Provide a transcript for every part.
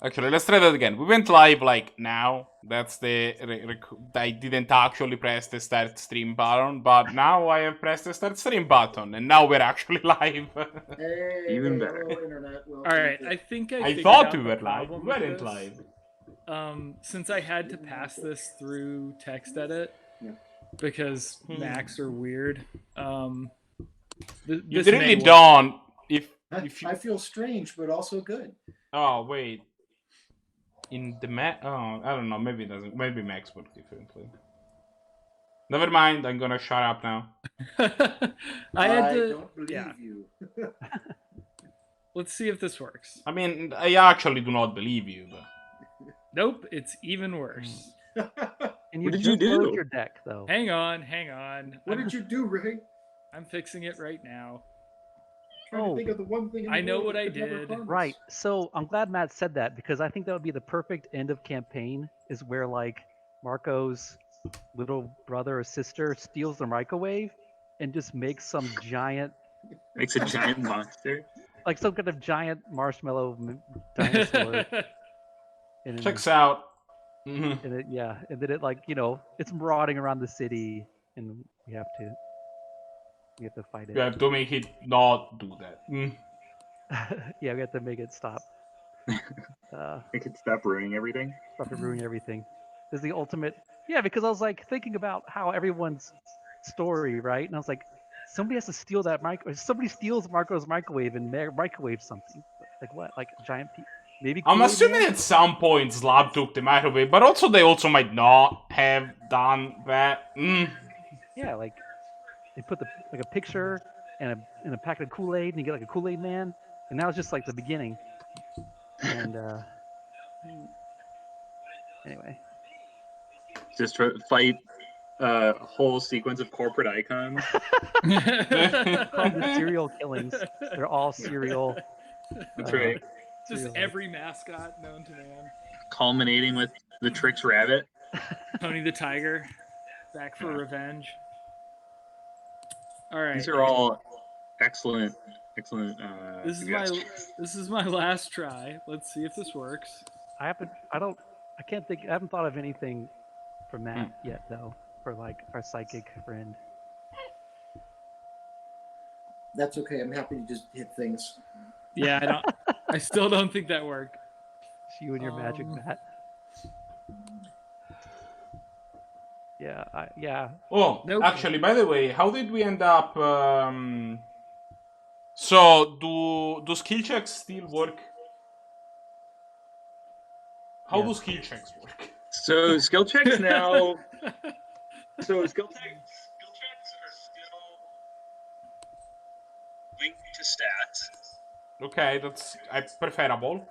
Actually, let's try that again. We went live like now. That's the. I didn't actually press the start stream button, but now I have pressed the start stream button, and now we're actually live. Hey, Even better. hello, internet. Welcome All right, to- I think I I figured thought out we the were live. problem We with weren't this. live. Since I had to pass this through text edit, Yeah. because Macs are weird. You this may really work. don't. If you. I feel strange, but also good. Oh wait. In the Mac. Oh, I don't know. Maybe it doesn't. Maybe Macs work differently. Never mind. I'm gonna shut up now. I had to. don't believe Yeah. you. Let's see if this works. I mean, I actually do not believe you, but. Nope, it's even worse. And What did you do? load your deck though. Hang on. What did you do, Ray? I'm fixing it right now. Trying to think of the one thing. In I the know world what that I could never did. promise. Right. So I'm glad Matt said that because I think that would be the perfect end of campaign is where like Marco's little brother or sister steals the microwave and just makes some giant, Makes a giant monster. like some kind of giant marshmallow dinosaur. And Checks out. Mhm. and it, yeah, and then it like it's marauding around the city, and we have to fight it. You have to make it not do that. Yeah, we have to make it stop. Make it stop ruining everything. Stop it ruining everything. This is the ultimate. Yeah, because I was like thinking about how everyone's story, right? And I was like, somebody has to steal that somebody steals Marco's microwave and microwave something. Like what? Like a giant maybe. I'm Kool-Aid assuming Man? at some point SLAB took the microwave, but also they also might not have done that. Yeah, like they put a picture and a packet of Kool-Aid, and you get like a Kool-Aid Man, and that was just like the beginning. And anyway, Just try to fight a whole sequence of corporate icons. called the serial killings. They're all serial. That's right. Just serial- every mascot known to man. Culminating with the Trix Rabbit. Tony the Tiger, back for revenge. All right. These are all excellent. This is my last try. Let's see if this works. I haven't thought of anything from that yet though, for like our psychic friend. That's okay. I'm happy to just hit things. Yeah, I still don't think that worked. It's you and your magic, Matt. Yeah. Oh, Nope. actually, by the way, how did we end up? So, do skill checks still work? How do skill checks work? So skill checks now. So skill checks are still linked to stats. Okay, that's preferable.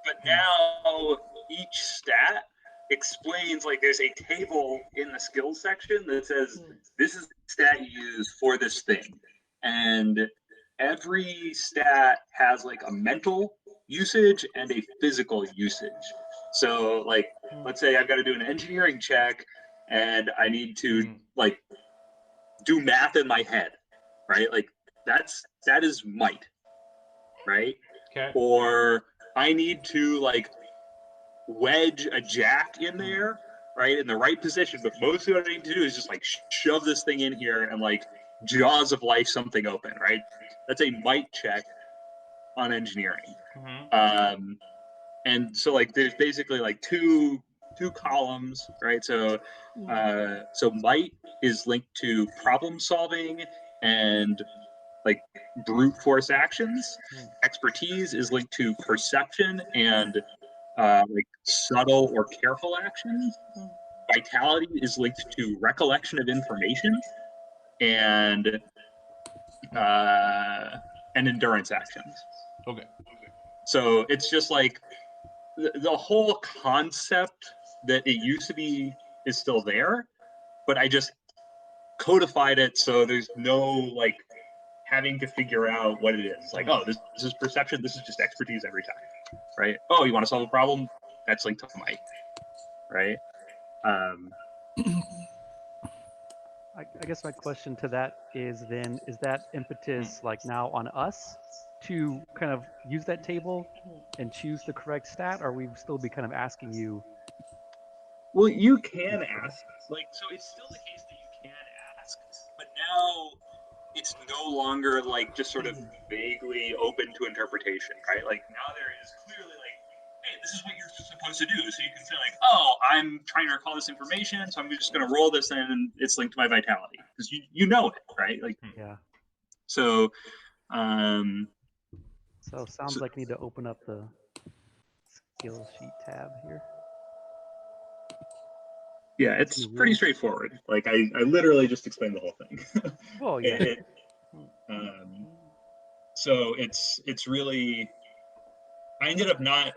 But now each stat explains, like, there's a table in the skills section that says this is the stat you use for this thing, and every stat has like a mental usage and a physical usage. So like, let's say I've got to do an engineering check and I need to like do math in my head, right? Like that is might, right? Okay. Or I need to like wedge a jack in there, right, in the right position, but mostly what I need to do is just like shove this thing in here and like jaws of life something open, right? That's a might check on engineering. And so like there's basically like two columns, right? So might is linked to problem solving and like brute force actions. Expertise is linked to perception and like subtle or careful actions. Vitality is linked to recollection of information and endurance actions. Okay. So it's just like the whole concept that it used to be is still there, but I just codified it so there's no like having to figure out what it is. Like, oh, this is perception, this is just expertise every time, right? Oh, you want to solve a problem? That's linked to might, right? I guess my question to that is then, is that impetus like now on us to kind of use that table and choose the correct stat, or we still be kind of asking you? Well, you can ask. Like, so it's still the case that you can ask, but now it's no longer like just sort of vaguely open to interpretation, right? Like now there is clearly like, hey, this is what you're supposed to do. So you can say like, oh, I'm trying to recall this information, so I'm just going to roll this in, and it's linked to my vitality because you know it, right? Like, Yeah. so, So it sounds like I need to open up the skill sheet tab here. yeah, it's pretty straightforward. Like I literally just explained the whole thing. Well, yeah. So it's really, I ended up not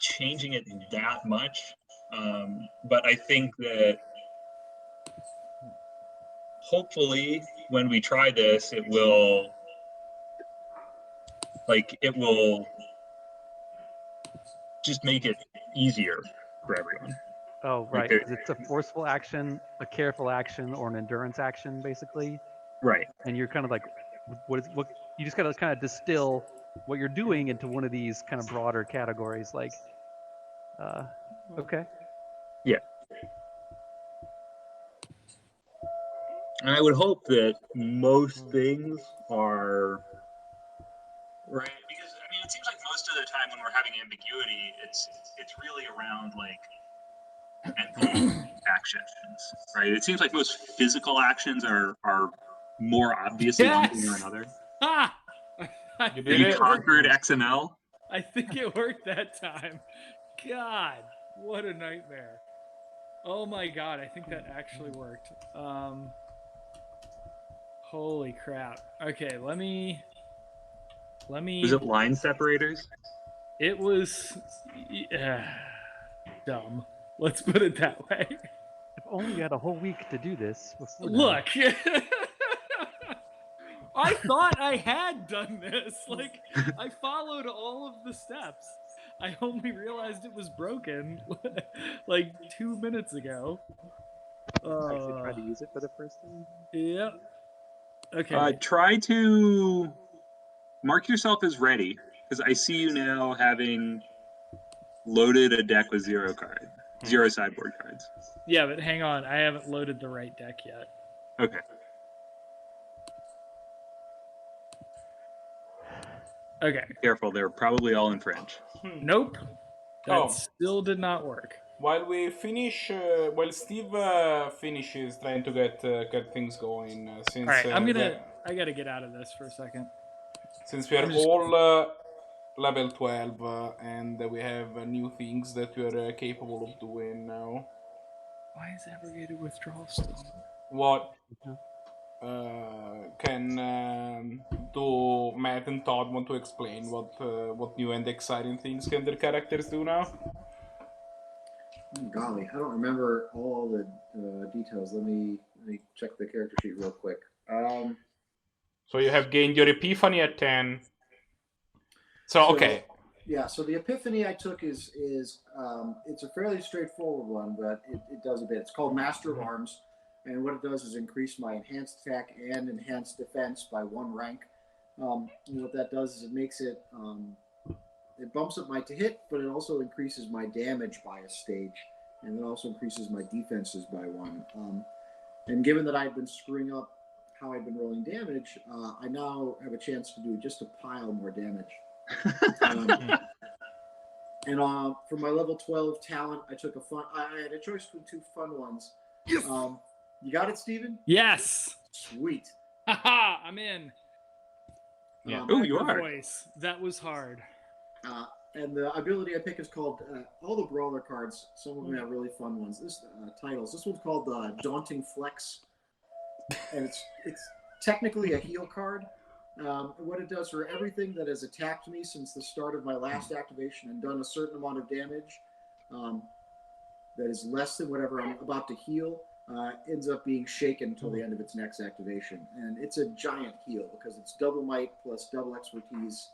changing it that much, but I think that hopefully when we try this, it will just make it easier for everyone. Oh, right. Because it's a forceful action, a careful action, or an endurance action, basically. Right. And you're kind of like, what you just got to kind of distill what you're doing into one of these kind of broader categories. Like, okay. Yeah. And I would hope that most things are right, because I mean, it seems like most of the time when we're having ambiguity, it's really around like actions, right? It seems like most physical actions are more obviously one thing or another. Ah! You conquered XML. I think it worked that time. God, what a nightmare. Oh my god, I think that actually worked. Holy crap. Okay, let me Was it line separators? It was dumb. Let's put it that way. If only you had a whole week to do this before now. Look. I thought I had done this. Like, I followed all of the steps. I only realized it was broken like 2 minutes ago. Actually tried to use it for the first time. Yeah. Okay. Try to mark yourself as ready, because I see you now having loaded a deck with 0 sideboard cards. Yeah, but hang on. I haven't loaded the right deck yet. Okay. Okay. Careful, they're probably all in French. Nope. That still did not work. While we finish, while Steve finishes trying to get things going, since all right, I gotta get out of this for a second. Since we are all level 12 and we have new things that we are capable of doing now. Why is abrogated withdrawal still? What can do Matt and Todd want to explain what new and exciting things can their characters do now? Oh, golly, I don't remember all the details. Let me check the character sheet real quick. So you have gained your epiphany at 10. So okay. Yeah, so the epiphany I took is it's a fairly straightforward one, but it does a bit. It's called Master of Arms, and what it does is increase my enhanced attack and enhanced defense by 1 rank. And what that does is it makes it bumps up my to hit, but it also increases my damage by a stage, and it also increases my defenses by 1. And given that I've been screwing up how I've been rolling damage, I now have a chance to do just a pile more damage. And for my level 12 talent, I took I had a choice between 2 fun ones. Yes. You got it, Steven? Yes. Sweet. Haha, I'm in. Yeah. You are. Voice. That was hard. And the ability I pick is called all the brawler cards. Some of them have really fun ones. This titles. This one's called the Daunting Flex, and it's technically a heal card. What it does for everything that has attacked me since the start of my last activation and done a certain amount of damage that is less than whatever I'm about to heal ends up being shaken until the end of its next activation. And it's a giant heal because it's double might plus double expertise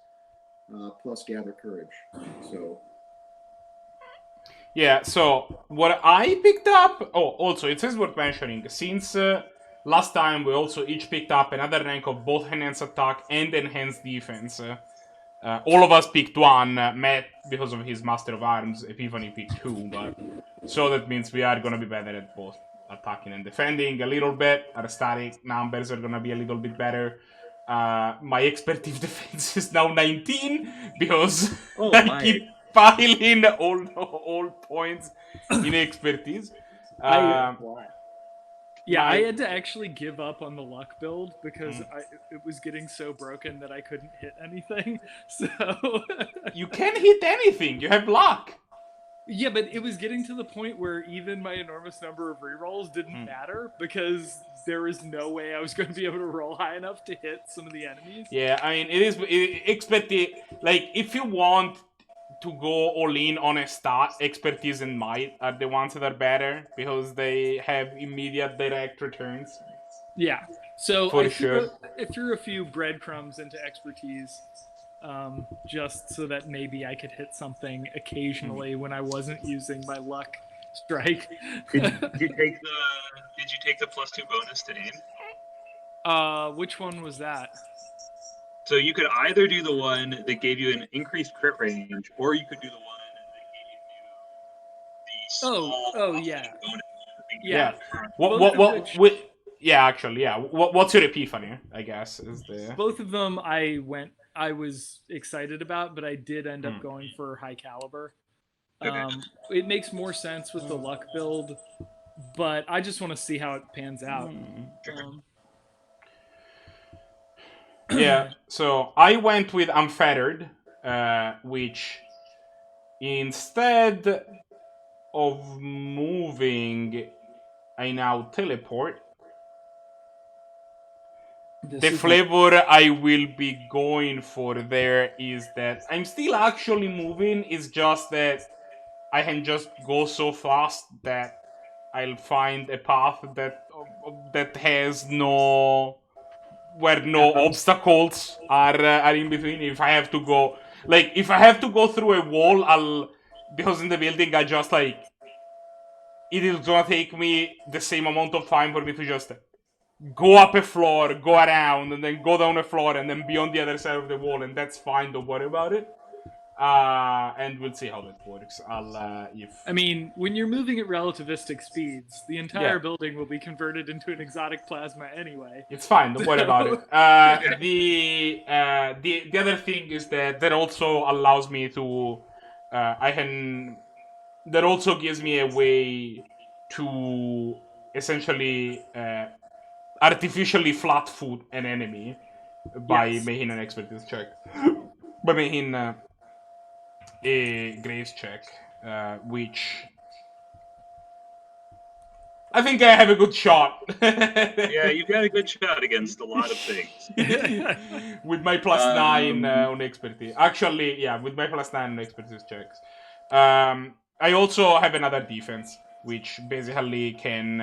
plus gather courage. So yeah, so what I picked up, also it says worth mentioning, since last time we also each picked up another rank of both enhanced attack and enhanced defense. All of us picked one. Matt, because of his Master of Arms, Epiphany picked 2, but so that means we are gonna be better at both attacking and defending a little bit. Our static numbers are gonna be a little bit better. My expertise defense is now 19 because I keep piling all points in expertise. I had to actually give up on the luck build because it was getting so broken that I couldn't hit anything. So you can hit anything. You have luck. Yeah, but it was getting to the point where even my enormous number of rerolls didn't matter because there was no way I was going to be able to roll high enough to hit some of the enemies. Yeah, I mean, like, if you want to go all in on a stat, expertise and might are the ones that are better because they have immediate direct returns. Yeah, so For I sure. threw a few breadcrumbs into expertise. Just so that maybe I could hit something occasionally when I wasn't using my luck strike. Did you take the +2 bonus to aim? Which one was that? So you could either do the one that gave you an increased crit range, or you could do the one that gave you the small yeah. bonus. Yeah. Yeah, actually, yeah. What's your epiphany? I guess is the both of them. I was excited about, but I did end up going for high caliber. It makes more sense with the luck build, but I just want to see how it pans out. Yeah, so I went with Unfettered, which instead of moving, I now teleport. The flavor I will be going for there is that I'm still actually moving, it's just that I can just go so fast that I'll find a path that has no obstacles are in between. If I have to go through a wall, because in the building I just it is gonna take me the same amount of time for me to just go up a floor, go around, and then go down a floor, and then be on the other side of the wall, and that's fine, don't worry about it. And we'll see how that works. I mean, when you're moving at relativistic speeds, the entire building will be converted into an exotic plasma anyway. It's fine, don't worry about it. The other thing is that also allows me to... that also gives me a way to essentially... artificially flat-foot an enemy by making an expertise check. By making a grace check, which I think I have a good shot. Yeah, you've got a good shot against a lot of things. With my +9 on expertise. Actually, yeah, with my +9 on expertise checks. I also have another defense, which basically can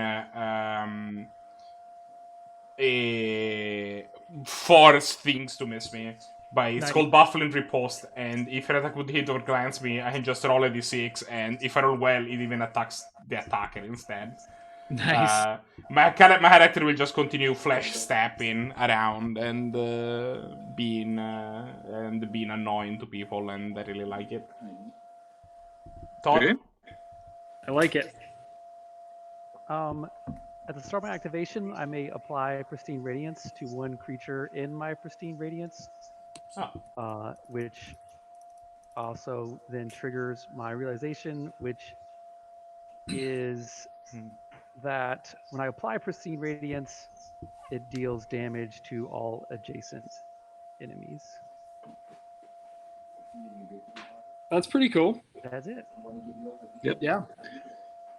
force things to miss me. It's called Baffling Riposte, and if an attack would hit or glance me, I can just roll a d6, and if I roll well, it even attacks the attacker instead. Nice. My character will just continue flash stepping around and being annoying to people, and I really like it. Todd? Okay. I like it. At the start of my activation, I may apply Pristine Radiance to one creature in my Pristine Radiance, which also then triggers my realization, which is that when I apply Pristine Radiance, it deals damage to all adjacent enemies. That's pretty cool. That's it. Yep. Yeah.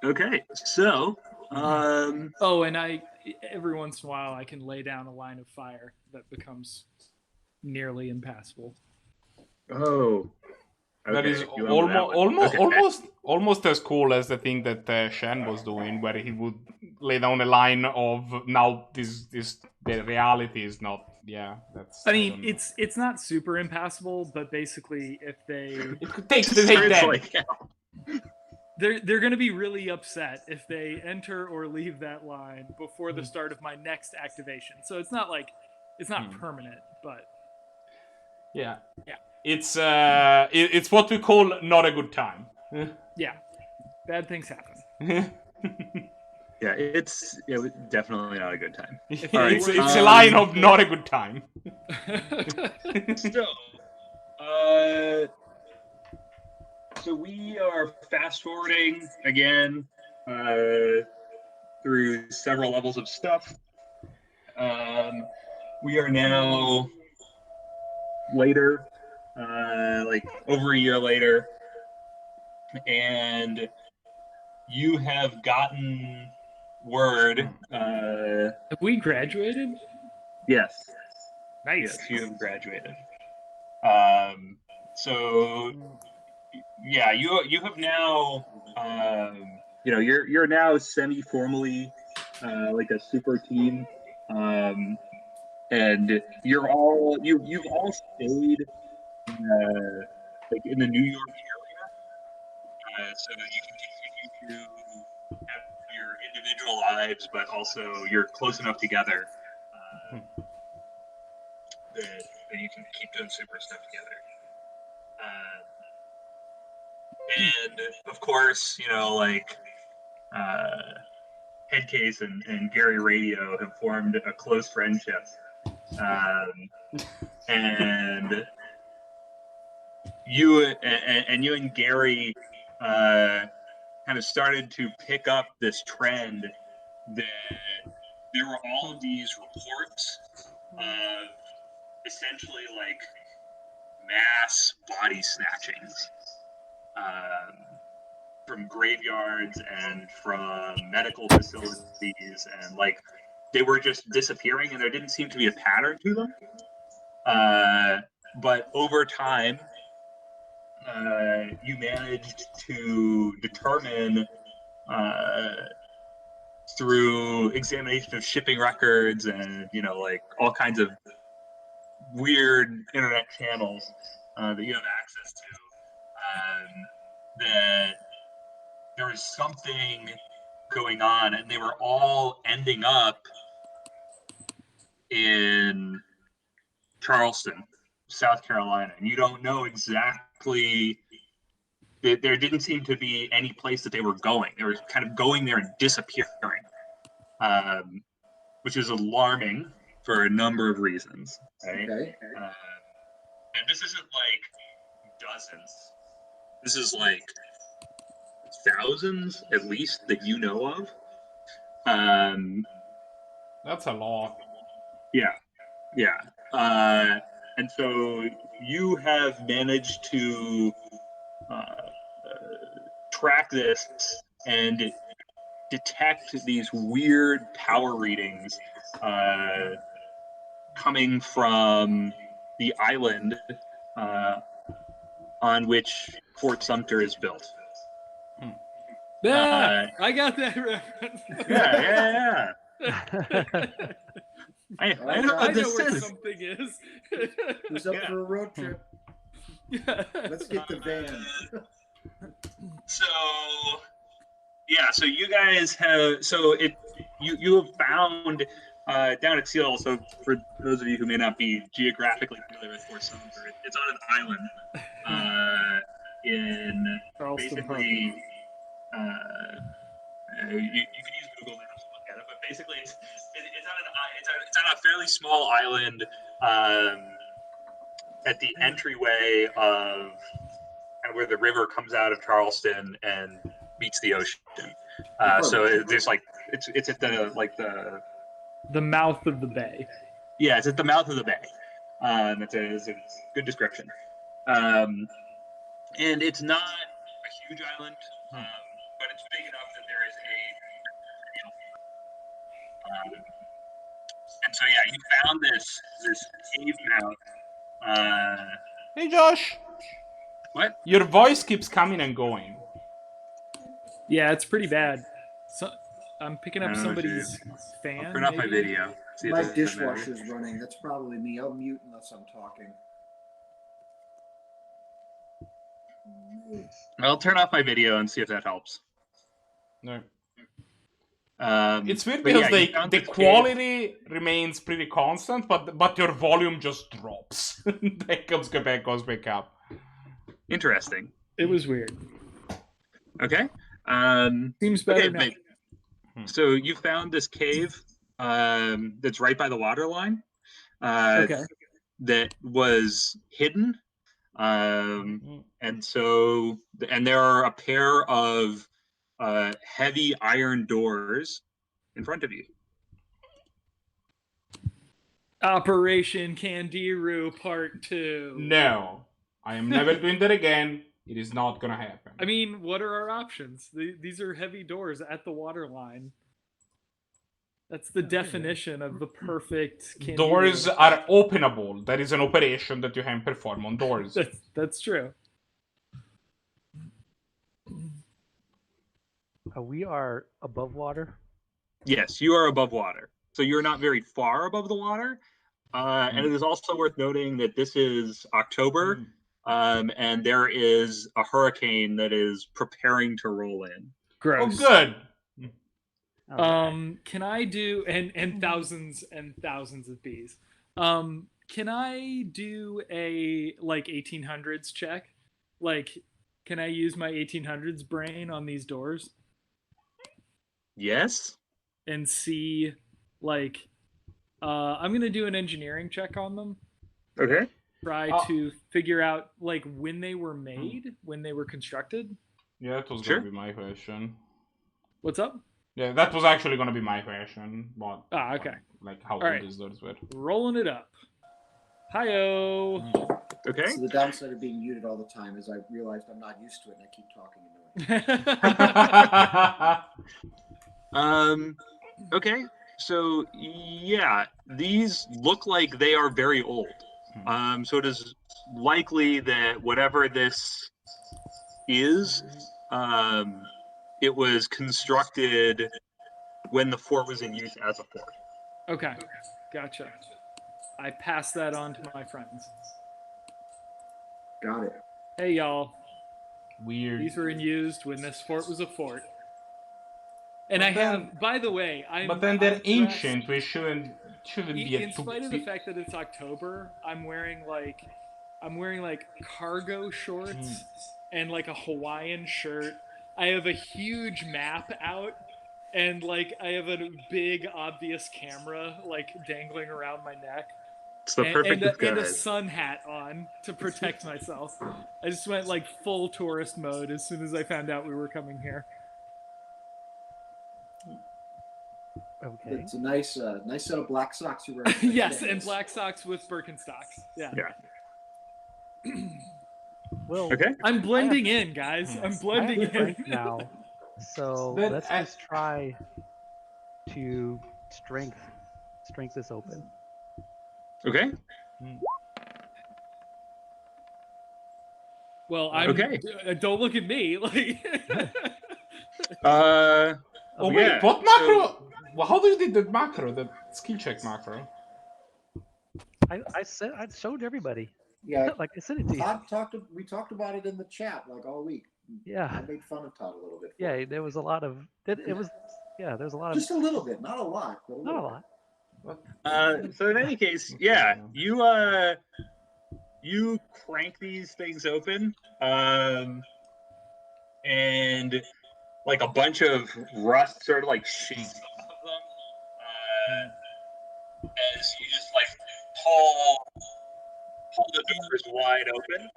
Okay, so... Oh, and every once in a while I can lay down a line of fire that becomes nearly impassable. Oh. Okay. That is almost as cool as the thing that Shen was doing, where he would lay down a line of now the reality is not. Yeah, that's. I mean, it's not super impassable, but basically, if they it takes the take that. they're going to be really upset if they enter or leave that line before the start of my next activation. So it's not permanent, but Yeah. Yeah. It's what we call not a good time. yeah, bad things happen. Yeah, it's definitely not a good time. It's a line of not a good time. So we are fast forwarding again through several levels of stuff. We are now later, like over a year later, and you have gotten word. Have we graduated? Yes. Nice. Yes, you have graduated. So yeah, you have now you're now semi-formally like a super team, and you've all stayed like in the New York area, so you continue to have your individual lives, but also you're close enough together that you can keep doing super stuff together. And of course, Headcase and Gary Radio have formed a close friendship. And you and Gary kind of started to pick up this trend that there were all of these reports of essentially like mass body snatchings from graveyards and from medical facilities, and like they were just disappearing, and there didn't seem to be a pattern to them. But over time, you managed to determine through examination of shipping records and like all kinds of weird internet channels that you have access to, that there was something going on, and they were all ending up in Charleston, South Carolina, and you don't know exactly. There didn't seem to be any place that they were going. They were kind of going there and disappearing, which is alarming for a number of reasons. Right? Okay. And this isn't like dozens. This is like thousands, at least, that you know of. That's a lot. Yeah. And so you have managed to track this and detect these weird power readings coming from the island on which Fort Sumter is built. I got that reference. Yeah. I know I what know this where is. something is. Who's up for a road trip? Let's get the van. So you guys have you have found down at Seal. So for those of you who may not be geographically familiar with Fort Sumter, it's on an island in Charleston, basically. You can use Google Maps to look at it, but basically it's on a fairly small island at the entryway of kind of where the river comes out of Charleston and meets the ocean. So there's like it's at the mouth of the bay. Yeah, it's at the mouth of the bay. That's a good description. And it's not a huge island, but it's big enough that there is and so yeah, you found this cave mouth. Hey, Josh. What? Your voice keeps coming and going. Yeah, it's pretty bad. So I'm picking up somebody's fan. I'll turn off my maybe? video. See if My this dishwasher's running. That's probably me. I'll mute unless I'm talking. I'll turn off my video and see if that helps. No. Um, It's weird but because yeah, you found the this cave. quality remains pretty constant, but your volume just drops. That goes back up. Interesting. It was weird. Okay. Seems better okay, now. so you found this cave that's right by the water line. Okay. That was hidden. And there are a pair of heavy iron doors in front of you. Operation Candiru Part 2. No, I am never doing that again. It is not gonna happen. I mean, what are our options? These are heavy doors at the water line. That's the definition of the perfect Candiru. Doors are openable. That is an operation that you can perform on doors. That's true. We are above water. Yes, you are above water. So you're not very far above the water. And it is also worth noting that this is October, and there is a hurricane that is preparing to roll in. Gross. Oh, good. Can I do and thousands of bees? Can I do a 1800s check? Like, can I use my 1800s brain on these doors Yes. and see I'm gonna do an engineering check on them. Okay. Try to figure out when they were made, when they were constructed. Yeah, that was gonna be my question. What's up? Yeah, that was actually gonna be my question. But okay. How old these doors were. Rolling it up. Hi-yo. Okay. So the downside of being muted all the time is I realized I'm not used to it and I keep talking into it. Okay. So yeah, these look like they are very old. So it is likely that whatever this is, it was constructed when the fort was in use as a fort. Okay, gotcha. I pass that on to my friends. Got it. Hey, y'all. Weird. These were in used when this fort was a fort. And I have, by the way, But then they're ancient. We shouldn't be. In spite of the fact that it's October, I'm wearing cargo shorts and a Hawaiian shirt. I have a huge map out, and I have a big obvious camera dangling around my neck. It's the perfect and a sun hat on to protect myself. I just went full tourist mode as soon as I found out we were coming here. Okay. It's a nice set of black socks you're wearing. Yes, and black socks with Birkenstocks. Yeah. Well, okay. I'm blending in, guys. I'm blending in now. So let's just try to strength this open. Okay. Well, okay. Don't look at me. Oh wait, yeah. what macro? Well, how do you did the macro, the skill check macro? I showed everybody. Yeah, I sent it to you. We talked about it in the chat all week. Yeah. I made fun of Todd a little bit. Yeah, there was a lot of there's a lot of just a little bit, not a lot. But not a lot. So in any case, yeah, you crank these things open, and a bunch of rust sort of shakes off of them, as you just pull the doors wide open.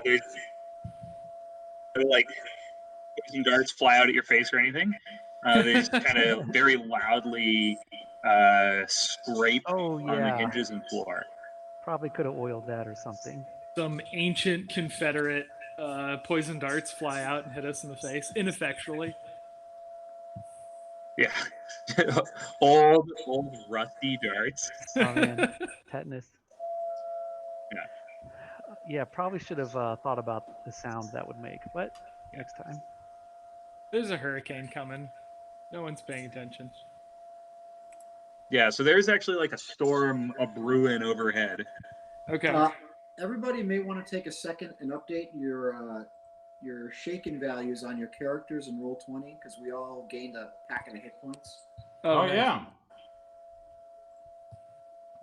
There's poison darts fly out at your face or anything. They just kind of very loudly scrape on the hinges and floor. Probably could have oiled that or something. Some ancient Confederate poison darts fly out and hit us in the face ineffectually. Yeah. old rusty darts. Oh man, tetanus. Yeah. Yeah, probably should have thought about the sound that would make, but next time. There's a hurricane coming. No one's paying attention. Yeah, so there's actually a storm brewing overhead. Okay. Everybody may want to take a second and update your your shaken values on your characters in Roll20 because we all gained a packet of hit points. Oh, nice. yeah.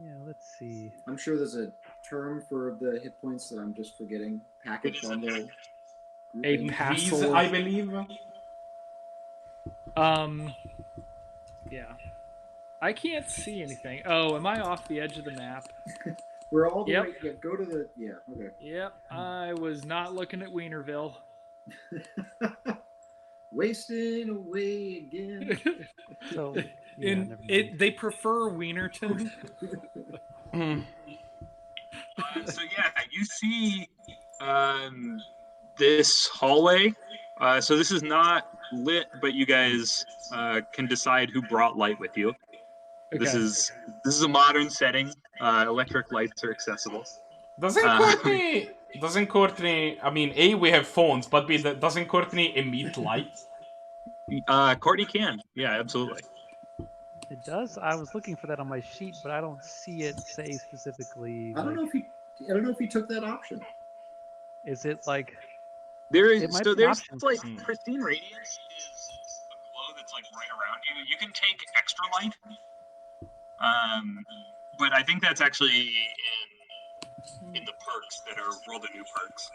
Yeah, let's see. I'm sure there's a term for the hit points that I'm just forgetting. Packet bundle. A grouping. pass- These, I believe. Yeah. I can't see anything. Oh, am I off the edge of the map? We're all the Yep. way. Yeah, go to the. Yeah. Okay. Yep, I was not looking at Wienerville. Wasting away again. So yeah, never mind. They prefer Wienerton. So yeah, you see this hallway. So this is not lit, but you guys can decide who brought light with you. Okay. This is a modern setting. Electric lights are accessible. Doesn't Courtney, I mean, A, we have phones, but B, doesn't Courtney emit light? Courtney can. Yeah, absolutely. It does. I was looking for that on my sheet, but I don't see it say specifically. I don't know if he took that option. Is it like? There It is might so be an there's option. like pristine radiance is a glow that's like right around you. You can take extra light. But I think that's actually in the perks that are roll the new perks.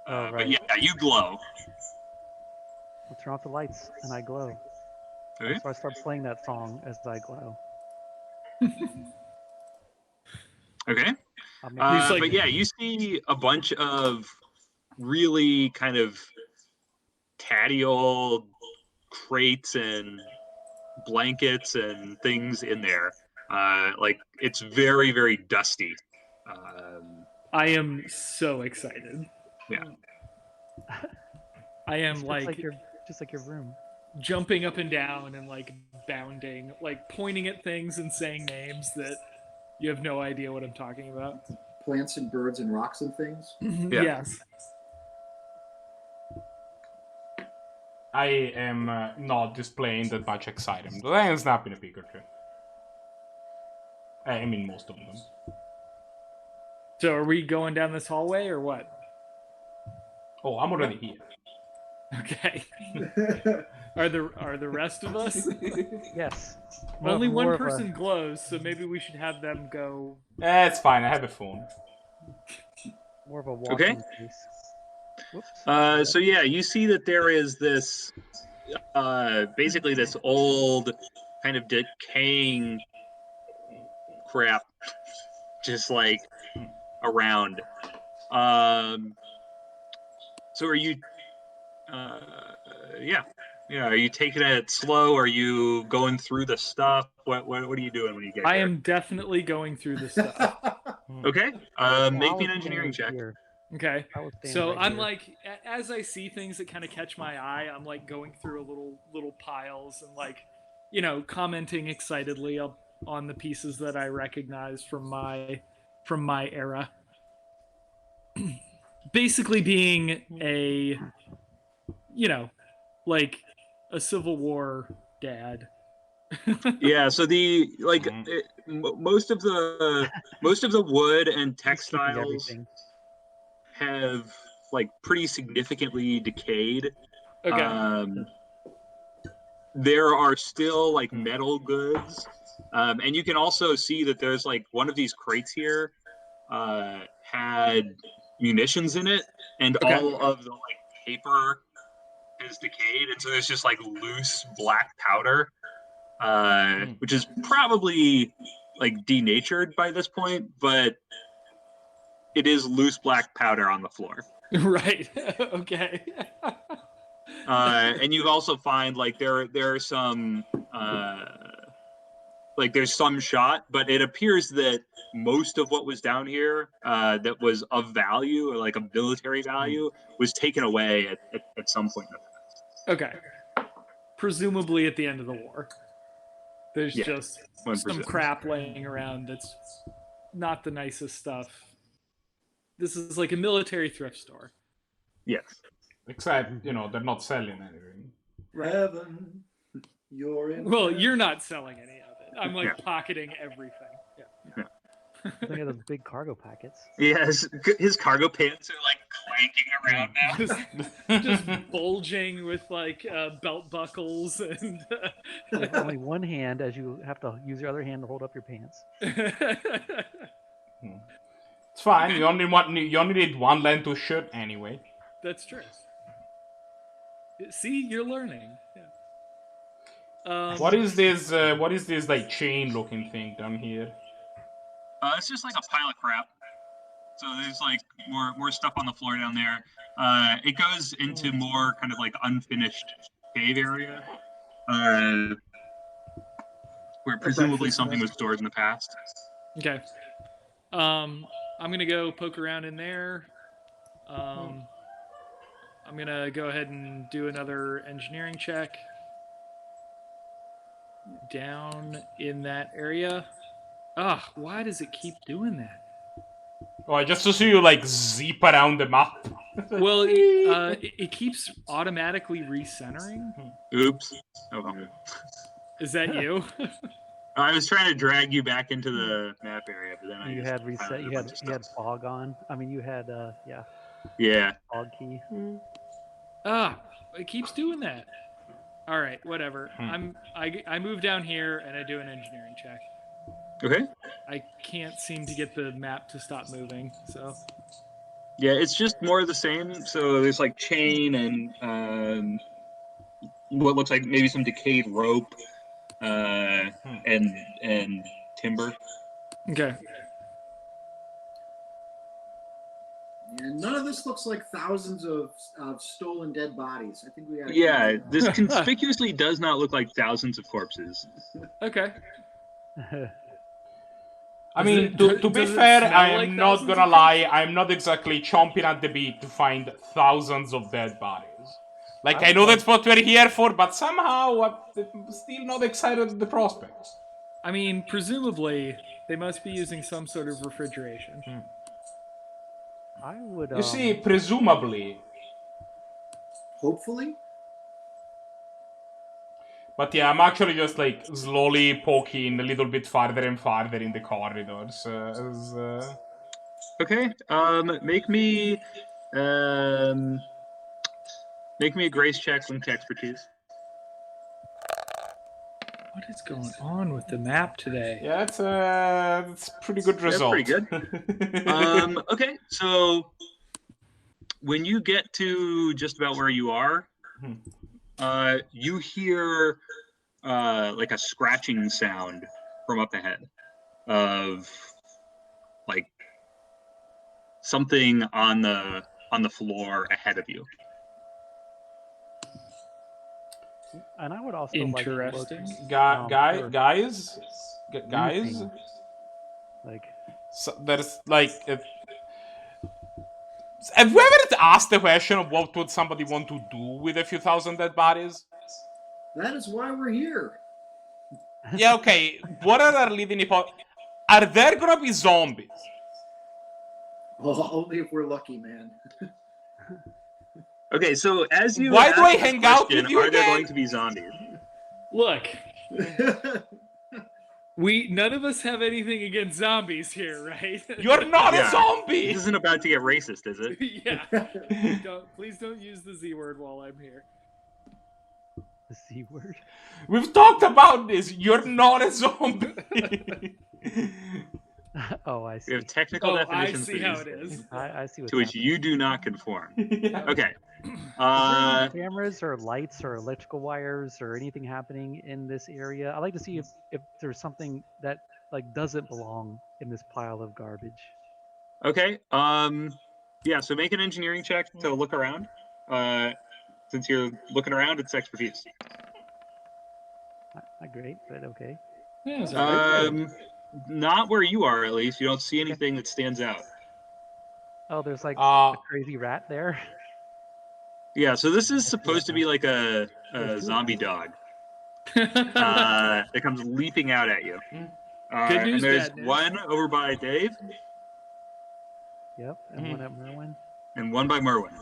Right. But yeah, you glow. I'll turn off the lights and I glow. Okay. So I start playing that song as I glow. Okay. I'll make But yeah, you see a bunch of really kind of tatty old crates and blankets and things in there. Like it's very, very dusty. I am so excited. Yeah. I am It's just like your room. jumping up and down and like bounding, like pointing at things and saying names that you have no idea what I'm talking about. Plants and birds and rocks and things. Yeah. Yes. I am not displaying that much excitement. I am snapping a pic or two. I mean, most of them. So are we going down this hallway or what? Oh, I'm already here. Okay. Are the rest of us? Yes. Only More one of a- person glows, so maybe we should have them go. It's fine, I have a phone. More of a walking piece. Whoops. So yeah, you see that there is this, basically this old kind of decaying crap, just like around. So are you, yeah. Are you taking it slow? Are you going through the stuff? What are you doing when you get I there? am definitely going through the stuff. Okay. I'll Make me an stand engineering right check. here. Okay. I will stand So right I'm here. like, as I see things that kind of catch my eye, I'm like going through a little piles and like, commenting excitedly on the pieces that I recognize from my era. Basically being a, like a Civil War dad. Yeah. So most of the wood and Just keeping textiles everything. have like pretty significantly decayed. Okay. There are still like metal goods, and you can also see that there's like one of these crates here had munitions in it, and Okay. all of the like paper has decayed, and so there's just like loose black powder, which is probably like denatured by this point, but it is loose black powder on the floor. Right. Okay. And you also find like there are some like there's some shot, but it appears that most of what was down here that was of value or like a military value was taken away at some point in the past. Okay. Presumably at the end of the war. There's Yeah, just one some presumes. crap laying around that's not the nicest stuff. This is like a military thrift store. Yes. Except, they're not selling anything. Heaven, you're in. Well, heaven. you're not selling any of it. I'm like Yeah. pocketing everything. Yeah. They have those big cargo packets. Yeah, his cargo pants are like clanking around now. Just bulging with like belt buckles and. With only one hand, as you have to use your other hand to hold up your pants. It's fine. You only need one length to shoot anyway. That's true. See, you're learning. Yeah. What is this? What is this like chain-looking thing down here? It's just like a pile of crap. So there's like more stuff on the floor down there. It goes into more kind of like unfinished cave area, where presumably something was stored in the past. Okay. I'm gonna go poke around in there. I'm gonna go ahead and do another engineering check down in that area. Why does it keep doing that? Oh, just to see you like zip around the map. Well, it keeps automatically recentering. Oops. Oh well. Is that you? I was trying to drag you back into the map area, but then You had reset. You had fog on. I mean, you had Yeah. fog key. It keeps doing that. All right, whatever. I move down here and I do an engineering check. Okay. I can't seem to get the map to stop moving, so. Yeah, it's just more of the same. So there's like chain and what looks like maybe some decayed rope, and timber. Okay. And none of this looks like thousands of stolen dead bodies. I think we got. Yeah, this conspicuously does not look like thousands of corpses. Okay. I mean, to be fair, I am not gonna lie, I'm not exactly chomping at the bit to find thousands of dead bodies. Like, I know that's what we're here for, but somehow I'm still not excited at the prospects. I mean, presumably, they must be using some sort of refrigeration. I would. You see, presumably. Hopefully. But yeah, I'm actually just like slowly poking a little bit farther and farther in the corridors. Okay. Make me a grace check, link to expertise. What is going on with the map today? Yeah, it's a pretty good result. That's pretty good. Okay, so when you get to just about where you are, you hear like a scratching sound from up ahead of like something on the floor ahead of you. And I would also Interesting. Guys. Like, so there's like. Have you ever asked the question of what would somebody want to do with a few thousand dead bodies? That is why we're here. Yeah, okay. What are our leading Are there gonna be zombies? Well, only if we're lucky, man. Okay, so as you Why do I ask the hang out question, with you are there again? going to be zombies? Look, none of us have anything against zombies here, right? You're not Yeah. a zombie! This isn't about to get racist, is it? Yeah. Please don't use the Z word while I'm here. the C word. We've talked about this. You're not a zombie. Oh, I see. We have technical I definitions see for how these it is. things, I see what. to which you do not conform. Yeah. Okay. Cameras or lights or electrical wires or anything happening in this area. I'd like to see if there's something that like doesn't belong in this pile of garbage. Okay. Yeah. So make an engineering check to look around. Since you're looking around, it's expertise. Not great, but okay. Yeah, it's all right. Not where you are, at least. You don't see anything that stands out. Oh, there's like a crazy rat there. Yeah. So this is supposed to be like a zombie dog that comes leaping out at you. Good news, and there's bad news. one over by Dave Yep, and one at Merwin. and one by Merwin.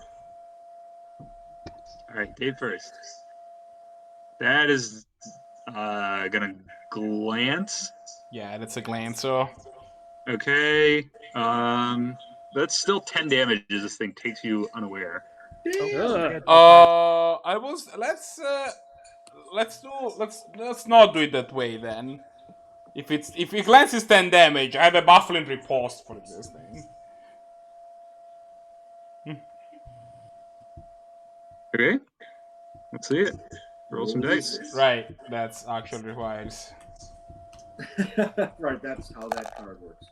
All right, Dave first. That is gonna glance. Yeah, that's a glance. So Okay. That's still 10 damage as this thing takes you unaware. Ugh. I was let's not do it that way then. If it glances 10 damage, I have a baffling riposte for this thing. Okay. Let's see it. Roll some dice. Right, that's actually requires. Right, that's how that card works.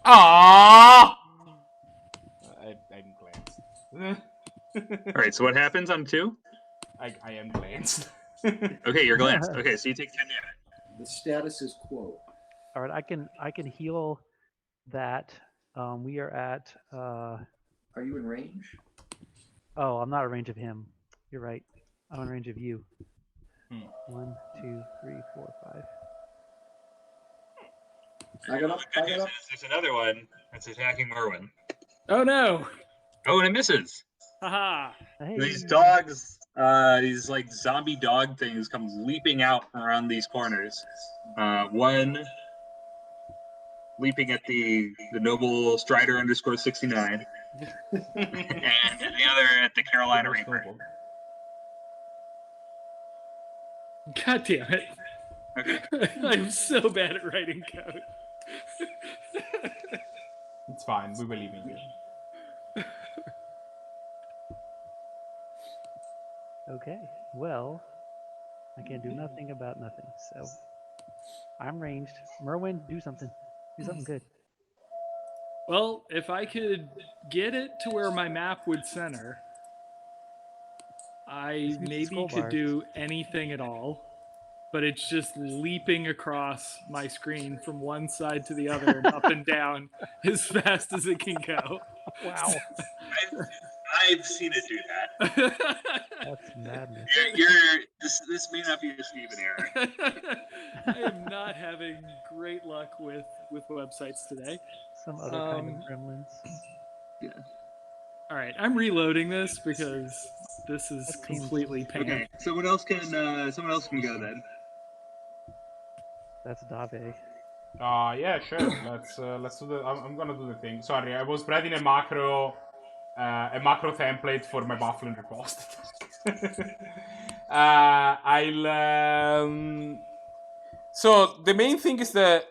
Ah! I glanced. All right. So what happens on 2? I am glanced. Okay, you're glanced. Okay, so you take 10 damage. The status is quo. All right, I can heal that. We are at. Are you in range? Oh, I'm not in range of him. You're right. I'm in range of you. 1, 2, 3, 4, 5. I got up. There's another one that's attacking Merwin. Oh no! Oh, and it misses. Haha! Hey. These dogs, these like zombie dog things come leaping out around these corners. One leaping at the noble Strider _69, and the other at the Carolina Reaper. God damn it! Okay. I'm so bad at writing code. It's fine. We believe in you. Okay. Well, I can do nothing about nothing. So I'm ranged. Merwin, do something. Do something good. Well, if I could get it to where my map would center, I Just use the maybe scroll could bar. do anything at all. But it's just leaping across my screen from one side to the other and up and down as fast as it can go. Wow. I've seen it do that. That's madness. This may not be a Steven error. I am not having great luck with websites today. Some other kind of gremlins. Yeah. All right, I'm reloading this because this is That seems- completely pain. Okay. Someone else can go then. That's Dave. Yeah, sure. Let's do the. I'm gonna do the thing. Sorry, I was writing a macro template for my baffling riposte. So the main thing is that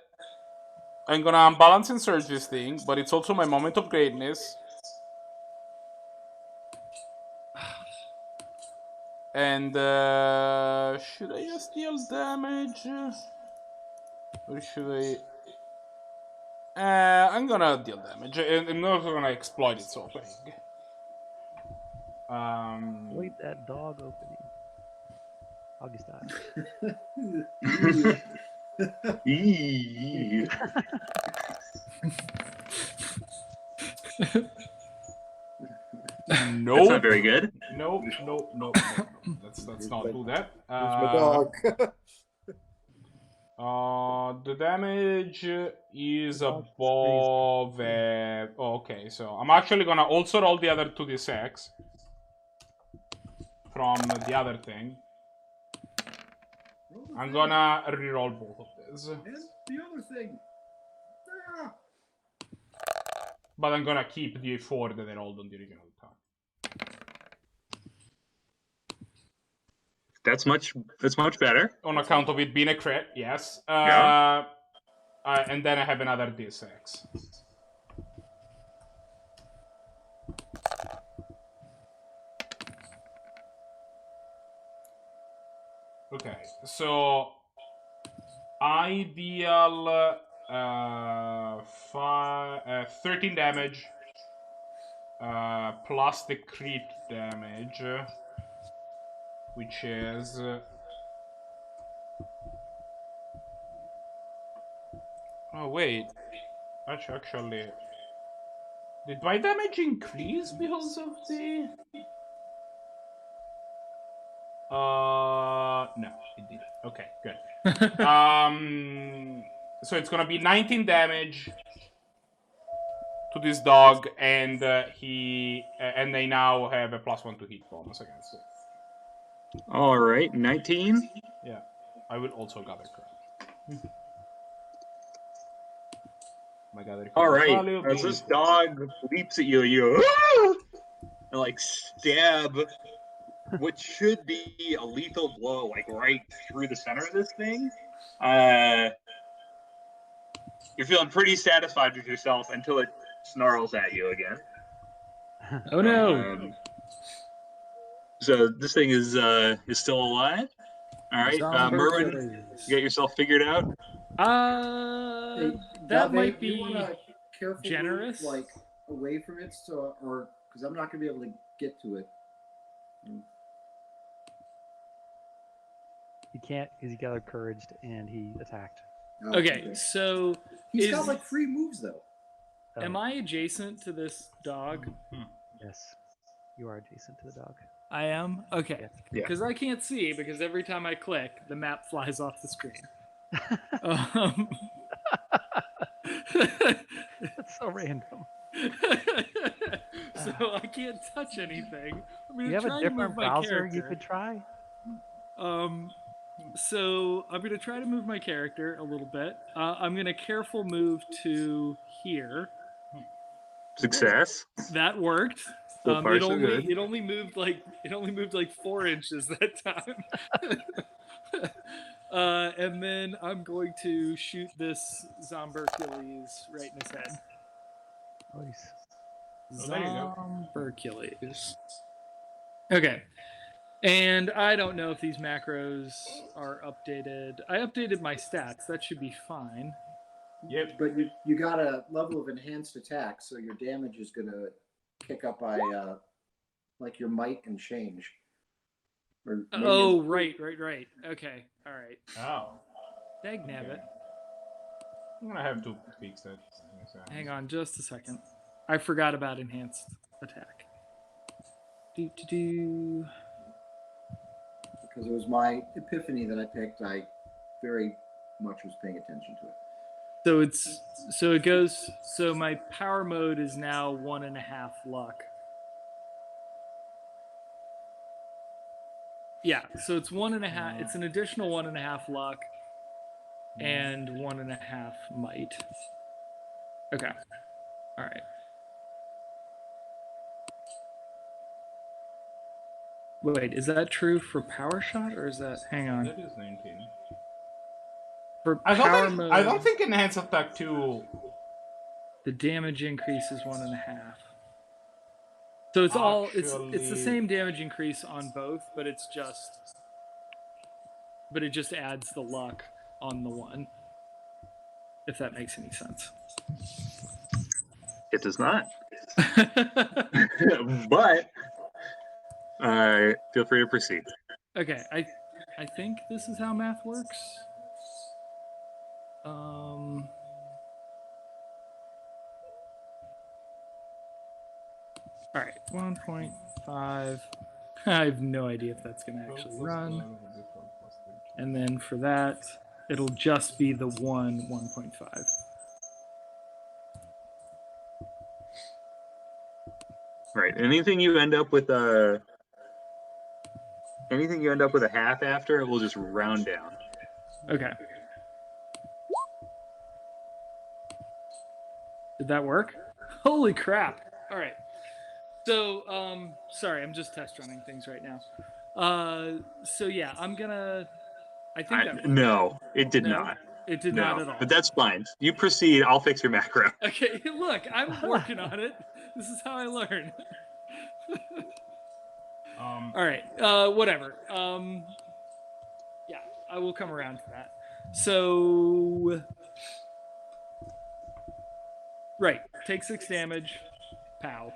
I'm gonna unbalance and surge this thing, but it's also my moment of greatness. And should I just deal damage? Or should I? I'm gonna deal damage. I'm not gonna exploit its opening. Wait, that dog opening. Doggy style. Eee. Nope. That's not very good. Nope. Let's not do that. There's my dog. The damage is Dog's above. Okay, so I'm actually gonna also roll the other 2d6 from the other thing. I'm gonna reroll both of these. And the other thing. Ah. But I'm gonna keep the 4 that I rolled on the original attack. That's much better. On account of it being a crit, yes. Yeah. And then I have another d6. Okay, so I deal 13 damage plus the crit damage, which is oh wait, actually, did my damage increase because of the? No, it didn't. Okay, good. So it's gonna be 19 damage to this dog, and and they now have a +1 to hit bonus against it. All right, 19. Yeah, I will also gather crap. My God, All right. As this dog leaps at you, and like stab what should be a lethal blow, like right through the center of this thing. You're feeling pretty satisfied with yourself until it snarls at you again. Oh no! So this thing is still alive. All right, Merwin, you got yourself figured out. Hey, That Dave, might you be wanna careful generous. move, like away from it, so or because I'm not gonna be able to get to it. He can't because he gathered courage and he attacked. Oh, Okay, so he's got like 3 moves though. Am I adjacent to this dog? Yes, you are adjacent to the dog. I am? Okay. Yeah. Because I can't see, because every time I click, the map flies off the screen. That's so random. So I can't touch anything. I'm You have a different browser you could try? So I'm going to try to move my character a little bit. I'm going to careful move to here. Success. That worked. So far, so good. It only moved like 4 inches that time. And then I'm going to shoot this Zombercules right in his head. Nice. Zombercules. Okay. And I don't know if these macros are updated. I updated my stats. That should be fine. Yep. But you got a level of enhanced attack, so your damage is gonna kick up by like your might and change. Or Oh, right. Okay, all right. Oh. Dagnabbit. I'm gonna have to fix that. Hang on just a second. I forgot about enhanced attack. Because it was my epiphany that I picked, I very much was paying attention to it. So my power mode is now 1.5 luck. Yeah, so it's 1.5. It's an additional 1.5 luck and 1.5 might. Okay. All right. Wait, is that true for power shot or is that? Hang on. That is 19. For power mode, I don't think enhanced attack 2. the damage increase is 1.5. So it's it's the same damage increase on both, but it just adds the luck on the one. If that makes any sense. It does not. But feel free to proceed. Okay, I think this is how math works. All right, 1.5. I have no idea if that's going to actually run. And then for that, it'll just be the 1.5. Right. Anything you end up with a half after, it will just round down. Okay. Did that work? Holy crap. All right. So, sorry, I'm just test running things right now. So yeah, I'm gonna. I think that. No, it did not. It did not at all. But that's fine. You proceed. I'll fix your macro. Okay, look, I'm working on it. This is how I learn. All right, whatever. Yeah, I will come around to that. So, right, take 6 damage. Pow.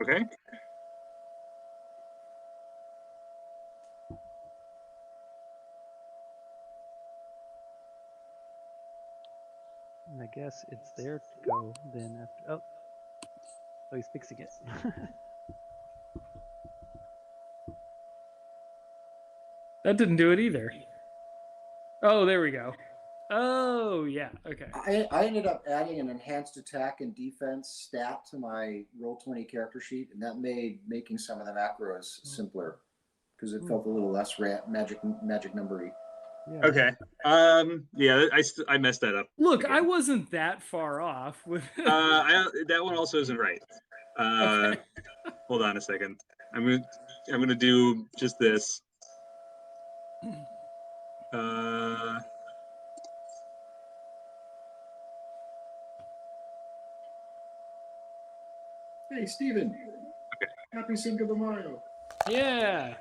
Okay. And I guess it's their go then after. Oh, he's fixing it. That didn't do it either. Oh, there we go. Oh, yeah. Okay. I ended up adding an enhanced attack and defense stat to my Roll20 character sheet, and that made making some of the macros simpler because it felt a little less magic numbery. Yeah. Okay. Yeah, I messed that up. Look, again. I wasn't that far off with. That one also isn't right. Okay. Hold on a second. I'm gonna do just this. Hey, Steven. Okay. Happy Cinco de Mayo. Yeah.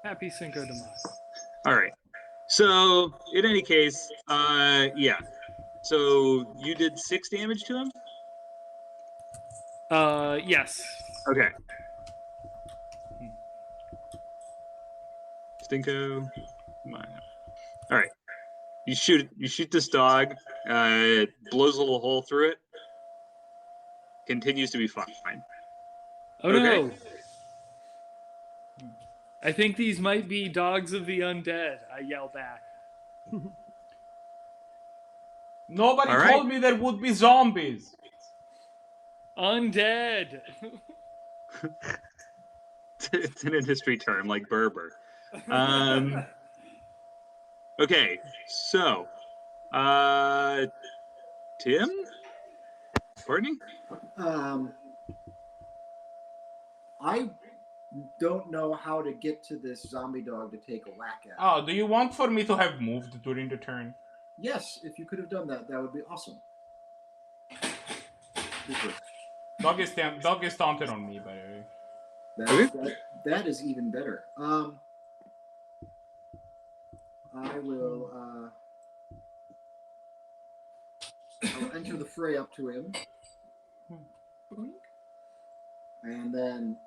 Happy Cinco de Mayo. All right. So in any case, yeah. So you did 6 damage to him. Yes. Okay. Cinco. All right. You shoot this dog. It blows a little hole through it. Continues to be fine. Oh Okay. no. I think these might be dogs of the undead. I yell back. Nobody All right. told me there would be zombies. Undead. It's an industry term like Berber. Okay, so Tim? Courtney? I don't know how to get to this zombie dog to take a whack at. Oh, do you want for me to have moved during the turn? Yes, if you could have done that, that would be awesome. Super. Dog is taunted on me, by the way. That is even better. I will I'll enter the fray up to him. And then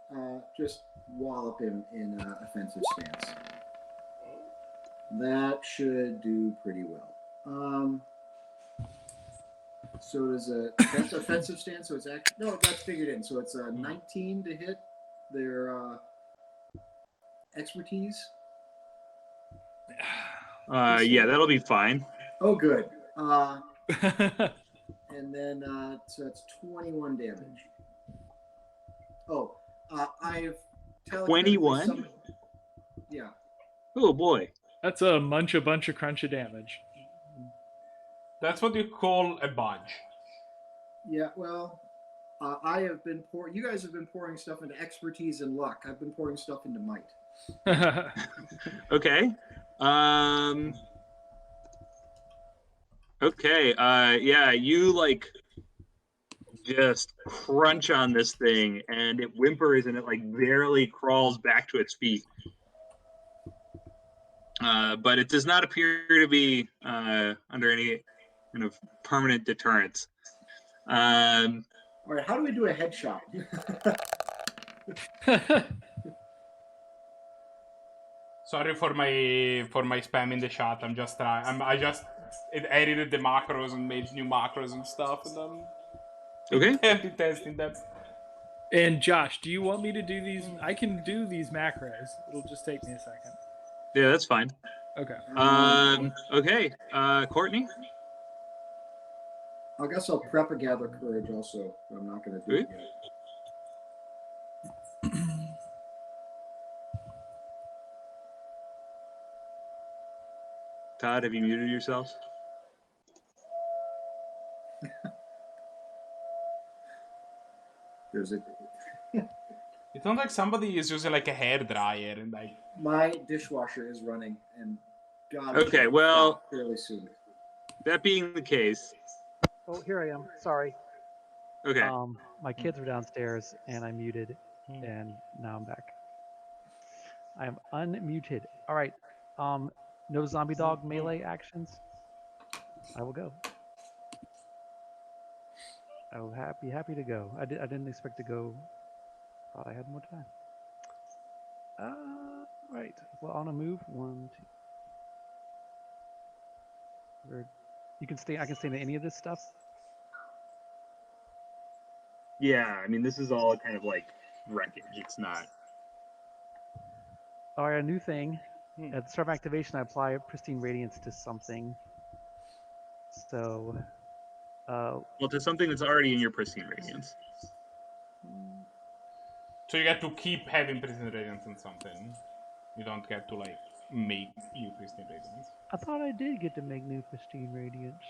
just wallop him in an offensive stance. That should do pretty well. So that's offensive stance, so it's actually, no, that's figured in. So it's a 19 to hit their expertise. Yeah, that'll be fine. Oh, good. And then, so that's 21 damage. Oh, I've 21? Yeah. Oh boy. That's a bunch of crunch of damage. That's what you call a budge. Yeah, well, I have been you guys have been pouring stuff into expertise and luck. I've been pouring stuff into might. Okay. Okay. Yeah, you like just crunch on this thing and it whimpers and it like barely crawls back to its feet. But it does not appear to be under any kind of permanent deterrence. All right, how do we do a headshot? Sorry for my spam in the chat. I'm just trying. I just edited the macros and made new macros and stuff, and I'm Okay. testing them. And Josh, do you want me to do these? I can do these macros. It'll just take me a second. Yeah, that's fine. Okay. Okay. Courtney? I guess I'll prep a gather courage also, but I'm not going to do it yet. Todd, have you muted yourself? There's a. It sounds like somebody is using like a hair dryer and like. My dishwasher is running, and God. Okay, well, fairly soon. That being the case. Oh, here I am. Sorry. Okay. My kids were downstairs and I muted, and now I'm back. I am unmuted. All right. No zombie dog melee actions. I will go. I will be happy to go. I didn't expect to go. Thought I had more time. Right. Well, on a move, 1, 2. You can stay. I can stay in any of this stuff. Yeah, I mean, this is all kind of like wreckage. It's not. All right, a new thing. At the start of activation, I apply pristine radiance to something. So. Well, to something that's already in your pristine radiance. So you get to keep having prison radiance on something. You don't get to like make you pristine radiance. I thought I did get to make new pristine radiance.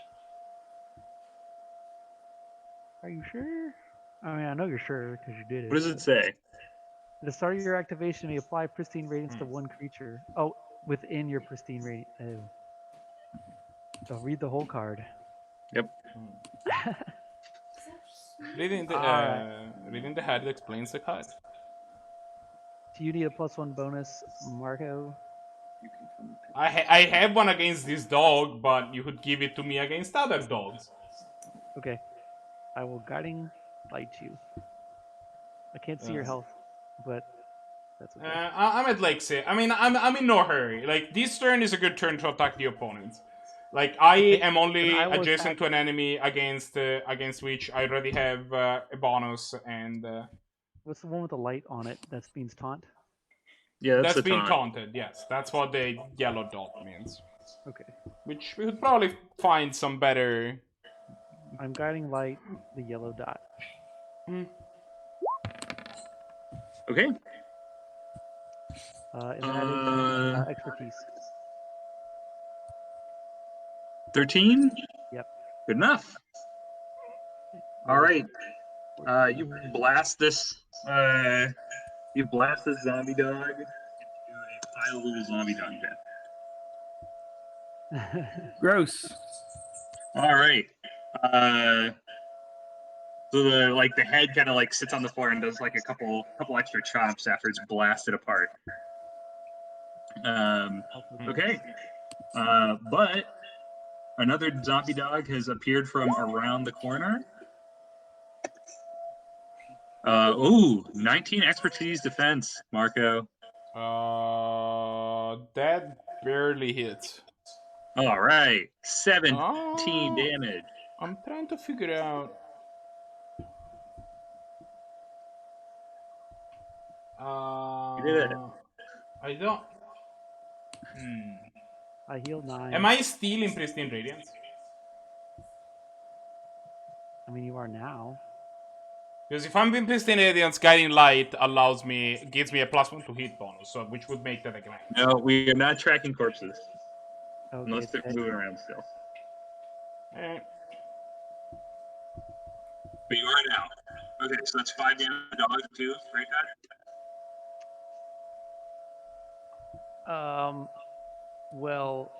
Are you sure? I mean, I know you're sure because you did it. What does it say? At the start of your activation, you apply pristine radiance to one creature. Oh, within your pristine radiance. Oh. So read the whole card. Yep. Reading the head explains the card. Do you need a +1 bonus, Marco? You can come and pick I have one against this dog, but you could give it to me against other dogs. Okay. I will guiding light you. I can't see your health, but that's okay. I'm at like say. I mean, I'm in no hurry. Like this turn is a good turn to attack the opponent. Like I am only then I will adjacent attack- to an enemy against which I already have a bonus, and What's the one with the light on it that means taunt? Yeah, that's the being taunt. taunted. Yes, that's what the yellow dot means. Okay. Which we could probably find some better. I'm guiding light the yellow dot. Okay. And that is expertise. 13? Yep. Good enough. All right. You blast this. You blast this zombie dog into a pile of little zombie dog death. Gross. All right. So the head kind of sits on the floor and does a couple extra chops after it's blasted apart. Okay. But another zombie dog has appeared from around the corner. 19 expertise defense, Marco. That barely hits. All right, 17 damage. I'm trying to figure out. You did it. I don't. I healed 9. Am I still in pristine radiance? I mean, you are now. Because if I'm in pristine radiance, guiding light gives me a +1 to hit bonus, so which would make that a grind. No, we are not tracking corpses Okay, unless they're moving around still. Eh. But you are now. Okay, so that's 5 damage dog too, right, Todd? Well,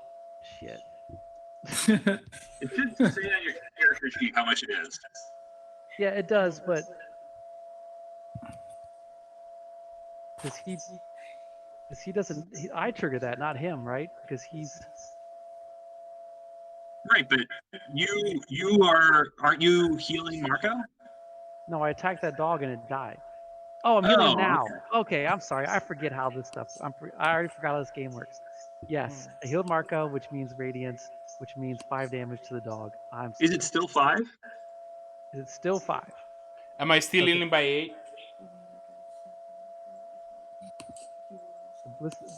shit. It should say on your character sheet how much it is. Yeah, it does, but I trigger that, not him, right? Because he's Right, but aren't you healing Marco? no, I attacked that dog and it died. Oh, I'm healing Oh, now. Okay, I'm sorry. I forget how this stuff. I already forgot how this game works. Yes, I healed Marco, which means radiance, which means 5 damage to the dog. Is it still 5? Is it still 5? Am I still healing by 8?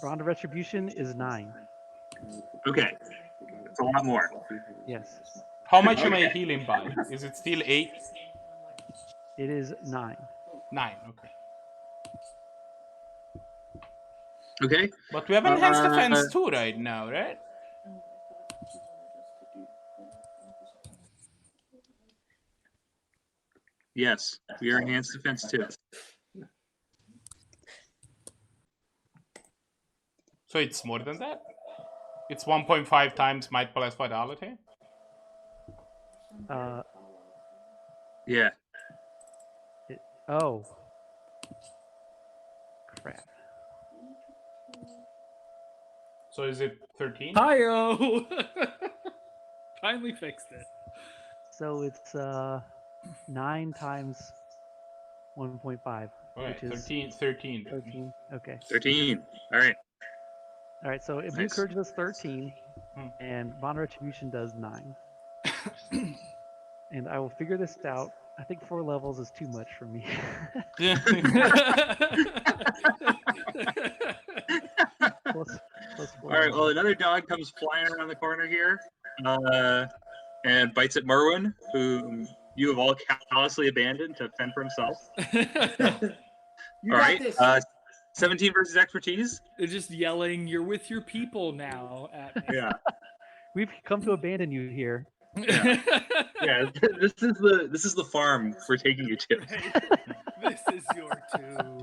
Bond of Retribution is 9. Okay, it's a lot more. Yes, How much am I healing by? Is it still 8? it is 9. 9, okay. Okay. But we have enhanced defense too right now, right? Yes, we are enhanced defense too. So it's more than that? It's 1.5 times might plus vitality? Yeah. Oh. Crap. So is it 13? Hi-yo! Finally fixed it. So it's 9 times 1.5, Okay, which is 13. 13. Okay. 13. All right. All right. So Immune Nice. Courage does 13, and Bond Retribution does 9. And I will figure this out. I think 4 levels is too much for me. plus 4 All right. Well, levels. another dog comes flying around the corner here, and bites at Merwin, who you have all callously abandoned to fend for himself. You All got right. this. 17 versus expertise. They're just yelling, "You're with your people now!" at me. Yeah. We've come to abandon you here. Yeah. Yeah. This is the farm we're taking you to. Right. This is your tomb.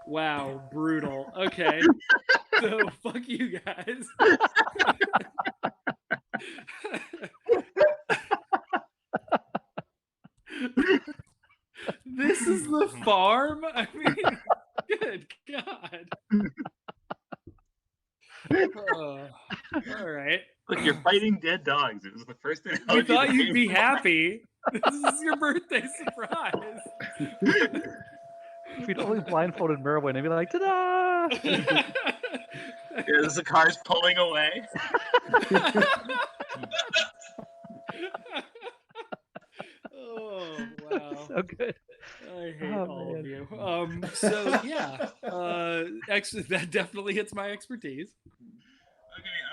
Wow, brutal. Okay, so fuck you guys. This is the farm? I mean, good God. All right. Look, you're fighting dead dogs. It was the first thing. We thought you'd be happy. This is your birthday surprise. If we'd only blindfolded Merwin and be like, ta-da! Yeah, the car's pulling away. Oh, wow. So good. I hate Oh, all of man. you. So yeah, that definitely hits my expertise.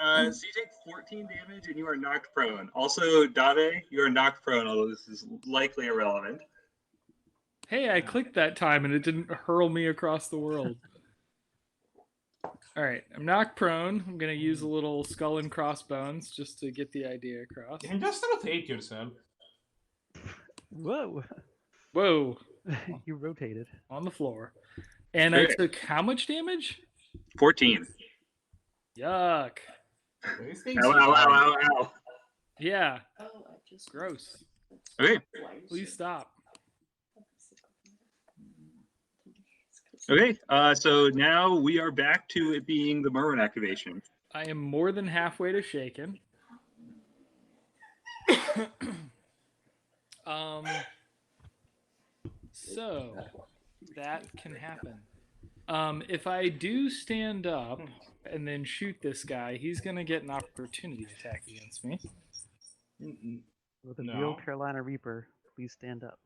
Okay, so you take 14 damage and you are knocked prone. Also, Dave, you are knocked prone, although this is likely irrelevant. Hey, I clicked that time and it didn't hurl me across the world. All right, I'm knocked prone. I'm gonna use a little skull and crossbones just to get the idea across. You can just rotate yourself. Whoa. Whoa, You rotated. on the floor. And I Okay. took how much damage? 14. Yuck. These things Ow, are ow, hard. ow, ow, ow. Yeah, Oh, I just. gross. Okay. Please stop. Okay, so now we are back to it being the Merwin activation. I am more than halfway to shaken. So that can happen. If I do stand up and then shoot this guy, he's gonna get an opportunity attack against me. With a No. real Carolina Reaper, please stand up.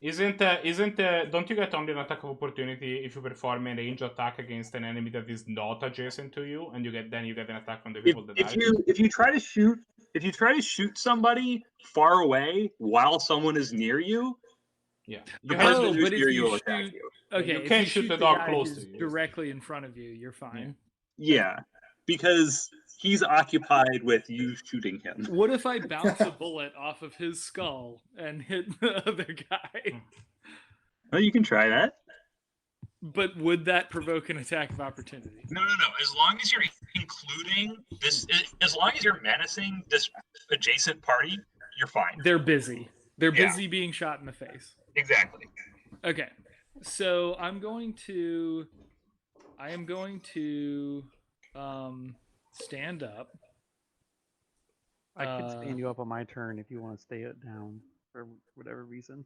Don't you get only an attack of opportunity if you perform a range attack against an enemy that is not adjacent to you, and you get an attack from the people that If die? you try to shoot somebody far away while someone is near you, Yeah. the You person have, Oh, who's but if near you you will attack shoot- you. Okay, You if can't you shoot the the dog guy close who's to you. directly in front of you, you're fine. Yeah, because he's occupied with you shooting him. What if I bounce a bullet off of his skull and hit the other guy? Well, you can try that. But would that provoke an attack of opportunity? No. As long as you're including this, as long as you're menacing this adjacent party, you're fine. They're busy. They're Yeah. busy being shot in the face. Exactly. Okay. So I am going to stand up. I could stand you up on my turn if you want to stay it down for whatever reason.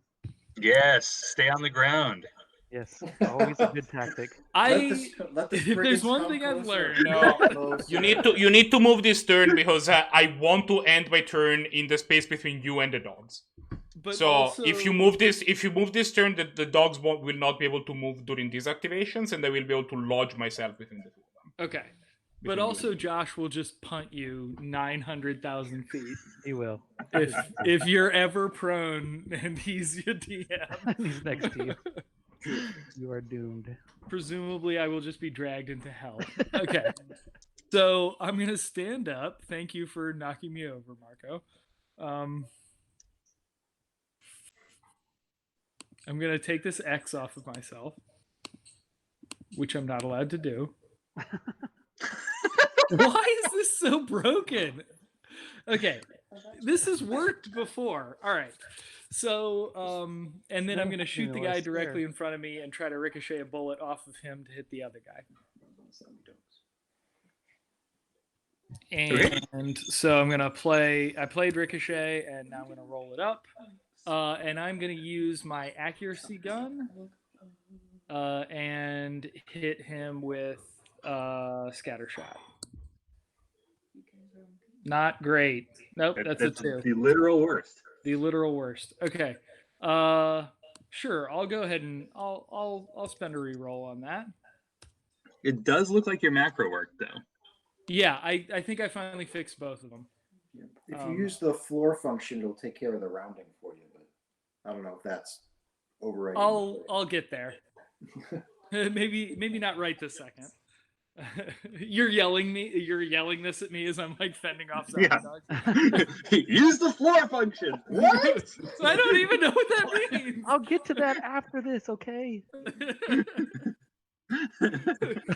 Yes. Stay on the ground. Yes, always a good tactic. Let the If there's brigands one come thing I've closer. learned- No. Closer. You need to move this turn because I want to end my turn in the space between you and the dogs. But So also, if you move this turn, the dogs will not be able to move during these activations, and I will be able to lodge myself between the two of them. okay. But Between you also, and Josh will just punt you 900,000 feet He will. if you're ever prone and he's your DM. He's next to you. You are doomed. Presumably, I will just be dragged into hell. Okay. So I'm gonna stand up. Thank you for knocking me over, Marco. I'm gonna take this X off of myself, which I'm not allowed to do. Why is this so broken? Okay, this has worked before. All right. So, and then I'm gonna shoot the guy directly in front of me and try to ricochet a bullet off of him to hit the other guy. And so I'm gonna play. I played Ricochet, and now I'm gonna roll it up. And I'm gonna use my accuracy gun and hit him with scatter shot. Not great. Nope, that's a 2. the literal worst. The literal worst. Okay. Sure. I'll go ahead and I'll spend a reroll on that. It does look like your macro worked though. Yeah, I think I finally fixed both of them. If you use the floor function, it'll take care of the rounding for you. But I don't know if that's overriding. I'll get there. maybe not right this second. You're yelling this at me as I'm like fending off zombie Yeah. dogs. Use the floor function. What? I don't even know what that means. I'll get to that after this, okay?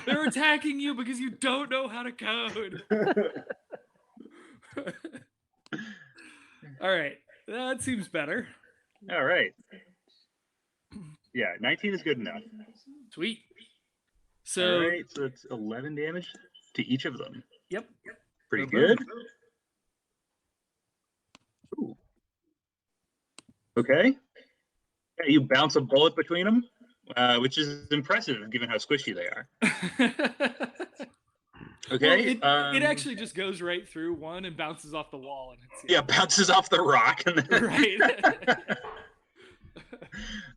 They're attacking you because you don't know how to code. All right, that seems better. All right. Yeah, 19 is good enough. Sweet. So, All right, so it's 11 damage to each of them. Yep. Pretty Boom, good. Ooh. Okay. Yeah, you bounce a bullet between them, which is impressive given how squishy they are. Okay. Well, it actually just goes right through one and bounces off the wall, and it's bounces off the rock and then right.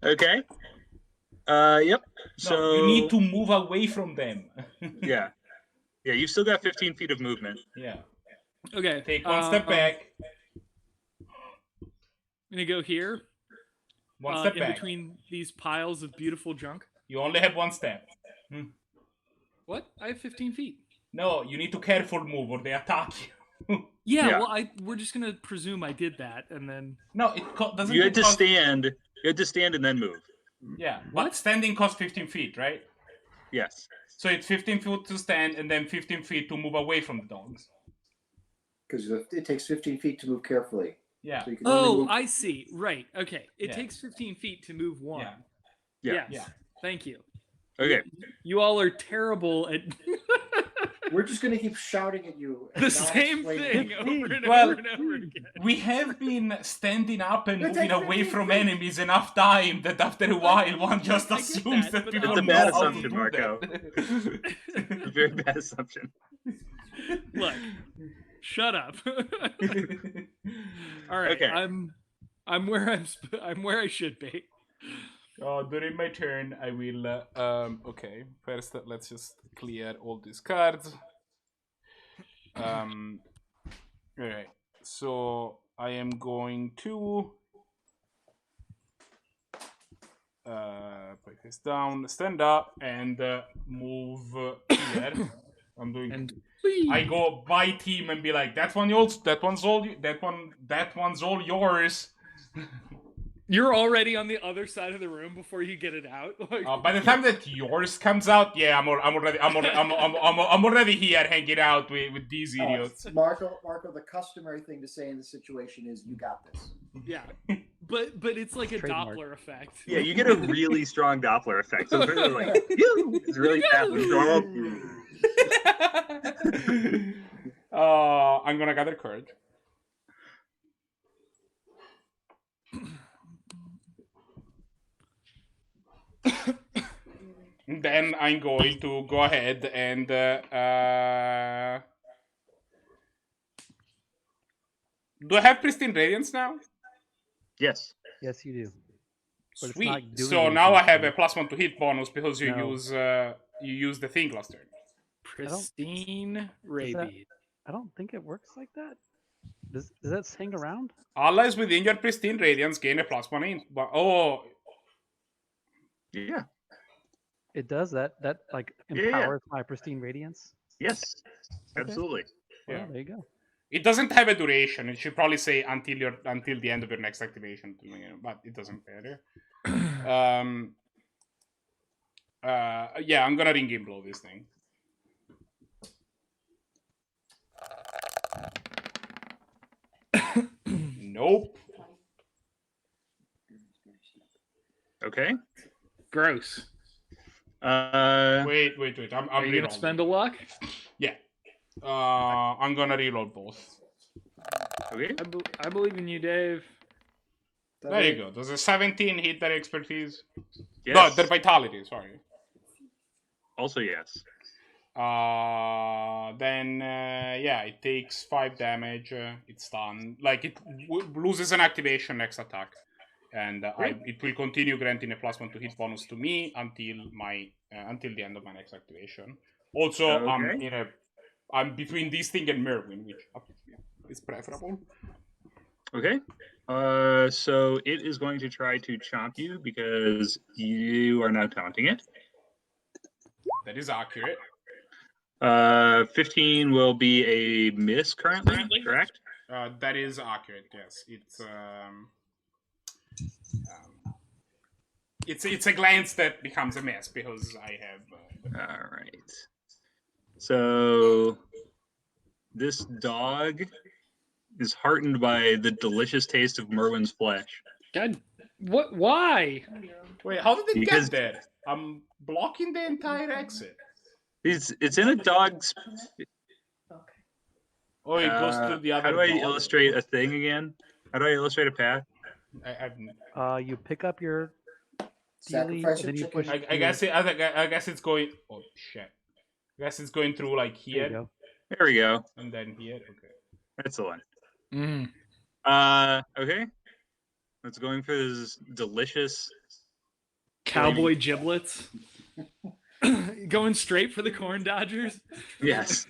Okay. Yep. So No, you need to move away from them. yeah, you've still got 15 feet of movement. Yeah. Okay. Take one step back. I'm gonna go here. One step in back. between these piles of beautiful junk. You only have one step. What? I have 15 feet. No, you need to careful move or they attack you. Yeah. Well, we're just gonna presume I did that, and then. No, it doesn't. You had to stand. You had to stand and then move. Yeah, What? but standing costs 15 feet, right? Yes. So it's 15 feet to stand and then 15 feet to move away from the dogs. Because it takes 15 feet to move carefully. Yeah. So you can only move... I see. Right. Okay. It Yeah. takes 15 feet to move one. Yeah. Yeah. Yes. Yeah. Thank you. Okay. You all are terrible at We're just going to keep shouting at you. and the not same explaining thing it. over and Well, over and over again. We have been standing up and It moving takes away 15 from feet. enemies enough time that after a while one just I get assumes that, that but people It's a don't bad know how to assumption, do Marco. that. Very bad assumption. Look, shut up. All right. Okay. I'm where I'm where I should be. During my turn, I will. Okay, first let's just clear all these cards. Alright, so I am going to put this down, stand up, and move here. I'm doing. And I go by team and be like, that one's all yours. You're already on the other side of the room before you get it out. Like, By the time that yours comes out, yeah, I'm already here hanging out with these idiots. Marco, the customary thing to say in this situation is, "You got this." yeah, but it's like a Trademark. Doppler effect. yeah, you get a really strong Doppler effect. So it's really like, it's really fast. I'm gonna gather courage. Then I'm going to go ahead and do I have pristine radiance now? Yes. Yes, you do. But it's Sweet. not doing So now I anything. have a +1 to hit bonus because you No. use the thing last turn. Pristine rabies. I don't think it works like that. Does that hang around? Allies within your pristine radiance gain a +1 in. Oh, Yeah. It does that. That like Yeah. empowers my pristine radiance. Yes. Absolutely. Well, yeah. there you go. It doesn't have a duration. It should probably say until the end of your next activation, but it doesn't matter. Yeah, I'm gonna ring and blow this thing. Nope. Okay. Gross. Wait. I'm Are you gonna rerolling. spend a luck? Yeah. I'm gonna reload both. Okay. I believe in you, Dave. There you go. Does a 17 hit their expertise? Yes. No, their vitality. Sorry. Also yes. Then yeah, it takes 5 damage. It's done. Like it loses an activation next attack, and it will continue granting a +1 to hit bonus to me until the end of my next activation. Also, Okay. I'm between this thing and Merwin, which is preferable. Okay. So it is going to try to chomp you because you are now taunting it. That is accurate. 15 will be a miss currently, correct? That is accurate. Yes, it's a glance that becomes a miss because I have. All right. So this dog is heartened by the delicious taste of Merwin's flesh. God, what? Why? Wait, how did it Because- get there? I'm blocking the entire exit. It's in a dog's. Oh, it goes through the other. How do I dog. illustrate a thing again? How do I illustrate a path? You pick up your dealie, Sacrifice and then a you push. chicken. I guess it's going. Oh shit! I guess it's going through like There you here go. There we go. and then here. Okay. That's the one. Mm. Okay. It's going for this delicious. Cowboy giblets. Going straight for the corn dodgers. Yes.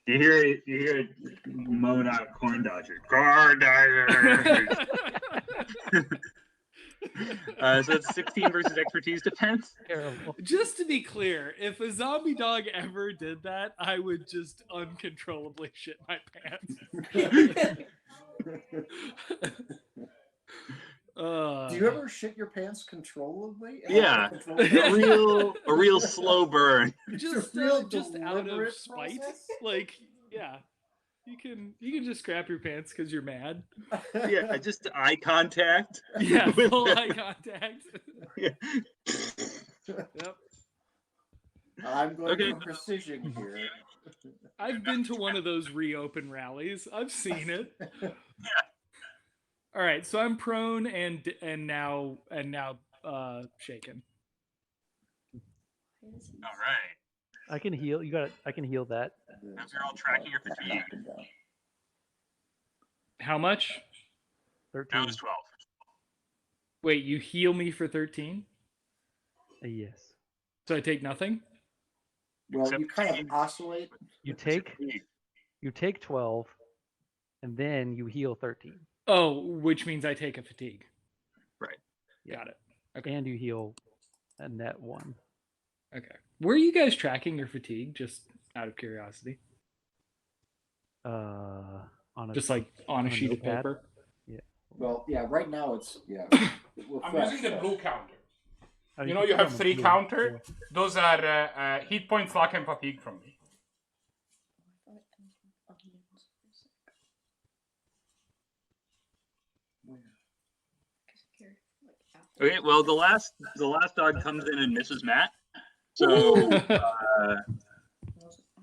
You hear it moan out corn dodger. Corn dodger. So it's 16 versus expertise defense. Terrible. Just to be clear, if a zombie dog ever did that, I would just uncontrollably shit my pants. Do you ever shit your pants controllably? Yeah. Controllably? A real slow burn. just a real just out of deliberate spite? process? Like, yeah. You can just crap your pants because you're mad. Yeah, just eye contact. Yeah, With full the- eye contact. Yeah. Yep. I'm going Okay. for precision here. I've been to one of those reopen rallies. I've seen it. All right, so I'm prone and now shaken. All right. I can heal. You got it. I can heal that. Hope you're all tracking your fatigue. How much? 13. Now it's 12. Wait, you heal me for 13? Yes. So I take nothing? Well, Except you kind of fatigue. oscillate. You take 12, and then you heal 13, Oh, which means I take a fatigue. Right. Got it. Okay. and you heal a net 1. Okay. Were you guys tracking your fatigue just out of curiosity? On a Just like on a sheet of notepad? paper? Well, yeah, right now it's, yeah. We're I'm fresh, using the so- blue counter. Oh, You know, can you put have on the 3 blue. counter. Yeah. Those are hit points, luck, and fatigue from me. Okay, well the last dog comes in and misses Matt. So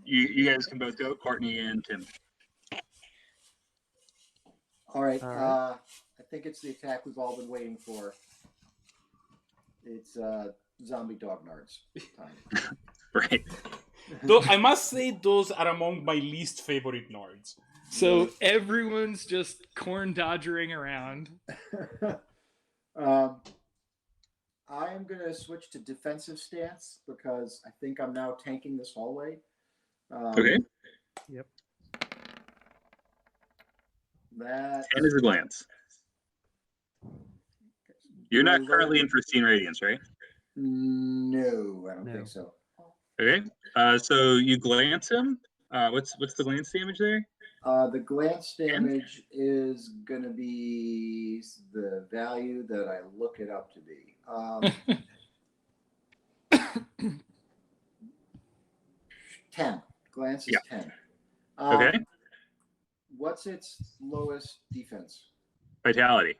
you guys can both go, Courtney and Tim. All right. All right. I think it's the attack we've all been waiting for. It's zombie dog nards time. Right. Though I must say, those are among my least favorite nards. So everyone's just corn dodgering around. I'm going to switch to defensive stance because I think I'm now tanking this hallway. Okay. Yep. That 10 is a glance. You're not currently in pristine radiance, right? No, I don't No. think so. Okay. So you glance him. What's the glance damage there? The glance damage is going to be the value that I look it up to be. 10. Glance is 10. Okay. What's its lowest defense? Vitality.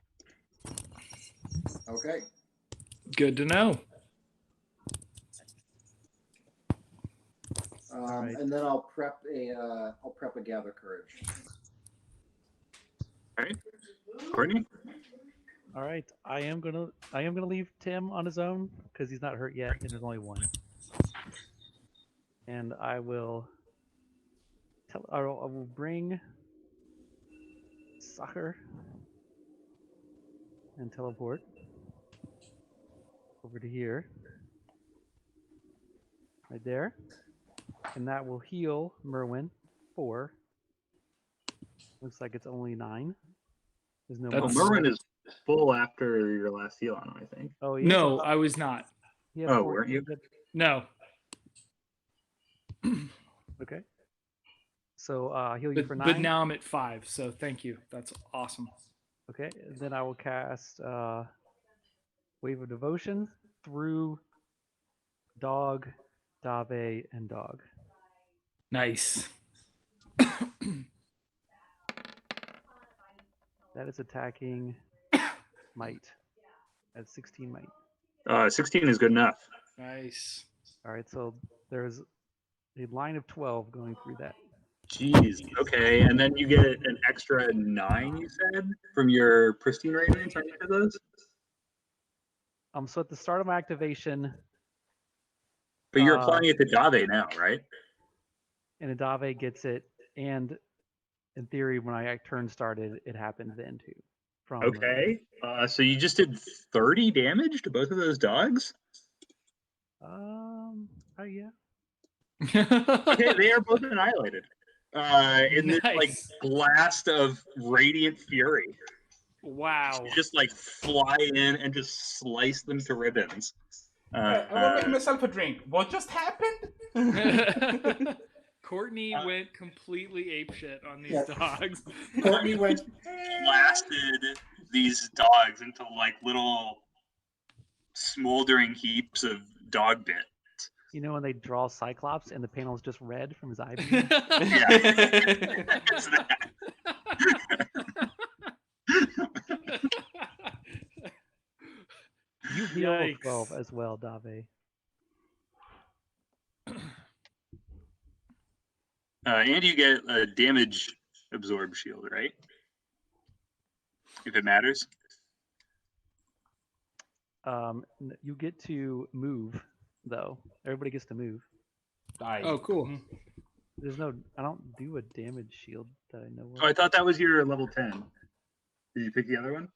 Okay. Good to know. right. And then I'll prep a gather courage. All right. Courtney. All right. I am gonna leave Tim on his own because he's not hurt yet, and there's only one. And I will bring soccer and teleport over to here, right there, and that will heal Merwin for Looks like it's only 9. There's no. Well, That's- Merwin is full after your last heal on him, I think. Oh, yeah. No, I was not. Oh, weren't you? No. Okay. So heal you for 9. But now I'm at 5, so thank you. That's awesome. Okay, then I will cast Wave of Devotion through Dog, Dave, and Dog. Nice. That is attacking might. At 16 might. 16 is good enough. Nice. All right, so there's a line of 12 going through that. Jeez. Okay, and then you get an extra 9, you said, from your pristine radiance on each of those. So at the start of my activation, But you're applying it to Dave now, right? and Adave gets it, and in theory, when I turn started, it happened then too. From Okay. So you just did 30 damage to both of those dogs. Oh yeah. Okay, they are both annihilated. In this like Nice. blast of radiant fury, Wow. you just like fly in and just slice them to ribbons. I will make myself a drink. What just happened? Courtney went completely apeshit on these Yeah. dogs. Courtney went. Blasted these dogs into like little smoldering heaps of dog bit. You know when they draw Cyclops and the panel is just red from his eye beam? Yeah. It's that. You heal Yikes. 12 as well, Dave. And you get a damage absorb shield, right? If it matters. You get to move, though. Everybody gets to move. Oh, cool. There's no. I don't do a damage shield that I know of. Oh, I thought that was your level 10. Did you pick the other one?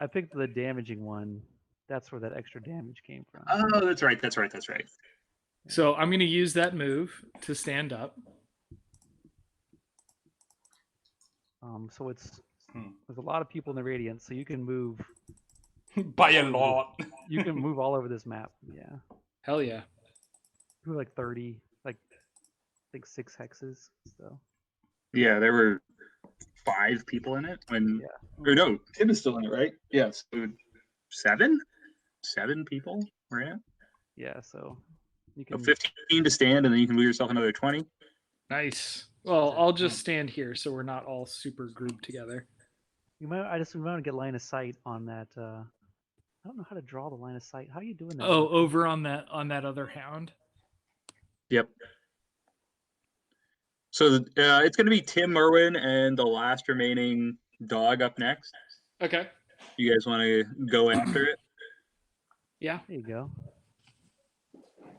I picked the damaging one. That's where that extra damage came from. Oh, that's right. That's right. That's right. So I'm going to use that move to stand up. So it's there's a lot of people in the radiant, so you can move. By a lot. You can move all over this map. Yeah, Hell yeah. move like 30, like I think 6 hexes. So Yeah, there were 5 people in it when. Yeah. Or no, Tim is still in it, right? Yes. Yeah, so 7 people were in it. yeah, so you So can. 15 to stand, and then you can move yourself another 20. Nice. Well, I'll just stand here so we're not all super grouped together. You might. We want to get line of sight on that. I don't know how to draw the line of sight. How are you doing that? Oh, over on that other hound. Yep. So it's going to be Tim, Merwin, and the last remaining dog up next. Okay. You guys want to go after it? Yeah. There you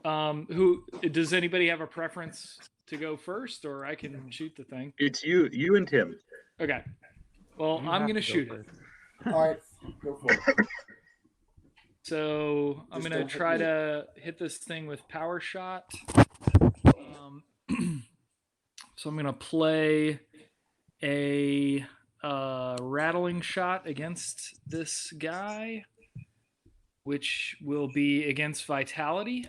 go. Who does anybody have a preference to go first, or I can shoot the thing? It's you and Tim. Okay. Well, You I'm have gonna to go shoot it. first. All right, go for it. So I'm Just gonna don't hit try me. to hit this thing with power shot. So I'm gonna play a rattling shot against this guy, which will be against vitality.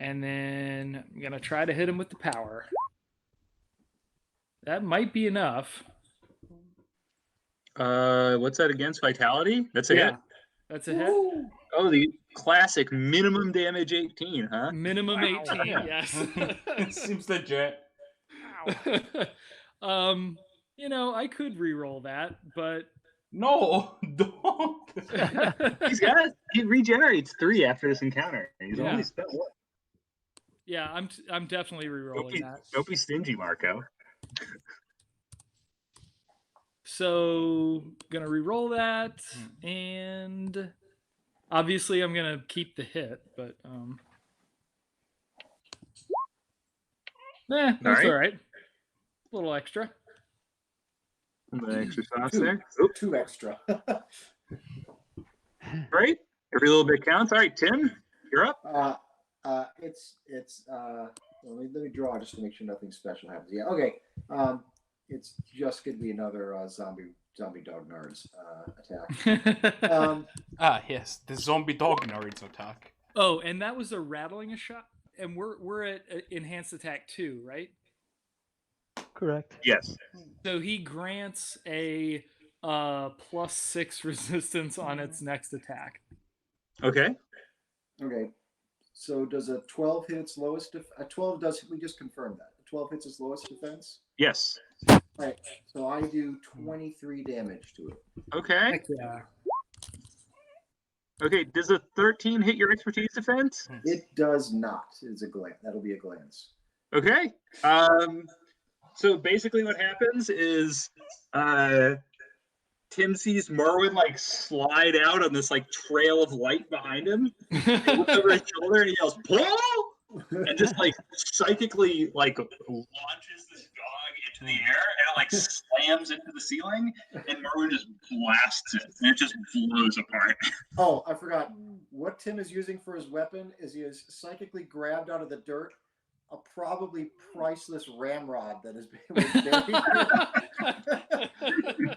And then I'm gonna try to hit him with the power. That might be enough. What's that against? Vitality? That's a hit. That's a hit. Woo! Oh, the classic minimum damage 18, huh? Minimum 18. Yes. Seems legit. You know, I could re-roll that, but No, don't. He regenerates 3 after this encounter. He's Yeah. only spent 1. yeah, I'm definitely re-rolling that. Don't be stingy, Marco. So gonna re-roll that, and obviously I'm gonna keep the hit, but that's all right. A little extra. The extra sauce 2, there. Oops, 2 extra. right? Every little bit counts. All right, Tim, you're up. It's let me draw just to make sure nothing special happens. Yeah, okay. it's just going to be another zombie dog nerds attack. Yes, the zombie dog nerds attack. Oh, and that was a rattling a shot, and we're at enhanced attack 2, right? Correct. Yes. So he grants a +6 resistance on its next attack. Okay. Okay. So does a 12 hit its lowest? A 12 does. We just confirmed that. A 12 hits its lowest defense. Yes. All right. So I do 23 damage to it. Okay. Heck yeah. Okay. Does a 13 hit your expertise defense? It does not. It's a glance. That'll be a glance. Okay. So basically, what happens is, Tim sees Merwin like slide out on this like trail of light behind him. He looks over his shoulder and he yells, "Pull!" and just like psychically like launches this dog into the air and it like slams into the ceiling and Merwin just blasts it and it just blows apart. Oh, I forgot. What Tim is using for his weapon is he has psychically grabbed out of the dirt a probably priceless ramrod that has been buried.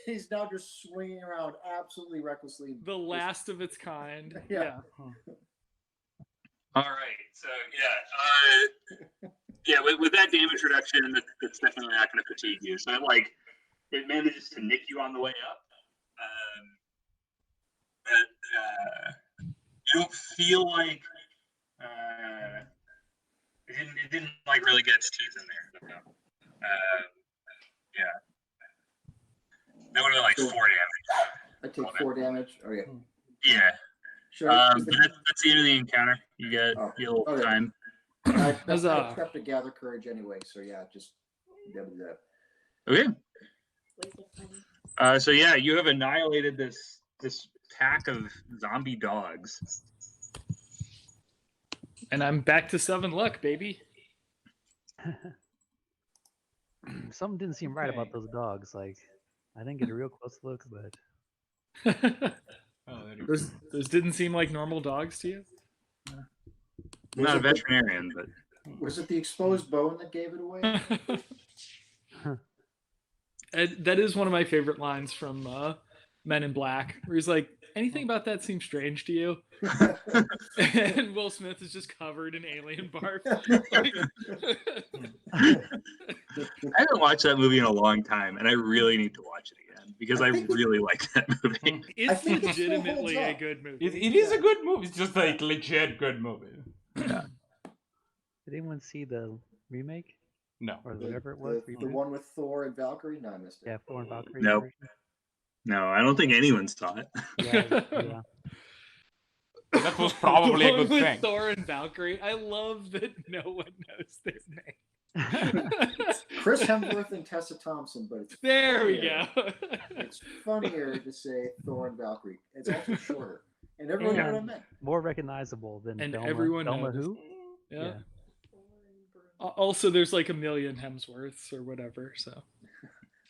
He's now just swinging around absolutely recklessly. The last of its kind. Yeah. All right, so with that damage reduction, that's definitely not going to fatigue you. So it manages to nick you on the way up. But you don't feel like it didn't like really get its teeth in there. But no. Yeah. That would have like 4 damage. I take 4 damage. Okay. Yeah. Sure. But that's the end of the encounter. You get your little okay. time. I expect to gather courage anyway, so yeah, just do that. Okay. So yeah, you have annihilated this pack of zombie dogs. And I'm back to 7 luck, baby. Something didn't seem right about those dogs. Like, I didn't get a real close look, but Those didn't seem like normal dogs to you? I'm not a veterinarian, but was it the exposed bone that gave it away? That is one of my favorite lines from Men in Black, where he's like, anything about that seems strange to you? And Will Smith is just covered in alien barf. I haven't watched that movie in a long time, and I really need to watch it again because I really like that movie. It's legitimately a good movie. It is a good movie. It's just like legit good movie. Yeah. Did anyone see the remake? No. Or whatever it was? The one with Thor and Valkyrie? No, I missed it. Yeah, Thor and Valkyrie. Nope. No, I don't think anyone saw it. Yeah. That was probably a good with thing. Thor and Valkyrie. I love that no one knows their name. Chris Hemsworth and Tessa Thompson, but it's There we funnier. go. It's funnier to say Thor and Valkyrie. It's also shorter. And everyone knew what I meant. More recognizable than And Velma. everyone Velma knows. who? Yeah. Also, there's like a million Hemsworths or whatever, so.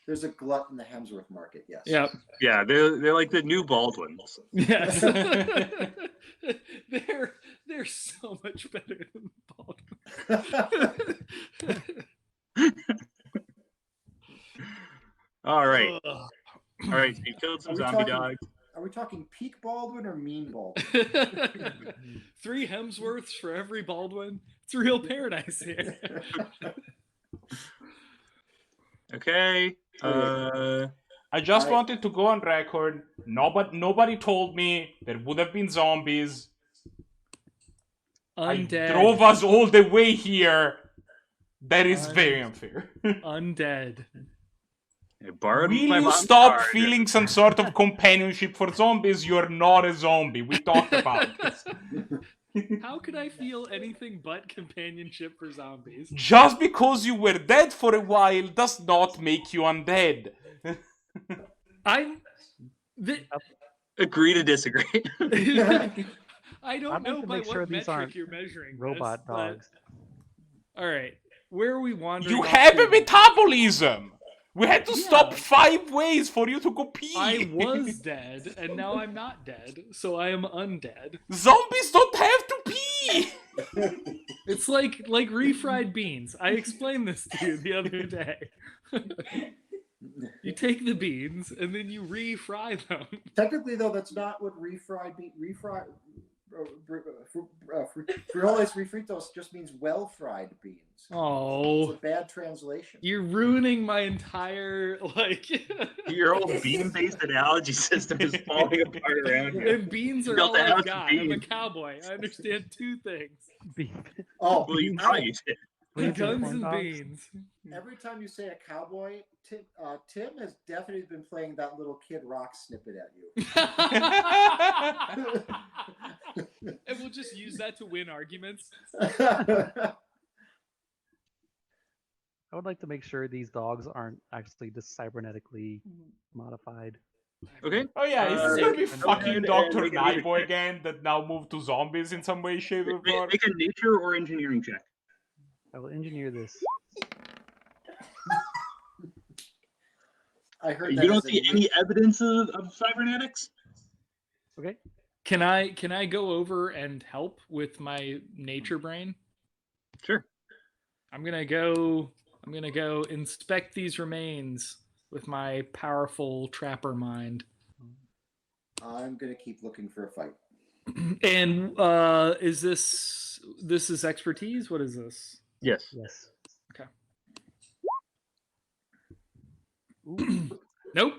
There's a glut in the Hemsworth market, yes. Yeah. Yeah, they're like the new Baldwins. Yes. they're so much better than Baldwin. All right. Ugh. All right, so you killed some zombie dogs. Are we talking peak Baldwin or mean Baldwin? 3 Hemsworths for every Baldwin. It's real paradise here. Okay. I just wanted to go on record. Nobody told me there would have been zombies. Undead. I drove us all the way here. That is very unfair. Undead. I borrowed Will my you mom's stop card. feeling some sort of companionship for zombies? You're not a zombie. We talked about this. How could I feel anything but companionship for zombies? Just because you were dead for a while does not make you undead. Agree to disagree. I don't I'm know to by make what sure these metric aren't you're measuring robot this, but- dogs. All right, where are we wandering? You off have to? a metabolism. We had to stop 5 ways for you to go pee. I was dead, and now I'm not dead, so I am undead. Zombies don't have to pee. Really? It's like refried beans. I explained this to you the other day. You take the beans and then you refry them. Technically, though, that's not what frijoles refritos just means well-fried beans. Oh, It's a bad translation. you're ruining my entire Your whole bean-based analogy system is falling apart around you. And beans are built all a house I've of got. I'm a beans. cowboy. I understand two things: Oh, Well, you probably did. guns and beans. every time you say a cowboy, Tim has definitely been playing that little Kid Rock snippet at you. And we'll just use that to win arguments. I would like to make sure these dogs aren't actually just cybernetically modified. Okay. Oh yeah, is this gonna be go fucking ahead Dr. and make a Nightboy check. again that now moved to zombies in some way, shape, or form? Make a nature or engineering check. I will engineer this. I heard You that don't as a see any evidence of cybernetics? Okay. Can I go over and help with my nature brain? Sure. I'm gonna go inspect these remains with my powerful trapper mind. I'm gonna keep looking for a fight. And is this is expertise? What is this? Yes. Yes. Okay. Ooh. Nope.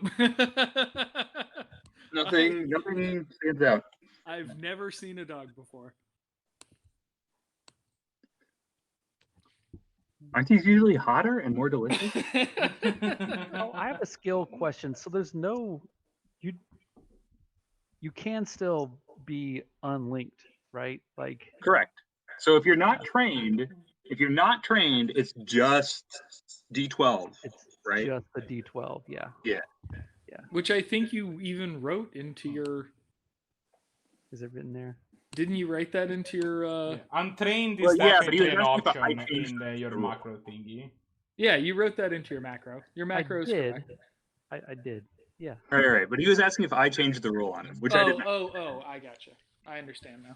Nothing stands out. I've never seen a dog before. Aren't these usually hotter and more delicious? Oh, I have a skill question. So there's no you can still be unlinked, right? Like Correct. So if you're not trained, it's just D12, it's right? just the D12. Yeah. Which I think you even wrote into your. Is it written there? Didn't you write that into your? Yeah, untrained is Well, yeah, but he definitely was an asking if I option changed in your the rule. macro thingy. Yeah, you wrote that into your macro. Your macro I is did. correct. I did. Yeah. Right. But he was asking if I changed the rule on him, which I did not. Oh! I gotcha. I understand now.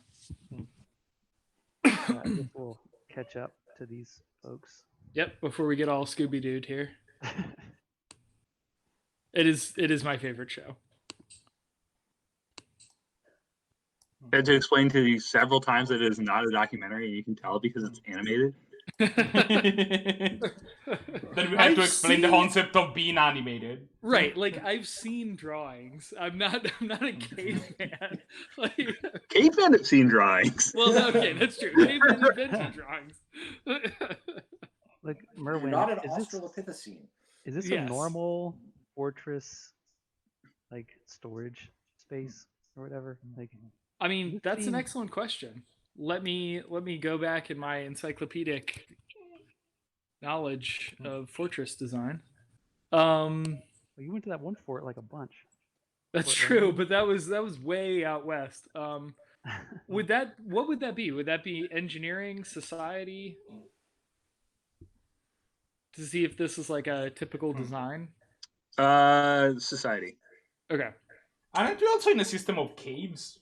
I guess we'll catch up to these folks. Yep. Before we get all Scooby Dooed here, it is my favorite show. I had to explain to you several times that it is not a documentary, and you can tell because it's animated. Then we have to explain the concept of being animated. Right, like I've seen drawings. I'm not a caveman. Like, Cavemen have seen drawings. well, okay, that's true. Cavemen invented drawings. Like You're Merwin, not an is this Australopithecine. a Yes. normal fortress like storage space or whatever? Like I mean, that's an seems- excellent question. Let me go back in my encyclopedic knowledge of fortress design. well, you went to that one fort like a bunch. That's What, true, right? but that was way out west. What would that be? Would that be engineering, society? To see if this is like a typical design. Society. Okay. Aren't we also in a system of caves?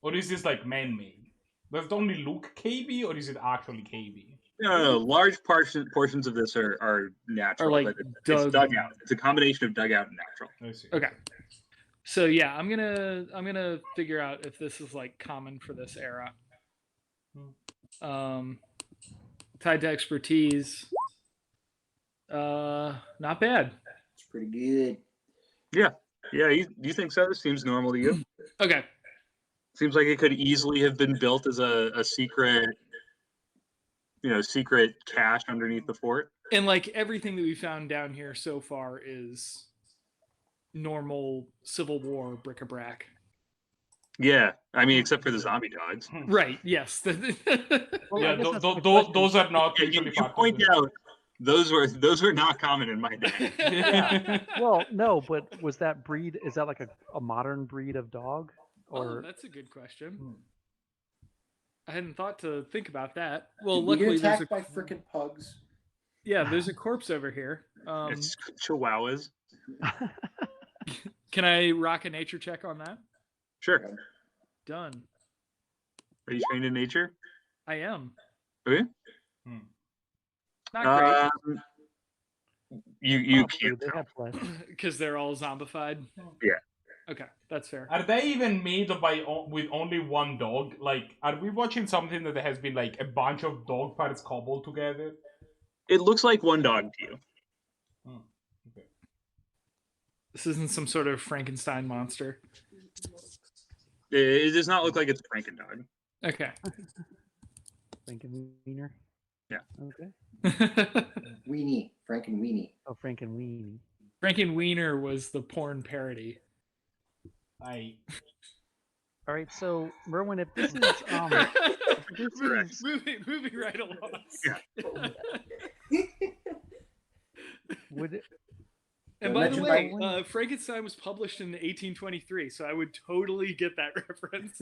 Or is this like man-made? Does it only look cavey, or is it actually cavey? No. Large portions of this are natural. Or like but it's dug. dugout. It's a combination of dugout and natural. I see. Okay. So yeah, I'm gonna figure out if this is like common for this era. Tied to expertise. Not bad. It's pretty good. Yeah, you think so? This seems normal to you. Okay. Seems like it could easily have been built as a secret, secret cache underneath the fort. And like everything that we found down here so far is normal Civil War bric-a-brac. Yeah, I mean, except for the zombie dogs. Right. Yes. Well, Yeah, I guess that's my question. those are not Yeah, usually you part point of out those were not common in my day. it. Well, no, but was that breed? Is that like a modern breed of dog? Oh, Or that's a good question. I hadn't thought to think about that. Well, Did we luckily get there's attacked by frickin' pugs. there's a corpse over here. It's chihuahuas. Can I rock a nature check on that? Sure. Done. Are you trained in nature? I am. Okay. Not You Probably, can't they tell. have flesh. great. Because they're all zombified? Yeah. Okay, that's fair. Are they even made with only one dog? Like, are we watching something that has been like a bunch of dog parts cobbled together? It looks like one dog to you. Okay. This isn't some sort of Frankenstein monster. It does not look like it's a Franken dog. Okay. Frankenweenie. Yeah. Okay. Weenie, Frankenweenie. Oh, Frankenweenie. Frankenwiener was the porn parody. All right, so Merwin, if this is this Correct. is moving right along. would it, And by the Legend way, by- Frankenstein was published in 1823, so I would totally get that reference.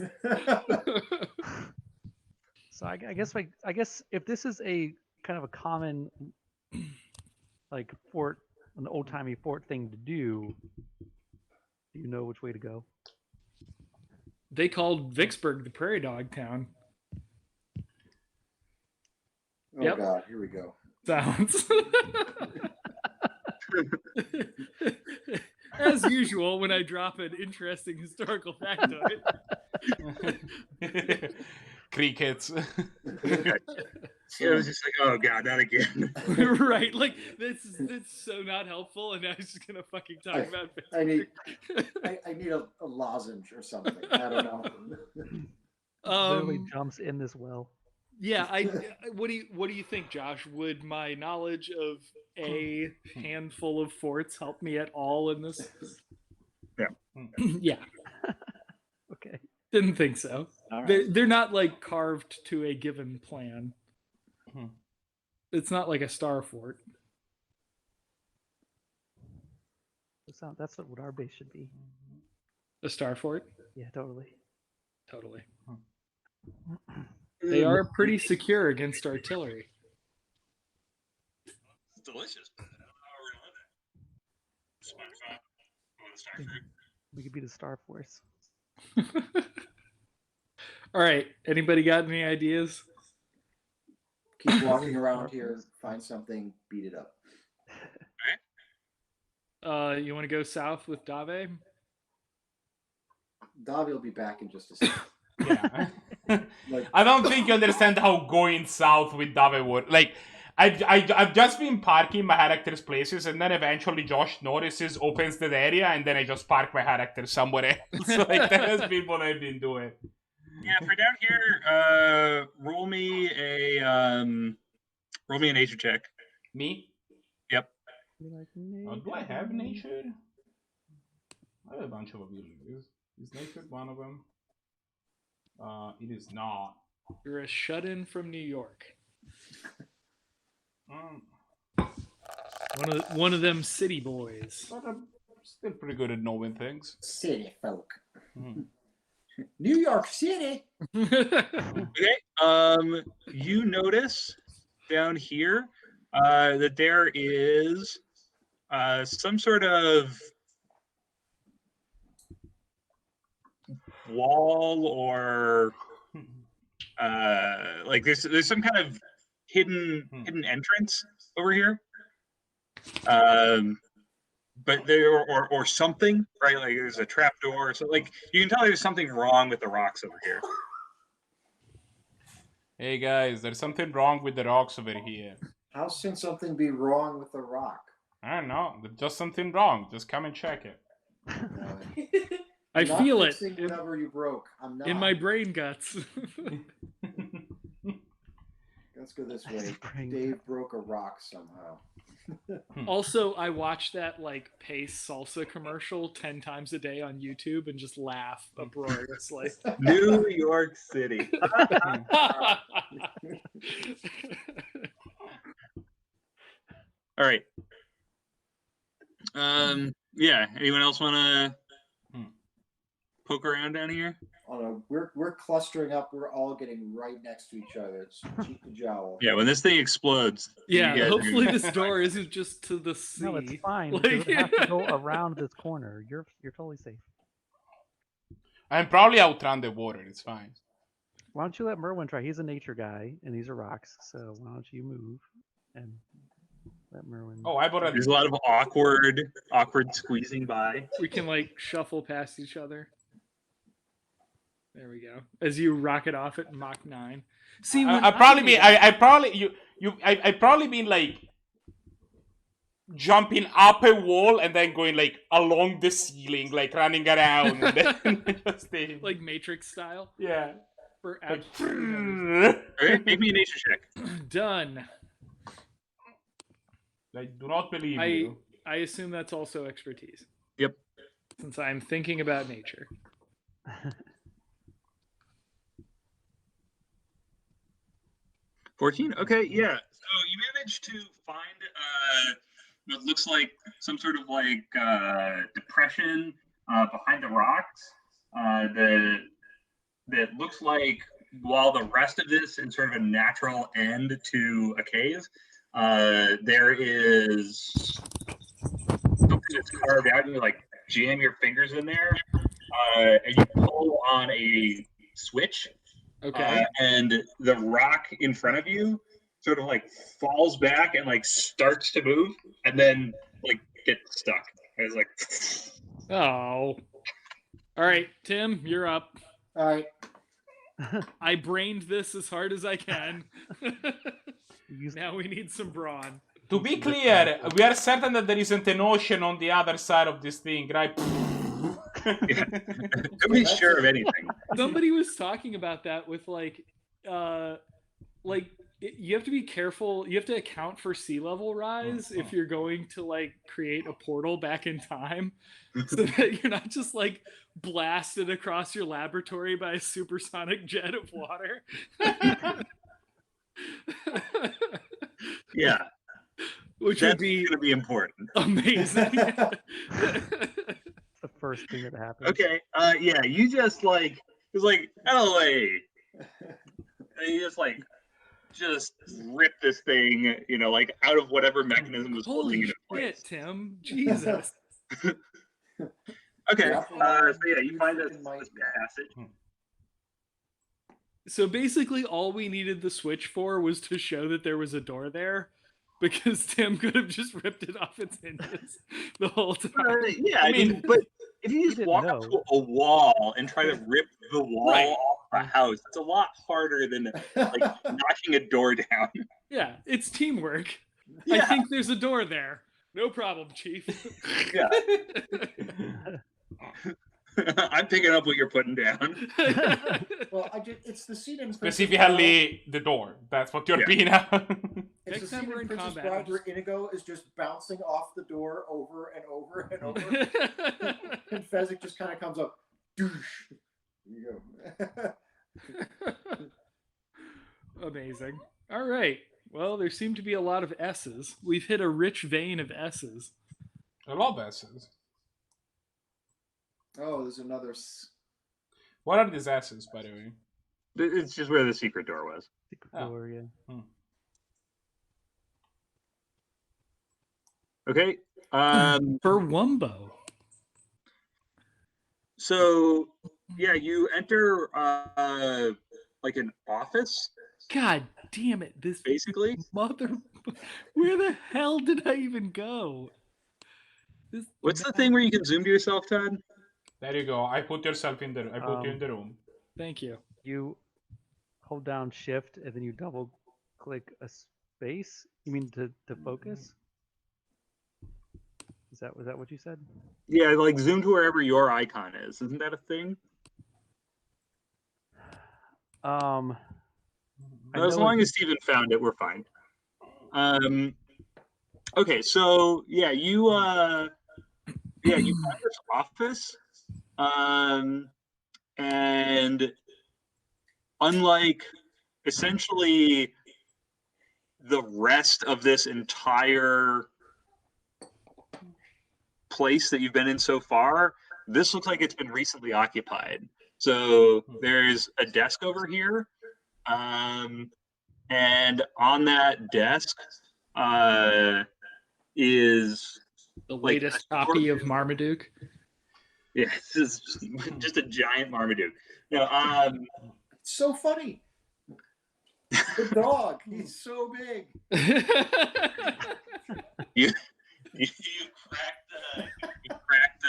so I guess if this is a kind of a common like fort, an old timey fort thing to do you know which way to go? They called Vicksburg the prairie dog town. Oh Yep. God, here we go. Sounds. As usual, when I drop an interesting historical factoid. Crickets. It was just like, oh god, not again. Right, like that's so not helpful, and I was just gonna fucking talk about I need, Vicksburg. I need a lozenge or something. I don't know. Literally jumps in this well. Yeah, what do you think, Josh? Would my knowledge of a handful of forts help me at all in this? Yeah. Yeah. Okay. Didn't think so. All right. They're not like carved to a given plan. It's not like a star fort. That's what our base should be. A star fort? Yeah, totally. Totally. They are pretty secure against artillery. It's delicious. We could be the Star Force. All right. Anybody got any ideas? Keep walking around here, find something, beat it up. You want to go south with Dave? Davi will be back in just a second. Yeah. Like, I don't think you understand how going south with Dave would. Like, I've just been parking my characters' places, and then eventually Josh notices, opens that area, and then I just park my character somewhere else. Like, that has been what I've been doing. Yeah, for down here, roll me a nature check. Me? Yep. Do I have nature? I have a bunch of abilities. Is nature one of them? It is not. You're a shut-in from New York. One of them city boys. But I'm still pretty good at knowing things. city folk. New York City. Okay. You notice down here that there is some sort of wall or like there's some kind of hidden entrance over here. But there or something, right? Like there's a trap door, so like you can tell there's something wrong with the rocks over here. Hey guys, there's something wrong with the rocks over here. How should something be wrong with the rock? I don't know. There's just something wrong. Just come and check it. I Not feel it fixing whatever you broke. I'm not. in my brain guts. Let's go this way. Dave broke a rock somehow. Also, I watch that like Pace salsa commercial 10 times a day on YouTube and just laugh uproariously. New York City. All right. Yeah. Anyone else want to poke around down here? Oh no, we're clustering up. We're all getting right next to each other. It's cheek to jowl. Yeah. When this thing explodes. Yeah, you guys hopefully are- this door isn't just to the sea. No, it's fine. Like- Like, you have to go around this corner. You're totally safe. I'm probably outrun the water. It's fine. Why don't you let Merwin try? He's a nature guy, and these are rocks. So why don't you move and let Merwin? Oh, I've already. There's a lot of awkward squeezing by. We can like shuffle past each other. There we go. As you rocket off at Mach 9. See, I probably been like jumping up a wall and then going like along the ceiling, like running around, and then just staying. like Matrix style. Yeah. For Like, Okay, make me a nature check. done. I do not believe you. I assume that's also expertise. Yep. Since I'm thinking about nature. 14. Okay, yeah. So you managed to find what looks like some sort of like depression behind the rocks. That looks like, while the rest of this is sort of a natural end to a cave, there is something that's carved out, and you like jam your fingers in there, and you pull on a switch. Okay. And the rock in front of you sort of like falls back and like starts to move, and then like gets stuck. It's like, Oh. All right, Tim, you're up. All right. I brained this as hard as I can. Now we need some brawn. To be clear, we are certain that there isn't an ocean on the other side of this thing, right? nobody's sure of anything. Somebody was talking about that with like you have to be careful. You have to account for sea level rise if you're going to like create a portal back in time, so that you're not just like blasted across your laboratory by a supersonic jet of water. Yeah, Which that's would be going to be important. amazing. The first thing that happens. Okay, yeah, you just like, it's like, LA. And you just rip this thing, like out of whatever mechanism was holding Holy it in place. shit, Tim. Jesus. Okay, Yeah, so yeah, you find this might- passage. So basically all we needed the switch for was to show that there was a door there, because Tim could have just ripped it off its hinges the whole time. Yeah, I mean, but if you just didn't walk up to a wall and try to rip the wall Right. off a house, it's a lot harder than like knocking a door down. Yeah, it's teamwork. I Yeah. think there's a door there. No problem, Chief. Yeah. I'm picking up what you're putting down. Well, it's the scene in Princess Bride. Specifically, the door. That's what you're Yeah. being at. It's Next the time scene we're in in Princess combat, Bride I'm where Inigo is just bouncing off the door over and over and over, and Fezzik just kind of comes up. Doosh. Here you go. Amazing. All right. Well, there seem to be a lot of S's. We've hit a rich vein of S's. I love S's. Oh, there's another. What are these S's, by the way? It's just where the secret door was. Secret Oh. door, yeah. Okay. For Wumbo. So yeah, you enter like an office, God damn it. This basically. mother. Where the hell did I even go? This What's the thing where you can zoom to yourself, Todd? There you go. I put yourself in the. I put you in the room. Thank you. You hold down shift and then you double click a space. You mean to focus? Was that what you said? Yeah, like zoom to wherever your icon is. Isn't that a thing? As long as Steven found it, we're fine. Okay, so yeah, you find this office, and unlike essentially the rest of this entire place that you've been in so far, this looks like it's been recently occupied. So there's a desk over here, and on that desk is The like latest a copy short- of Marmaduke. Yeah, this is just a giant Marmaduke. No, so funny. The dog, he's so big. You cracked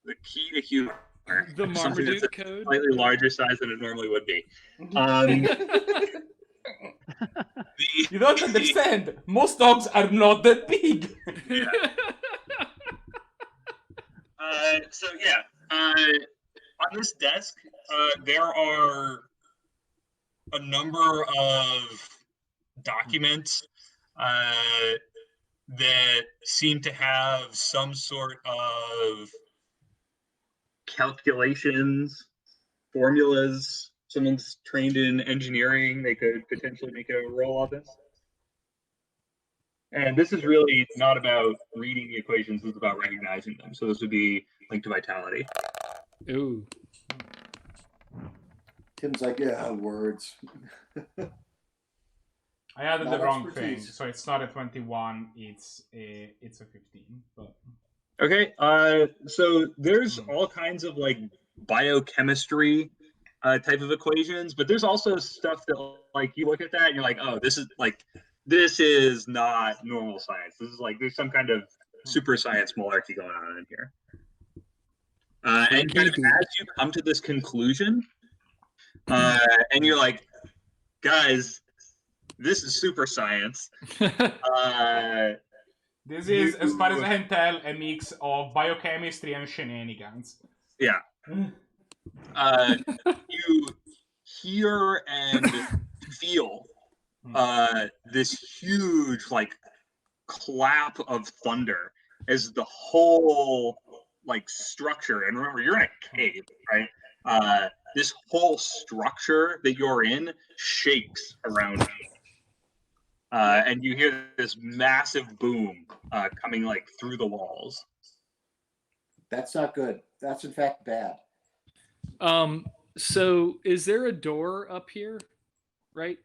the key to humor. The Something that's Marmaduke a code. slightly larger size than it normally would be. You don't understand. Most dogs are not that big. Yeah. On this desk, there are a number of documents that seem to have some sort of calculations, formulas. Someone's trained in engineering, they could potentially make a roll on this. And this is really not about reading the equations, this is about recognizing them. So this would be linked to vitality. Ooh. Tim's like, yeah, words. I added Not the wrong expertise. thing, so it's not a 21, it's a 15. But Okay, so there's all kinds of like biochemistry type of equations, but there's also stuff that like you look at that and you're like, oh, this is not normal science. This is like there's some kind of super science malarkey going on in here. And kind of as you come to this conclusion, and you're like, guys, this is super science. this is, as far as I can tell, a mix of biochemistry and shenanigans. Yeah. You hear and feel this huge like clap of thunder as the whole like structure, and remember you're in a cave, right? This whole structure that you're in shakes around you. And you hear this massive boom coming like through the walls. That's not good. That's in fact bad. So is there a door up here? Right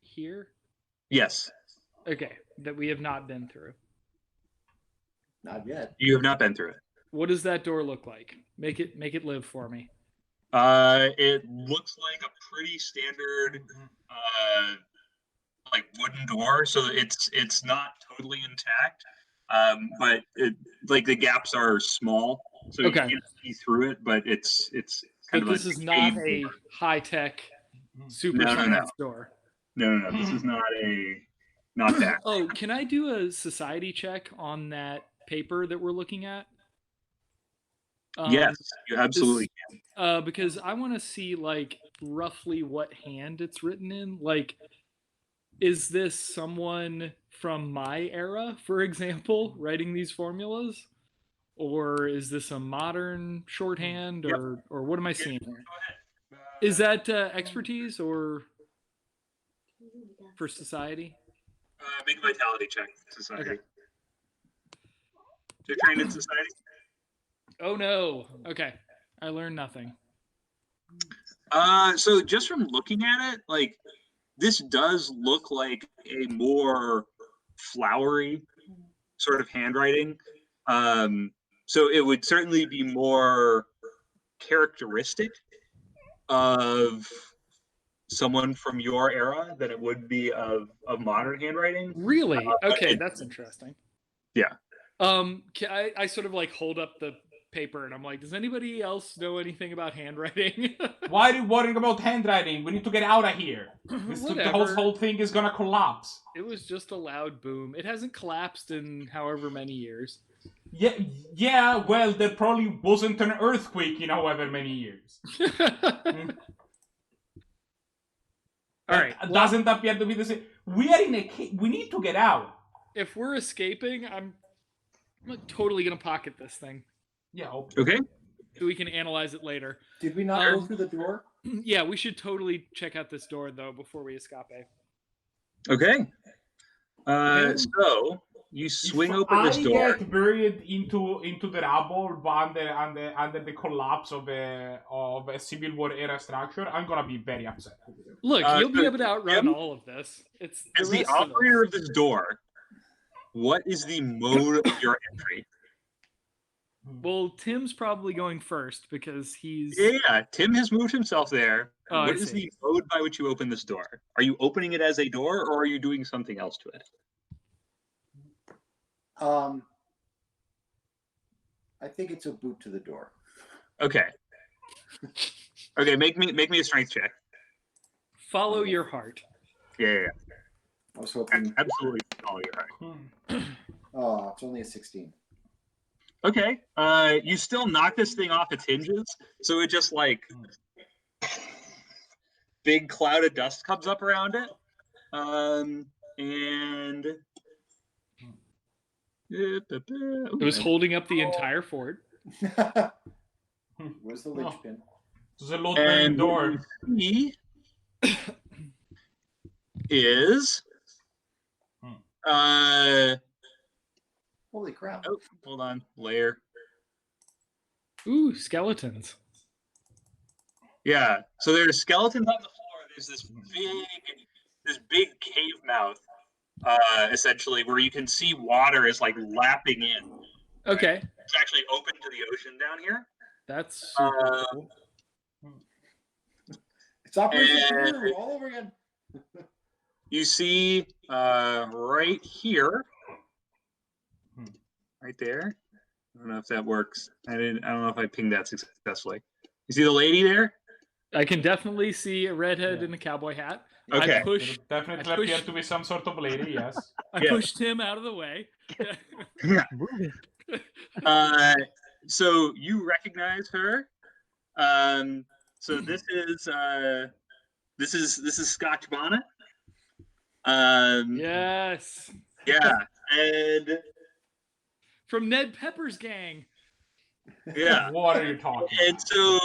here? Yes. Okay, that we have not been through. Not yet. You have not been through it. What does that door look like? Make it live for me. It looks like a pretty standard like wooden door, so it's not totally intact. But like the gaps are small, so you can't see through it, but it's kind of this is not a high-tech super science door. No, this is not that. Oh, can I do a society check on that paper that we're looking at? Yes, you absolutely can. Because I want to see like roughly what hand it's written in. Like, is this someone from my era, for example, writing these formulas? Or is this a modern shorthand? Or what am I seeing here? Is that expertise or for society? Make a vitality check, society. Okay. You're trained in society? Oh no. Okay. I learned nothing. So just from looking at it, like this does look like a more flowery sort of handwriting. So it would certainly be more characteristic of someone from your era than it would be of modern handwriting. Really? Okay, that's interesting. Yeah. I sort of like hold up the paper and I'm like, does anybody else know anything about handwriting? Why are you worrying about handwriting? We need to get out of here. The whole thing is gonna collapse. It was just a loud boom. It hasn't collapsed in however many years. Yeah. Well, there probably wasn't an earthquake in however many years. All right. Doesn't appear to be the same. We are in a cave. We need to get out. If we're escaping, I'm totally gonna pocket this thing. Yeah. Okay. So we can analyze it later. Did we not go through the door? Yeah, we should totally check out this door though before we escape. Okay. So you swing open this door. I get buried into the rubble under the collapse of a Civil War era structure. I'm gonna be very upset. Look, you'll be able to outrun all of this. It's as the operator of this door. What is the mode of your entry? Well, Tim's probably going first because he's. Yeah, Tim has moved himself there. Oh, I What is see. the mode by which you open this door? Are you opening it as a door, or are you doing something else to it? I think it's a boot to the door. Okay. Okay, make me a strength check. Follow your heart. Yeah. I was hoping. Absolutely follow your heart. Oh, it's only a 16. Okay. You still knock this thing off its hinges, so it just like big cloud of dust comes up around it. And It was holding up the entire fort. Where's the linchpin? There's a load bearing door. He is Holy crap. oh, hold on, layer. Ooh, skeletons. Yeah, so there's skeletons on the floor. There's this big cave mouth, essentially, where you can see water is like lapping in. Okay. It's actually open to the ocean down here. That's super cool. It's Operation Peru all over again. You see right here, right there. I don't know if that works. I don't know if I pinged that successfully. You see the lady there? I can definitely see a redhead in a cowboy hat. Okay. It'll definitely appear to be some sort of lady, yes. I pushed him out of the way. Yeah. So you recognize her. So this is Scotch Bonnet. Yes. Yeah, and From Ned Pepper's gang. yeah. What are you talking And about? so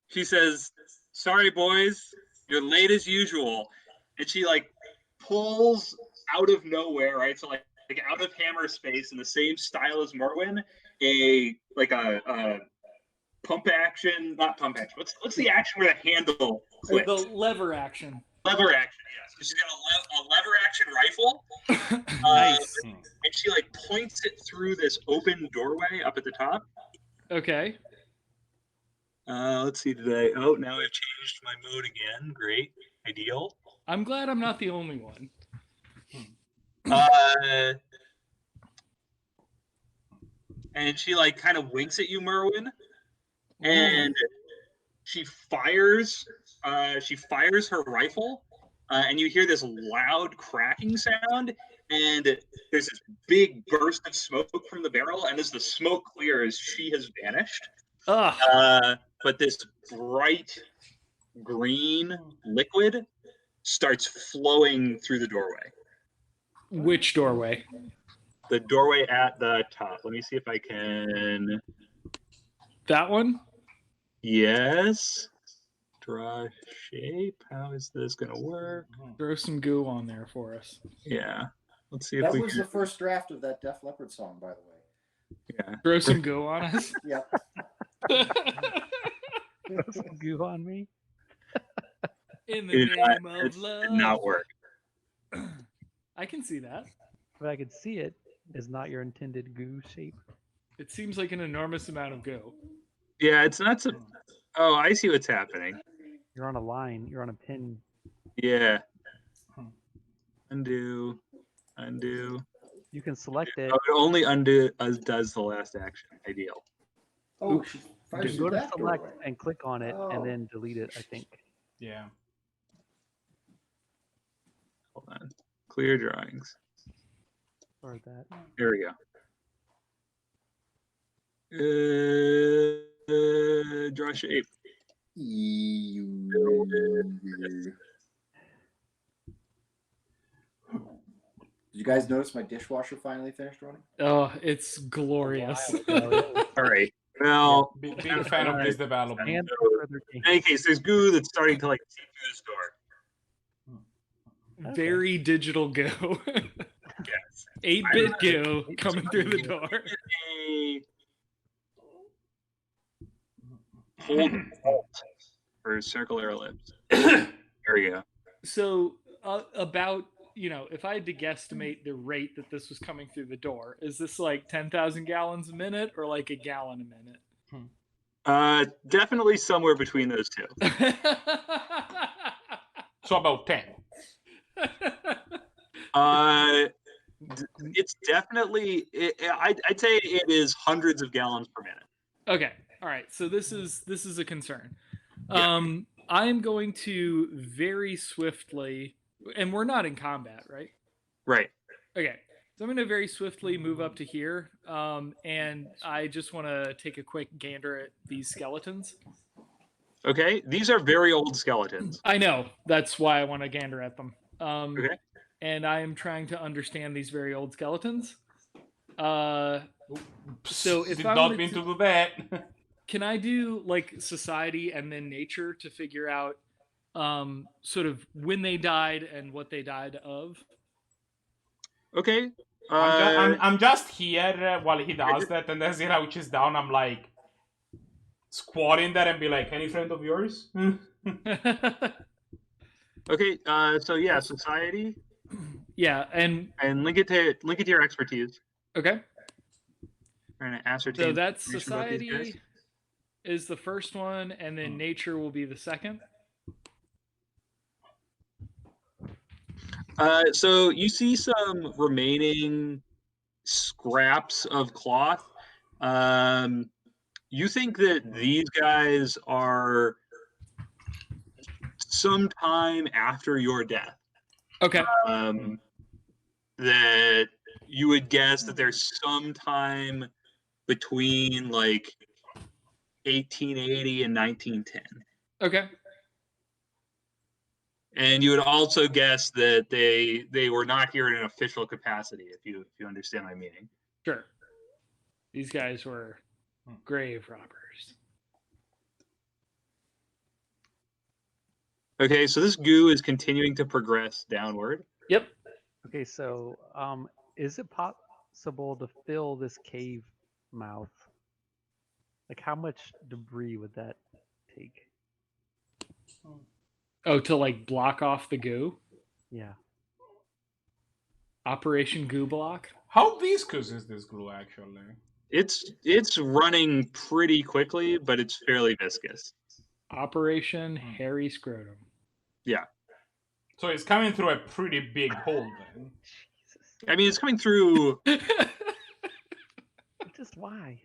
she says, "Sorry, boys, you're late as usual." And she like pulls out of nowhere, right? So like out of hammer space in the same style as Merwin, a pump action, not pump action. What's the action where the handle clicks? The lever action. Lever action, yes. So she's got a lever action rifle. Nice. And she like points it through this open doorway up at the top. Okay. Let's see today. Oh, now I've changed my mode again. Great. Ideal. I'm glad I'm not the only one. And she like kind of winks at you, Merwin. And she fires her rifle, and you hear this loud cracking sound, and there's this big burst of smoke from the barrel, and as the smoke clears, she has vanished. But this bright green liquid starts flowing through the doorway. Which doorway? The doorway at the top. Let me see if I can. That one? Yes. Draw shape. How is this going to work? Throw some goo on there for us. Yeah. Let's see if That we was can. the first draft of that Def Leppard song, by the way. Yeah. Throw some goo on us? Yep. Throw some goo on me. In the name of It love. did not work. I can see that. If I could see it, is not your intended goo shape. It seems like an enormous amount of goo. Yeah, it's not so. Oh, I see what's happening. You're on a line. You're on a pin. Yeah. Undo. You can select it. Oh, it only does the last action. Ideal. Oh, she fires Go through to that select doorway. and click on it, Oh. and then delete it. I think. Yeah. Hold on. Clear drawings. Or that. There we go. Draw shape. Did you guys notice my dishwasher finally finished running? Oh, it's glorious. All right. Well, Big fan of this development. And further in any case, there's goo that's starting to like seep through this door. Very digital goo. Yes. 8-bit goo coming through the door. A hold alt for circular ellipse. There we go. So about if I had to guesstimate the rate that this was coming through the door, is this like 10,000 gallons a minute or like a gallon a minute? Definitely somewhere between those two. So about 10. It's definitely. I'd say it is hundreds of gallons per minute. Okay. All right. So this is a concern. Yeah. I'm going to very swiftly, and we're not in combat, right? Right. Okay. So I'm going to very swiftly move up to here, and I just want to take a quick gander at these skeletons. Okay. These are very old skeletons. I know. That's why I want to gander at them. Okay. And I am trying to understand these very old skeletons. So if Did I not wanted mean to do that. can I do like society and then nature to figure out sort of when they died and what they died of? Okay. I'm just here while he does that, and as he crouches down, I'm like squatting there and be like, "Any friend of yours?" Okay. So yeah, society, Yeah, and link it to your expertise. okay. Trying to ascertain. So that's information about these guys. society is the first one, and then nature will be the second. So you see some remaining scraps of cloth. You think that these guys are sometime after your death. Okay. That you would guess that there's sometime between like 1880 and 1910. Okay. And you would also guess that they were not here in an official capacity, if you understand my meaning. Sure. These guys were grave robbers. Okay, so this goo is continuing to progress downward. Yep. Okay, so is it possible to fill this cave mouth? Like, how much debris would that take? Oh, to like block off the goo? Yeah. Operation Goo Block? How viscous is this glue actually? It's running pretty quickly, but it's fairly viscous. Operation Hairy Scrotum. Yeah. So it's coming through a pretty big hole then. I mean, it's coming through. Just why?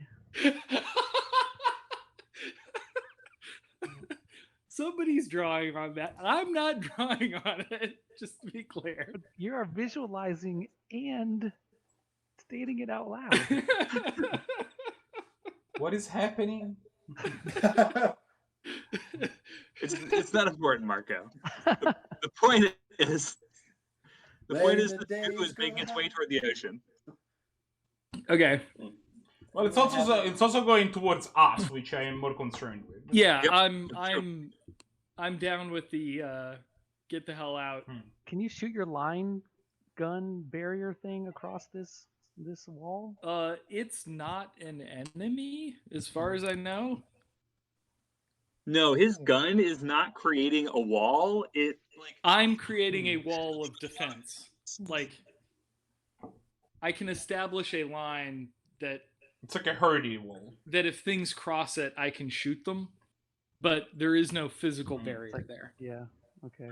Somebody's drawing on that. I'm not drawing on it, just to be clear. You are visualizing and stating it out loud. What is happening? It's not important, Marco. The point is the goo is making its way toward the ocean. Okay. Well, it's also going towards us, which I am more concerned with. Yeah, Yep, I'm down with the get the hell out. Can you shoot your line gun barrier thing across this wall? It's not an enemy, as far as I know. No, his gun is not creating a wall. I'm creating a wall of defense. Like, I can establish a line that It's like a hardy wall. that if things cross it, I can shoot them, but there is no physical barrier there. Yeah. Okay.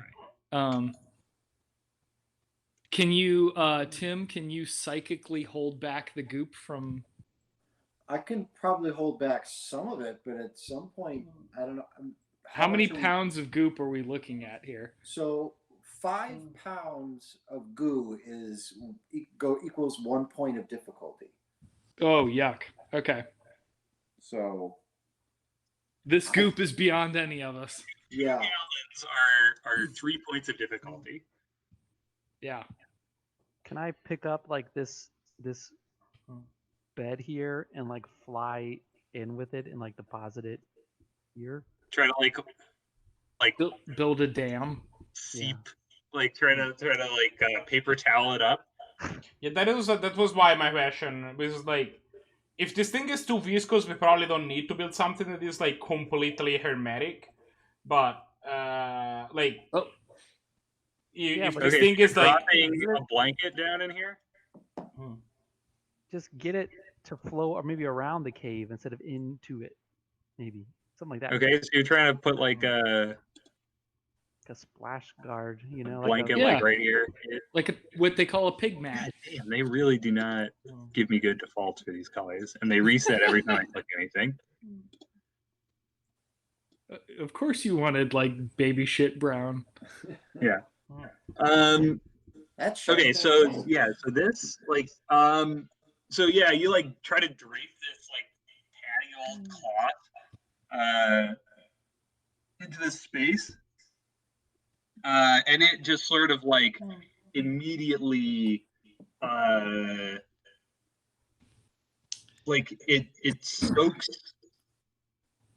Can you, Tim? Can you psychically hold back the goop from? I can probably hold back some of it, but at some point, I don't know. How many much are we- pounds of goop are we looking at here? So 5 pounds of goo equals 1 point of difficulty. Oh, yuck. Okay. So This goop is beyond any of us. yeah, Gallons are 3 points of difficulty. Yeah. Can I pick up like this bed here and like fly in with it and like deposit it here? Try to like Build a dam. seep, like try to paper towel it up. Yeah, that was why my question was like, if this thing is too viscous, we probably don't need to build something that is like completely hermetic. But Yeah, if but this Okay, thing is like, dropping a blanket down in here. Just get it to flow, or maybe around the cave instead of into it. Maybe something like that. Okay, so you're trying to put like a Like a splash guard, you know, blanket Yeah. like right here. Like what they call a pig mat. Damn, they really do not give me good defaults for these colors, and they reset every time I click anything. Of course you wanted like baby shit brown. Yeah. That's Okay, so yeah, so this like so yeah, you like try to drape this like tatty old cloth into this space, and it just sort of like immediately like it soaks.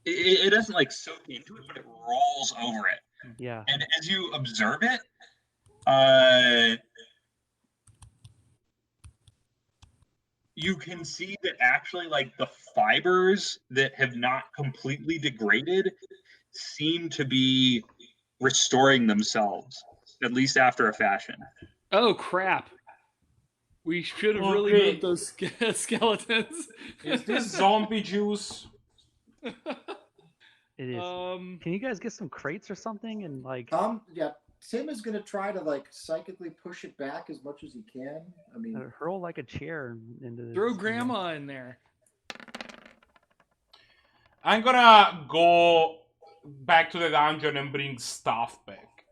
It doesn't like soak into it, but it rolls over it. Yeah. And as you observe it, you can see that actually like the fibers that have not completely degraded seem to be restoring themselves, at least after a fashion. Oh crap. We should have really Okay. moved those skeletons. is this zombie juice? It is. Can you guys get some crates or something and like? Yeah. Tim is gonna try to like psychically push it back as much as he can. I mean, Hurl like a chair into this. Throw grandma in there. I'm gonna go back to the dungeon and bring stuff back.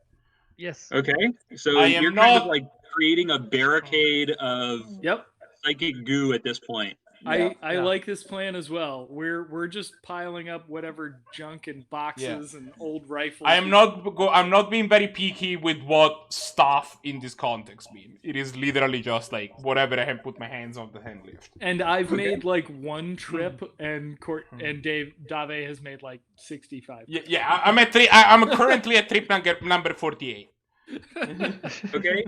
Yes. Okay, so I am you're kind of not- like creating a barricade of Yep. psychic goo at this point. I Yeah. like this plan as well. We're just piling up whatever junk and boxes and old rifles. I'm not being very picky with what stuff in this context mean. It is literally just like whatever I have put my hands on the hand lift. And I've made like one trip, and Dave has made like 65. Yeah. I'm at three. I'm currently at trip number 48. Okay.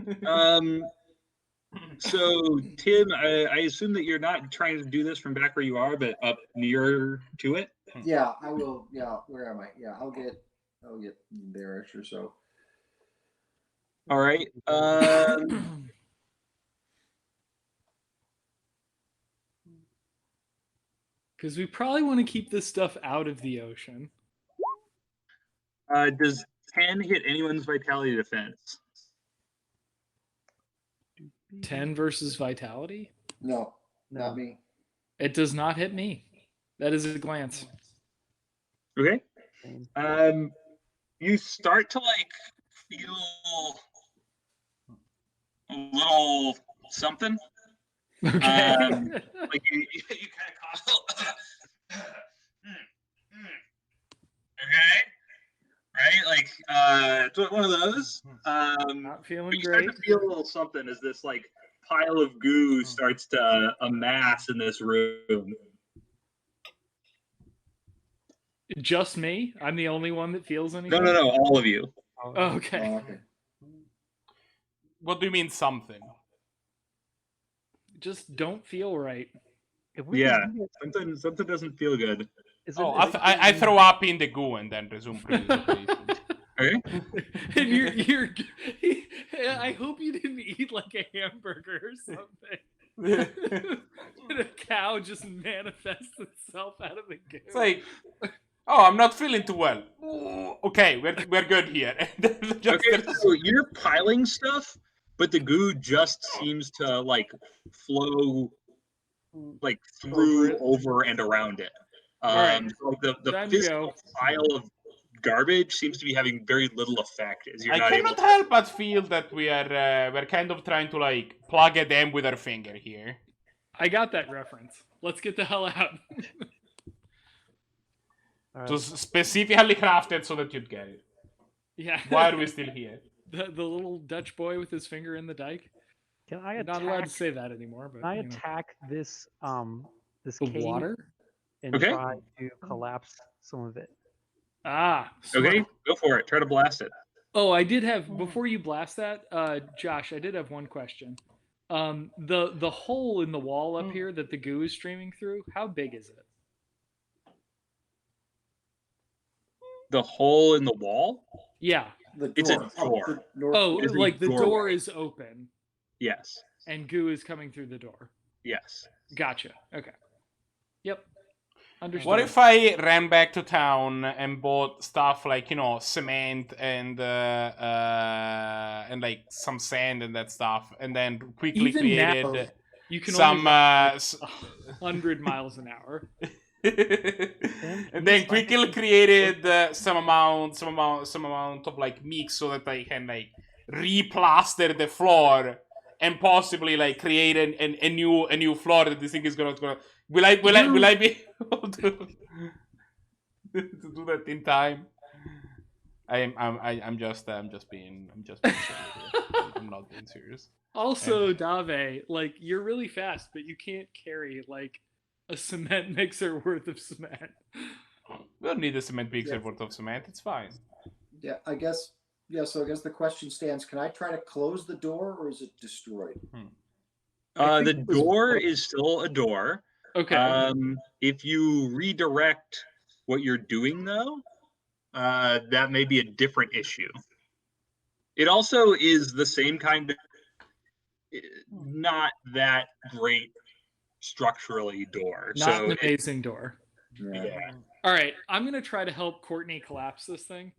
So Tim, I assume that you're not trying to do this from back where you are, but up nearer to it. yeah, I will. Yeah, where am I? Yeah, I'll get there or so. All right. Because we probably want to keep this stuff out of the ocean. Does 10 hit anyone's vitality defense? 10 versus vitality? No, not me. It does not hit me. That is a glance. Okay. You start to like feel a little something. Okay. Like you kind of cough. Okay. Right? Like it's one of those. Not feeling You start great. to feel a little something as this like pile of goo starts to amass in this room. Just me? I'm the only one that feels anything? No, all of you. Oh, okay. Oh, okay. What do you mean something? Just don't feel right. If we Yeah, can get- something doesn't feel good. is it- Oh, is it- I throw up in the goo and then resume previous operations. Okay. And you're I hope you didn't eat like a hamburger or something. And a cow just manifests itself out of the goo. It's like, oh, I'm not feeling too well. Ooh, okay, we're good here. Just- Okay, so you're piling stuff, but the goo just seems to like flow like through, over, and around it. Alright. So, like the Time to physical pile of garbage seems to be having very little effect as you're I not able cannot to. help but feel that we're kind of trying to like plug a dam with our finger here. I got that reference. Let's get the hell out. all right. Just specifically crafted so that you'd get it. Yeah. Why are we still here? The little Dutch boy with his finger in the dike? Can I I'm not allowed to attack? say that anymore, but Can I you know. attack this this The cave water? and Okay. try to collapse some of it? Ah. Smart. Okay, go for it. Try to blast it. Oh, I did have before you blast that, Josh. I did have one question. The hole in the wall up here that the goo is streaming through. How big is it? The hole in the wall? Yeah, The door. It's a door. The north Oh, It's a like the door doorway. is open Yes. and goo is coming through the door. Yes. Gotcha. Okay. Yep. Understood. What if I ran back to town and bought stuff like, you know, cement and like some sand and that stuff, and then quickly Even created now, you can some only run 100 miles an hour. and then quickly created some amount of like mix so that I can like replaster the floor and possibly like create a new floor that this thing is gonna. Will I be able to do that in time? I'm just being silly here. I'm not being serious. Also, Dave, like you're really fast, but you can't carry like a cement mixer worth of cement. We don't need a cement mixer worth of cement. It's fine. Yeah, I guess. Yeah, so I guess the question stands: can I try to close the door, or is it destroyed? The door is still a door. Okay. If you redirect what you're doing, though, that may be a different issue. It also is the same kind of, not that great structurally door. Not so an amazing door. yeah. All right, I'm gonna try to help Courtney collapse this thing.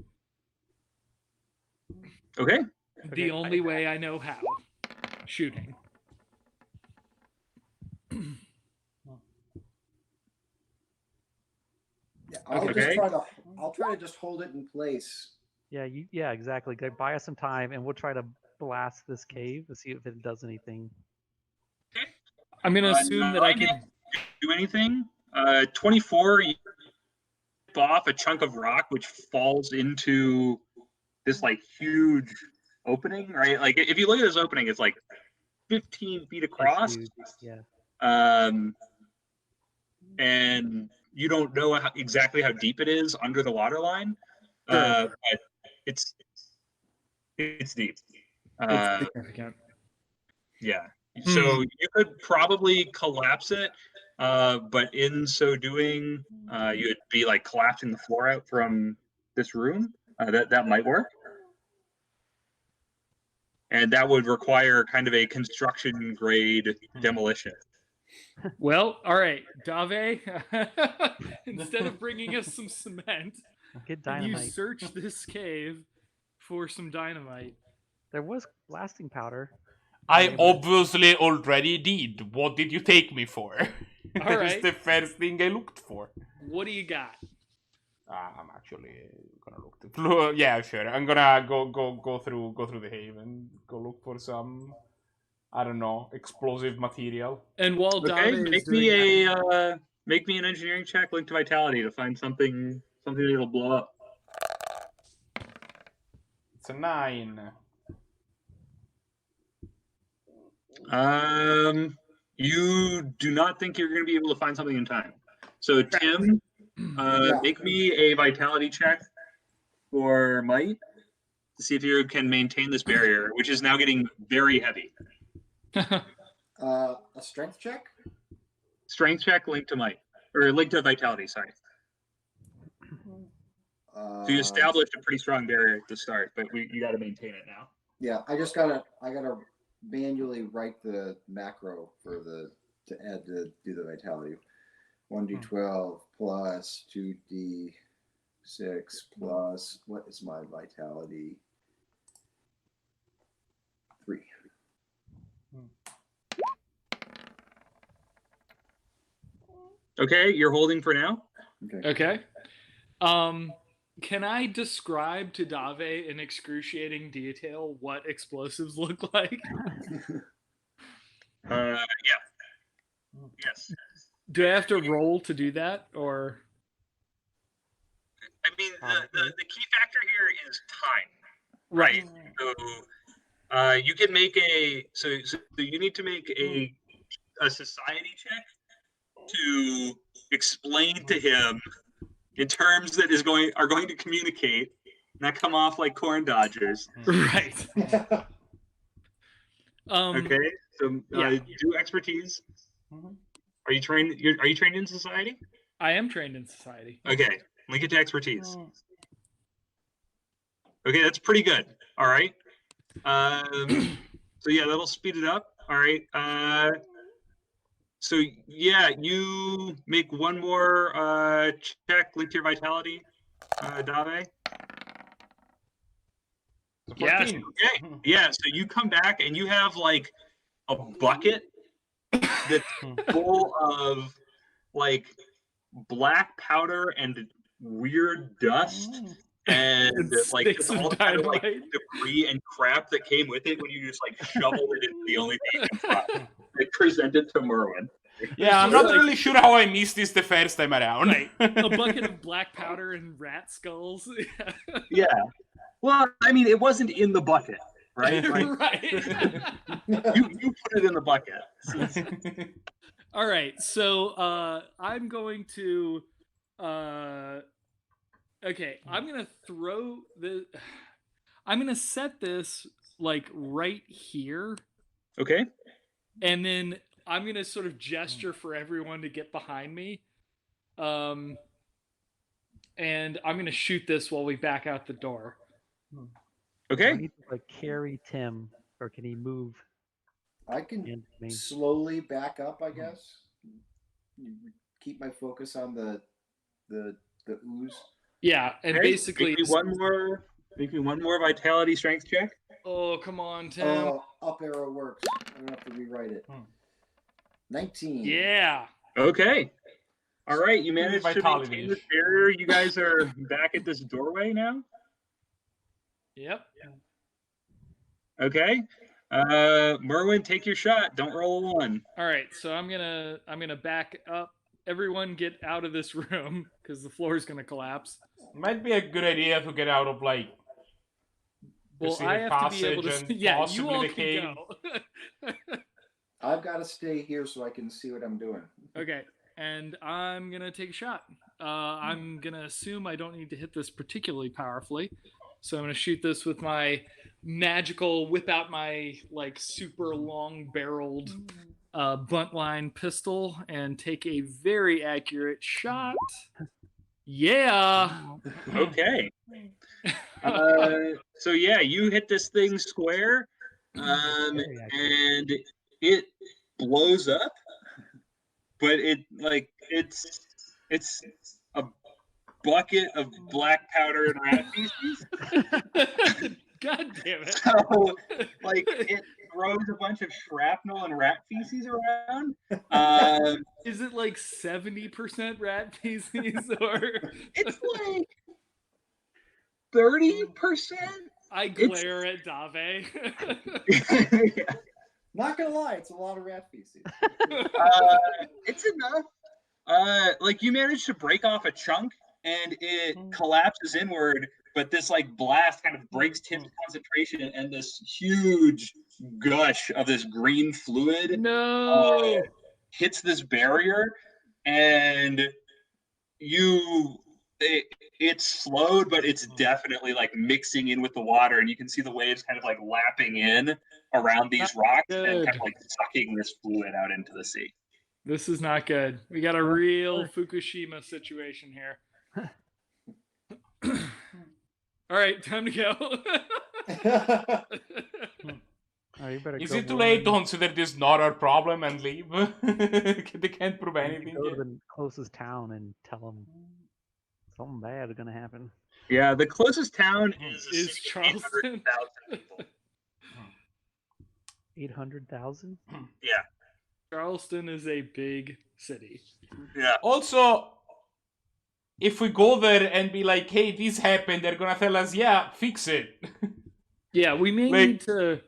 Okay. The only way I know how. Shooting. Yeah, I'll try to just hold it in place. Yeah, exactly. Go buy us some time, and we'll try to blast this cave to see if it does anything. Okay. I'm gonna assume that I can do anything. 24, you rip off a chunk of rock which falls into this like huge opening, right? Like if you look at this opening, it's like 15 feet across. Yeah. And you don't know exactly how deep it is under the water line, but it's deep. it's significant. Yeah. So you could probably collapse it, but in so doing, you'd be like collapsing the floor out from this room. That might work. And that would require kind of a construction grade demolition. Well, all right, Dave. Instead of bringing us some cement, Get can dynamite. you search this cave for some dynamite? There was blasting powder. I obviously already did. What did you take me for? That's right. the first thing I looked for. What do you got? I'm actually gonna look. Yeah, sure. I'm gonna go through the cave and go look for some, I don't know, explosive material. And while Okay, Dave is make doing me an engineering check linked to vitality to find something that'll blow up. It's a 9. You do not think you're going to be able to find something in time. So Tim, make me a vitality check for might to see if you can maintain this barrier, which is now getting very heavy. A strength check? Strength check linked to might, or linked to vitality, sorry. So you established a pretty strong barrier at the start, but you got to maintain it now. Yeah, I gotta manually write the macro for to do the vitality. 1d12 plus 2d6 plus, what is my vitality? 3. Okay, you're holding for now. Okay. Can I describe to Dave in excruciating detail what explosives look like? Yeah. Yes. Do I have to roll to do that, or? I mean, the key factor here is time. Right. So you can make so you need to make a society check to explain to him in terms that are going to communicate, not come off like corn dodgers. Right. Okay. So yeah. do expertise. Are you trained? Are you trained in society? I am trained in society. Okay. Link it to expertise. Okay, that's pretty good. All right. So yeah, that'll speed it up. All right. So yeah, you make one more check, link to your vitality, Dave. Yeah. 14. Okay. Yeah. So you come back and you have like a bucket that's full of like black powder and weird dust and like Sticks just of all the kind of like dynamite. debris and crap that came with it when you just like shoveled it into the only thing you can find. Like presented to Merwin. Yeah, I'm not really sure how I missed this the first time around. Right. A bucket of black powder and rat skulls. Yeah. Well, I mean, it wasn't in the bucket, right? Like, Right. you put it in the bucket. All right. So I'm going to okay, I'm going to throw the I'm going to set this like right here, Okay. and then I'm going to sort of gesture for everyone to get behind me. And I'm going to shoot this while we back out the door. Do Okay. I need to like carry Tim, or can he move? I can And me? slowly back up, I guess. Keep my focus on the ooze. Yeah, and Okay, basically make me one more vitality strength check. Oh, come on, Tim. Oh, up arrow works. I don't have to rewrite it. 19. Yeah. Okay. All right, you managed to Vitality. maintain this barrier. You guys are back at this doorway now. Yep. Okay. Merwin, take your shot. Don't roll a 1. All right, so I'm gonna back up. Everyone get out of this room because the floor is gonna collapse. Might be a good idea to get out of like. Well, see I the have to be able passage to. and Yeah, you possibly all the can cave. go. I've got to stay here so I can see what I'm doing. Okay, and I'm gonna take a shot. I'm gonna assume I don't need to hit this particularly powerfully, so I'm gonna shoot this with my magical whip out my like super long barreled buntline pistol and take a very accurate shot. Yeah. Okay. So yeah, you hit this thing square, and it blows up, but it's a bucket of black powder and rat feces. God damn it. So like it throws a bunch of shrapnel and rat feces around. Is it like 70% rat feces or? It's like 30%. I glare at Dave. Not gonna lie, it's a lot of rat feces. It's enough. Like you managed to break off a chunk and it collapses inward, but this like blast kind of breaks Tim's concentration and this huge gush of this green fluid No. hits this barrier, and it's slowed, but it's definitely like mixing in with the water, and you can see the waves kind of like lapping in around these rocks and kind of like sucking this fluid out into the sea. This is not good. We got a real Fukushima situation here. All right, time to go. Oh, you better Is go it too late to one. consider this not our problem and leave? They can't prove You anything go to yet. the closest town and tell them something bad is gonna happen. Yeah, the closest town is Is Charleston? 800,000 people. 800,000. Yeah, Charleston is a big city. yeah. Also, if we go there and be like, hey, this happened, they're gonna tell us, yeah, fix it. Yeah, we may Like- need to.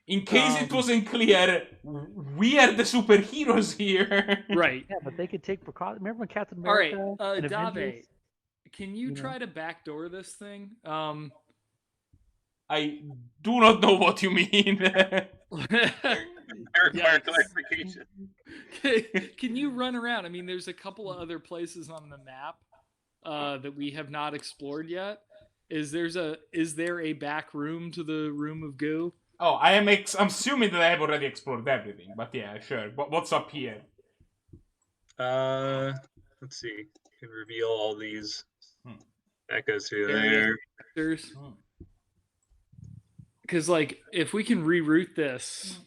In case it wasn't clear, we are the superheroes here. Right. Yeah, but they could take precautions. Remember when Captain All right, America and Dave, Avengers? can you You know. try to backdoor this thing? I do not know what you mean. Require clarification. Can you run around? I mean, there's a couple of other places on the map that we have not explored yet. Is there a back room to the room of goo? Oh, I'm assuming that I have already explored everything, but yeah, sure. What's up here? Let's see. You can reveal all these. That goes through there. There's Because like if we can reroute this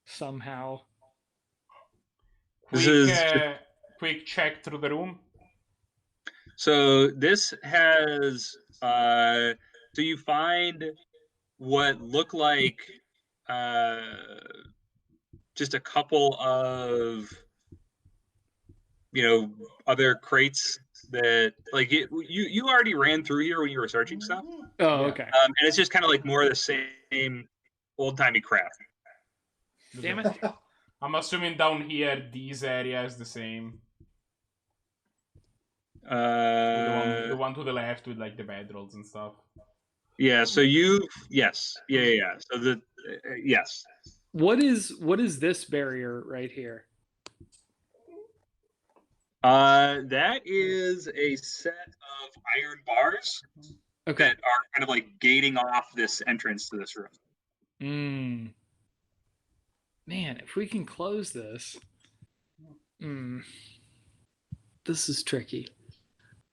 somehow. Quick check through the room. So this has so you find what look like just a couple of other crates that like you already ran through here when you were searching stuff. Oh, okay. And it's just kind of like more of the same old-timey crap. Damn it. I'm assuming down here, this area is the same. The one to the left with like the bedrolls and stuff. Yeah. So yes. Yeah. So yes. What is this barrier right here? That is a set of iron bars Okay. that are kind of like gating off this entrance to this room. Man, if we can close this. This is tricky.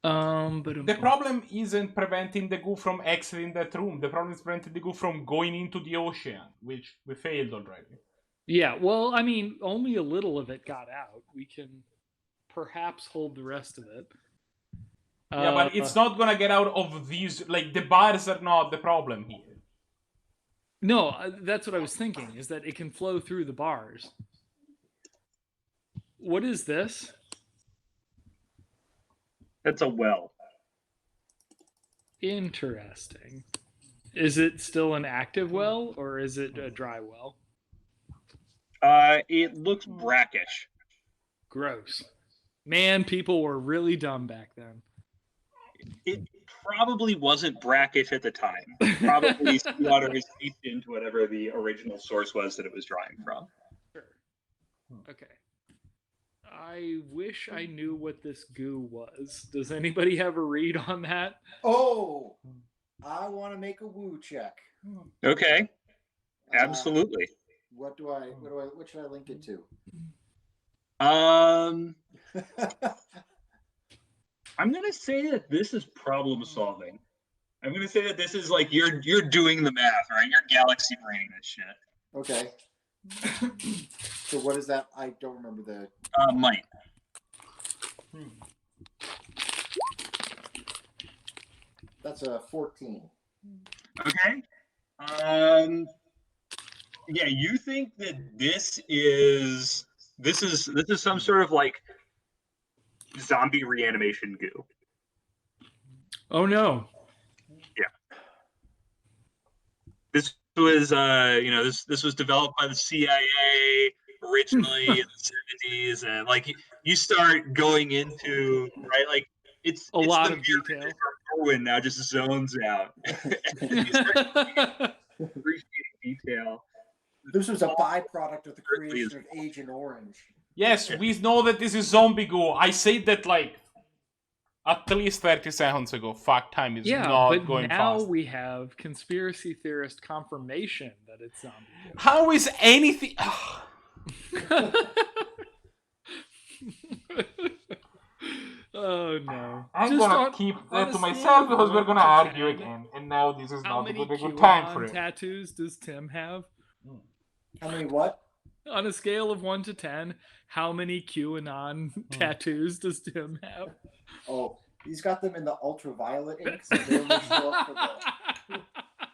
The problem isn't preventing the goo from exiting that room. The problem is preventing the goo from going into the ocean, which we failed already. Yeah, well, I mean, only a little of it got out. We can perhaps hold the rest of it. Yeah, but it's not gonna get out of these. Like, the bars are not the problem here. No, that's what I was thinking, is that it can flow through the bars. What is this? That's a well. Interesting. Is it still an active well, or is it a dry well? It looks brackish. Gross. Man, people were really dumb back then. It probably wasn't brackish at the time. Probably seawater was seeped into whatever the original source was that it was drying from. Sure. Okay. I wish I knew what this goo was. Does anybody have a read on that? Oh, I want to make a woo check. Okay. Absolutely. What should I link it to? I'm gonna say that this is problem solving. I'm gonna say that this is like you're doing the math, right? You're galaxy braining this shit. Okay. So what is that? I don't remember the Might. That's a 14. Okay. Yeah, you think that this is some sort of like zombie reanimation goo. Oh no. Yeah. This was this was developed by the CIA originally in the 70s, and like you start going into like it's a lot of detail. Merwin now just zones out. You start appreciating detail. This was a byproduct of the creation of Agent Orange. Yes, we know that this is zombie goo. I said that like at least 30 seconds ago. Fuck, time is not going fast. Now we have conspiracy theorist confirmation that it's zombie goo. How is anything... Oh no. I'm gonna keep that to myself because we're gonna argue again. And now this is not a good time for it. How many tattoos does Tim have? How many what? On a scale of 1 to 10, how many QAnon tattoos does Tim have? Oh, he's got them in the ultraviolet ink, so they only show up for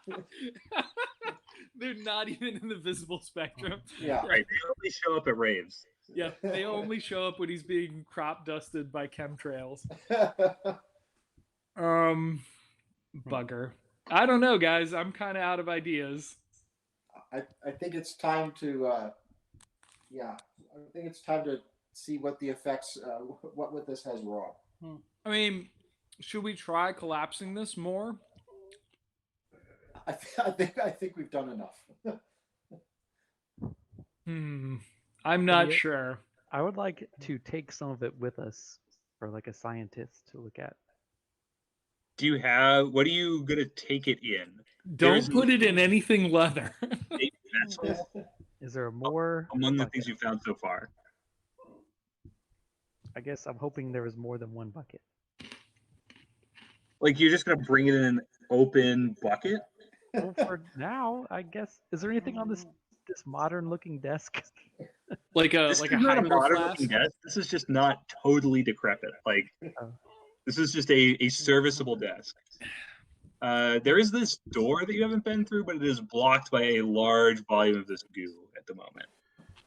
the... They're not even in the visible spectrum. Yeah. Right, they only show up at raves. Yeah, they only show up when he's being crop dusted by chemtrails. Bugger. I don't know, guys. I'm kind of out of ideas. I think it's time to, I think it's time to see what the effects, what this has wrong. I mean, should we try collapsing this more? I think we've done enough. I'm not sure. I would like to take some of it with us for like a scientist to look at. What are you gonna take it in? Don't put it in anything leather. Is there more? Among the things you found so far. I guess I'm hoping there was more than one bucket. Like you're just gonna bring it in an open bucket? Well, for now, I guess. Is there anything on this modern-looking desk? Like a This like is a not a homebrew modern flask. looking desk. This is just not totally decrepit. Like Oh. this is just a serviceable desk. There is this door that you haven't been through, but it is blocked by a large volume of this goo at the moment.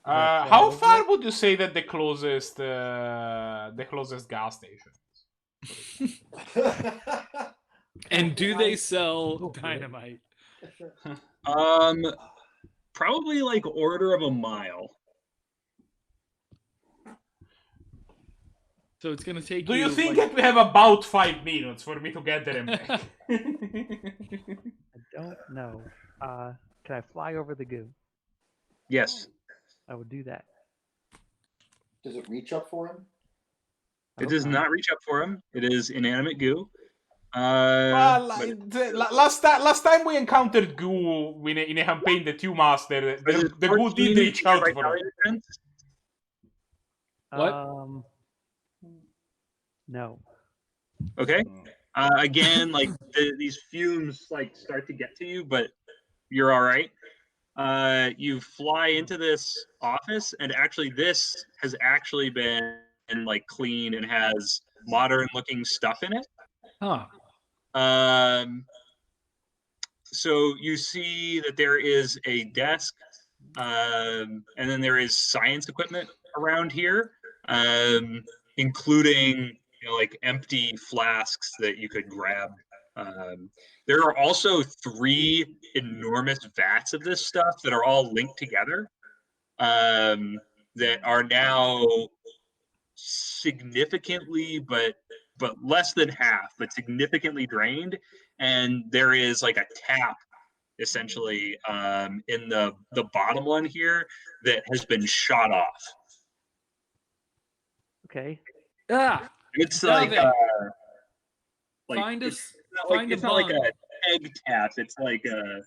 How far would you say that the closest gas station? And do they sell dynamite? Probably like order of a mile. So it's gonna take. Do you think like... that we have about 5 minutes for me to get there and back? I don't know. Can I fly over the goo? Yes. I would do that. Does it reach up for him? It does not reach up for him. It is inanimate goo. Well, last time we encountered goo in a campaign that you mastered, the goo did reach out for him. What? No. Okay. Again, like these fumes like start to get to you, but you're all right. You fly into this office, and actually, this has actually been like clean and has modern-looking stuff in it. Huh. So you see that there is a desk, and then there is science equipment around here, including like empty flasks that you could grab. There are also 3 enormous vats of this stuff that are all linked together, that are now significantly, but less than half, but significantly drained. And there is like a tap, essentially, in the bottom one here that has been shot off. Okay. It's like find it's us. not Find like, it's a not like bung. a egg tap. It's like a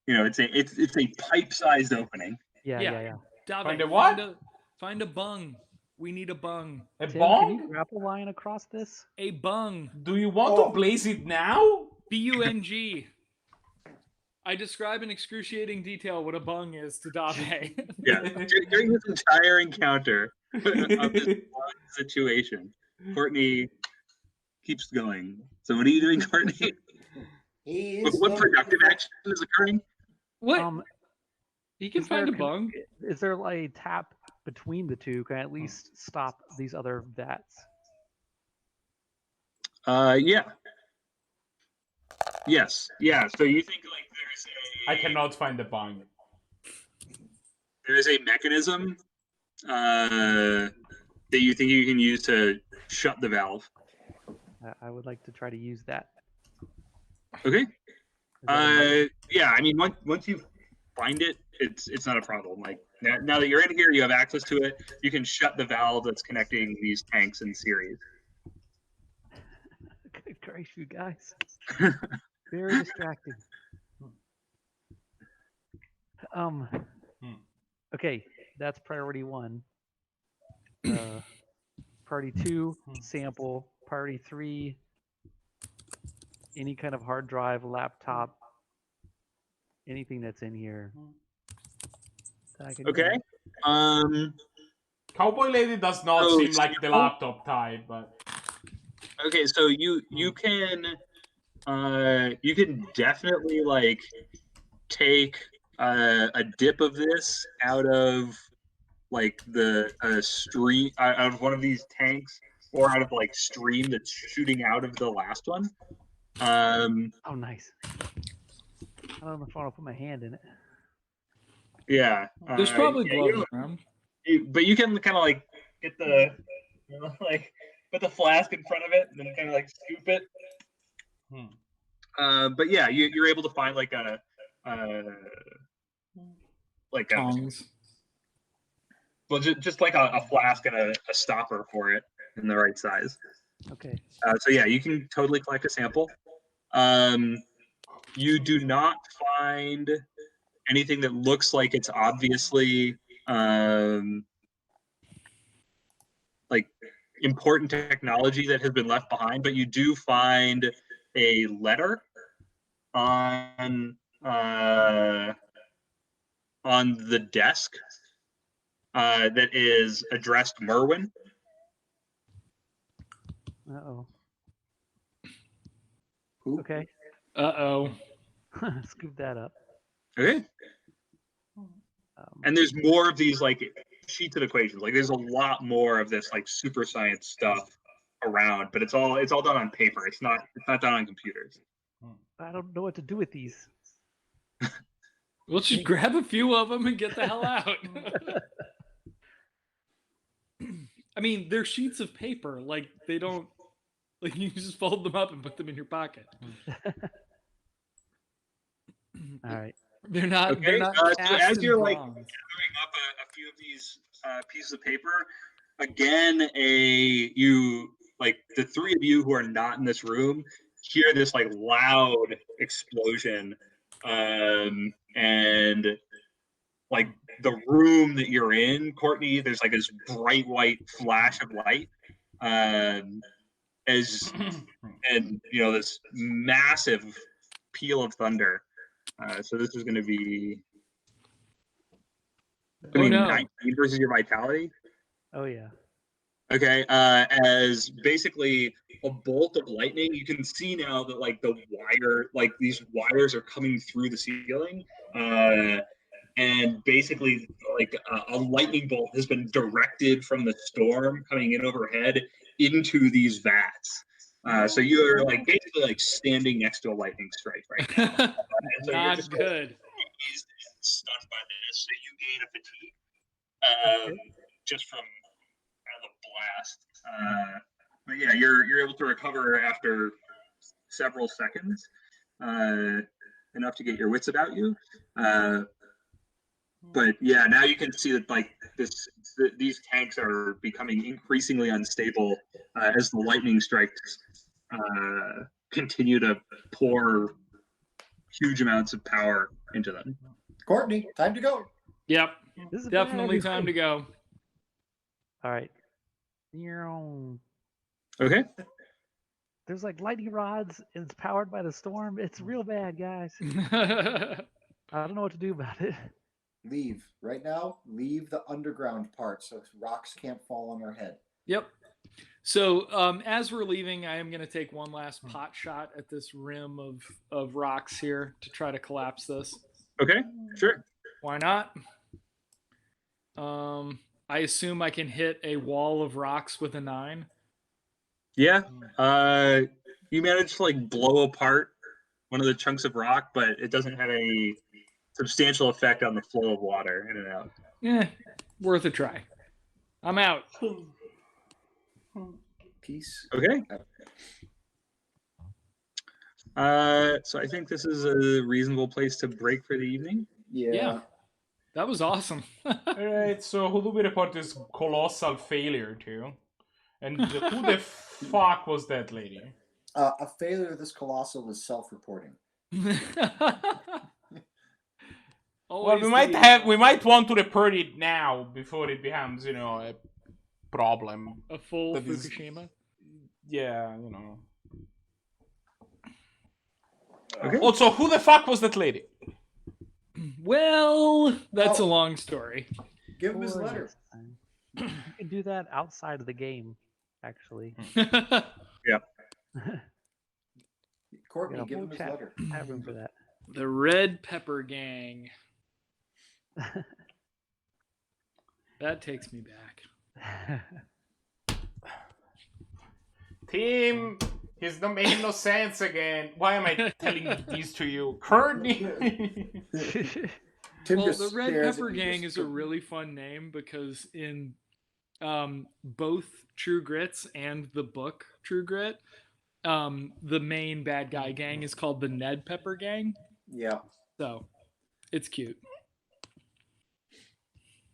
it's a pipe-sized opening. Yeah. Dave, Find a what? Find a bung. We need a bung. A Tim, bong? can you grapple line across this? A bung. Do you want to blaze it now? B-U-N-G. I describe in excruciating detail what a bung is to Dave. Yeah, during this entire encounter of this situation, Courtney keeps going. So what are you doing, Courtney? What productive action is occurring? What? You can find a bung. Is there like a tap between the two? Can I at least stop these other vats? Yeah. Yes. Yeah. So you think like there's I cannot find the bung. There is a mechanism that you think you can use to shut the valve. I would like to try to use that. Okay. That Yeah. I mean, once you find it, it's not a problem. Like now that you're in here, you have access to it. You can shut the valve that's connecting these tanks in series. Good gracious, you guys. Very distracting. Okay, that's priority 1. Priority 2, sample. Priority 3, any kind of hard drive, laptop, anything that's in here. That I can Okay. Cowboy Lady does not seem like the laptop type, but okay, so you can definitely like take a dip of this out of like the stream, out of one of these tanks, or out of like stream that's shooting out of the last one. Oh, nice. I don't know if I want to put my hand in it. Yeah. There's probably yeah, gloves around. But you can kind of like get the like put the flask in front of it and then kind of like scoop it. But yeah, you're able to find like a tongs. Well, just like a flask and a stopper for it in the right size. Okay. So yeah, you can totally collect a sample. You do not find anything that looks like it's obviously like important technology that has been left behind, but you do find a letter on the desk that is addressed Merwin. Uh-oh. Who? Okay. Uh-oh. Scoop that up. Okay. And there's more of these like sheets of equations. Like there's a lot more of this like super science stuff around, but it's all done on paper. It's not done on computers. I don't know what to do with these. We'll just grab a few of them and get the hell out. I mean, they're sheets of paper. Like, they don't... Like, you just fold them up and put them in your pocket. All right. They're not... Okay, They're not so cast as in you're like bronze. gathering up a few of these pieces of paper, again, you like the three of you who are not in this room hear this like loud explosion, and like the room that you're in, Courtney, there's like this bright white flash of light, and you know this massive peal of thunder. So this is going to be. I mean, no. 19 versus your vitality. Oh yeah. Okay, as basically a bolt of lightning, you can see now that like the wire, like these wires are coming through the ceiling, and basically like a lightning bolt has been directed from the storm coming in overhead into these vats. So you're like basically like standing next to a lightning strike right now. And so you're Not just good. stunned by this, so you gain a fatigue just from kind of the blast. But yeah, you're able to recover after several seconds, enough to get your wits about you. But yeah, now you can see that like these tanks are becoming increasingly unstable as the lightning strikes continue to pour huge amounts of power into them. Courtney, time to go. Yep. This is Definitely bad. time to go. All right. You're on. Okay. There's like lightning rods and it's powered by the storm. It's real bad, guys. I don't know what to do about it. Leave. Right now, leave the underground part so rocks can't fall on our head. Yep. So as we're leaving, I am going to take one last pot shot at this rim of rocks here to try to collapse this. Okay, sure. Why not? I assume I can hit a wall of rocks with a 9. Yeah. You managed to like blow apart one of the chunks of rock, but it doesn't have a substantial effect on the flow of water in and out. Yeah, worth a try. I'm out. Peace. Okay. So I think this is a reasonable place to break for the evening. Yeah. That was awesome. Alright, so who do we report this colossal failure to? And who the fuck was that lady? A failure of this colossal is self-reporting. Well, we might want to report it now before it becomes, a problem. A full That is- Fukushima. Yeah, Okay. Also, who the fuck was that lady? Well, that's a long story. Give him his Or letter. next time. You can do that outside of the game, actually. Courtney, Got a give whole him his chat letter. room for that. The Red Pepper Gang. That takes me back. Tim, he's not making no sense again. Why am I telling these to you? Courtney! Tim Well, just the Red stares Pepper at you, Gang just is a really fun name because in both True Grits and the book True Grit, the main bad guy gang is called the Ned Pepper Gang. Yeah. So it's cute.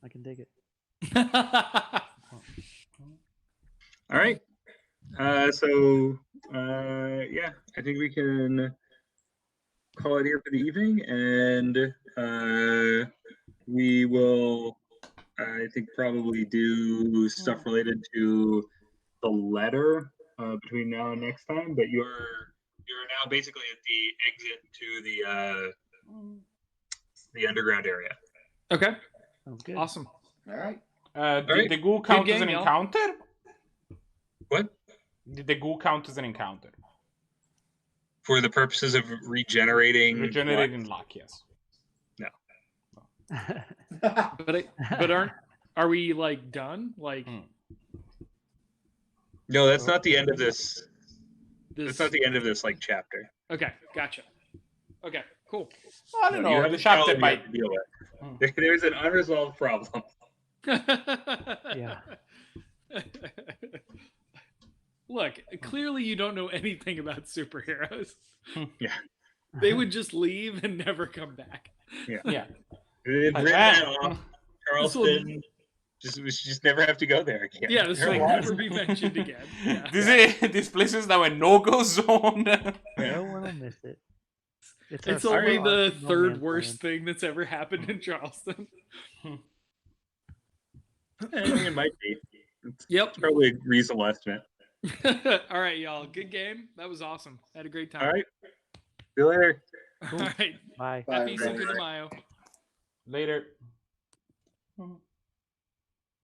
I can dig it. All right. Yeah, I think we can call it here for the evening, and we will, I think, probably do stuff related to the letter between now and next time. But your You're now basically at the exit to the underground area. Okay. Sounds good. Awesome. All right. Did the ghoul count as game, an y'all. encounter? What? Did the ghoul count as an encounter? For the purposes of regenerating. Regenerating luck, yes. But are we like done? Like No, that's not the end of this. this? That's not the end of this like chapter. Okay, gotcha. Okay, cool. I don't No, you know. have The a chapter challenge you have might. to deal with. There's an unresolved problem. Yeah. Look, clearly you don't know anything about superheroes. Yeah. They would just leave and never come back. Yeah. They've written that off. Charleston just never have to go there again. Yeah, this will They're never lost. be mentioned again. Yeah. This place is now a no-go zone. No one will miss it. It's our only no the man's third land. worst thing that's ever happened in Charleston. It might be. Yep. It's probably a reasonable estimate. All right, y'all. Good game. That was awesome. Had a great time. All right. See you later. All right. Bye. Bye, Happy everybody. Cinco de Mayo. Later.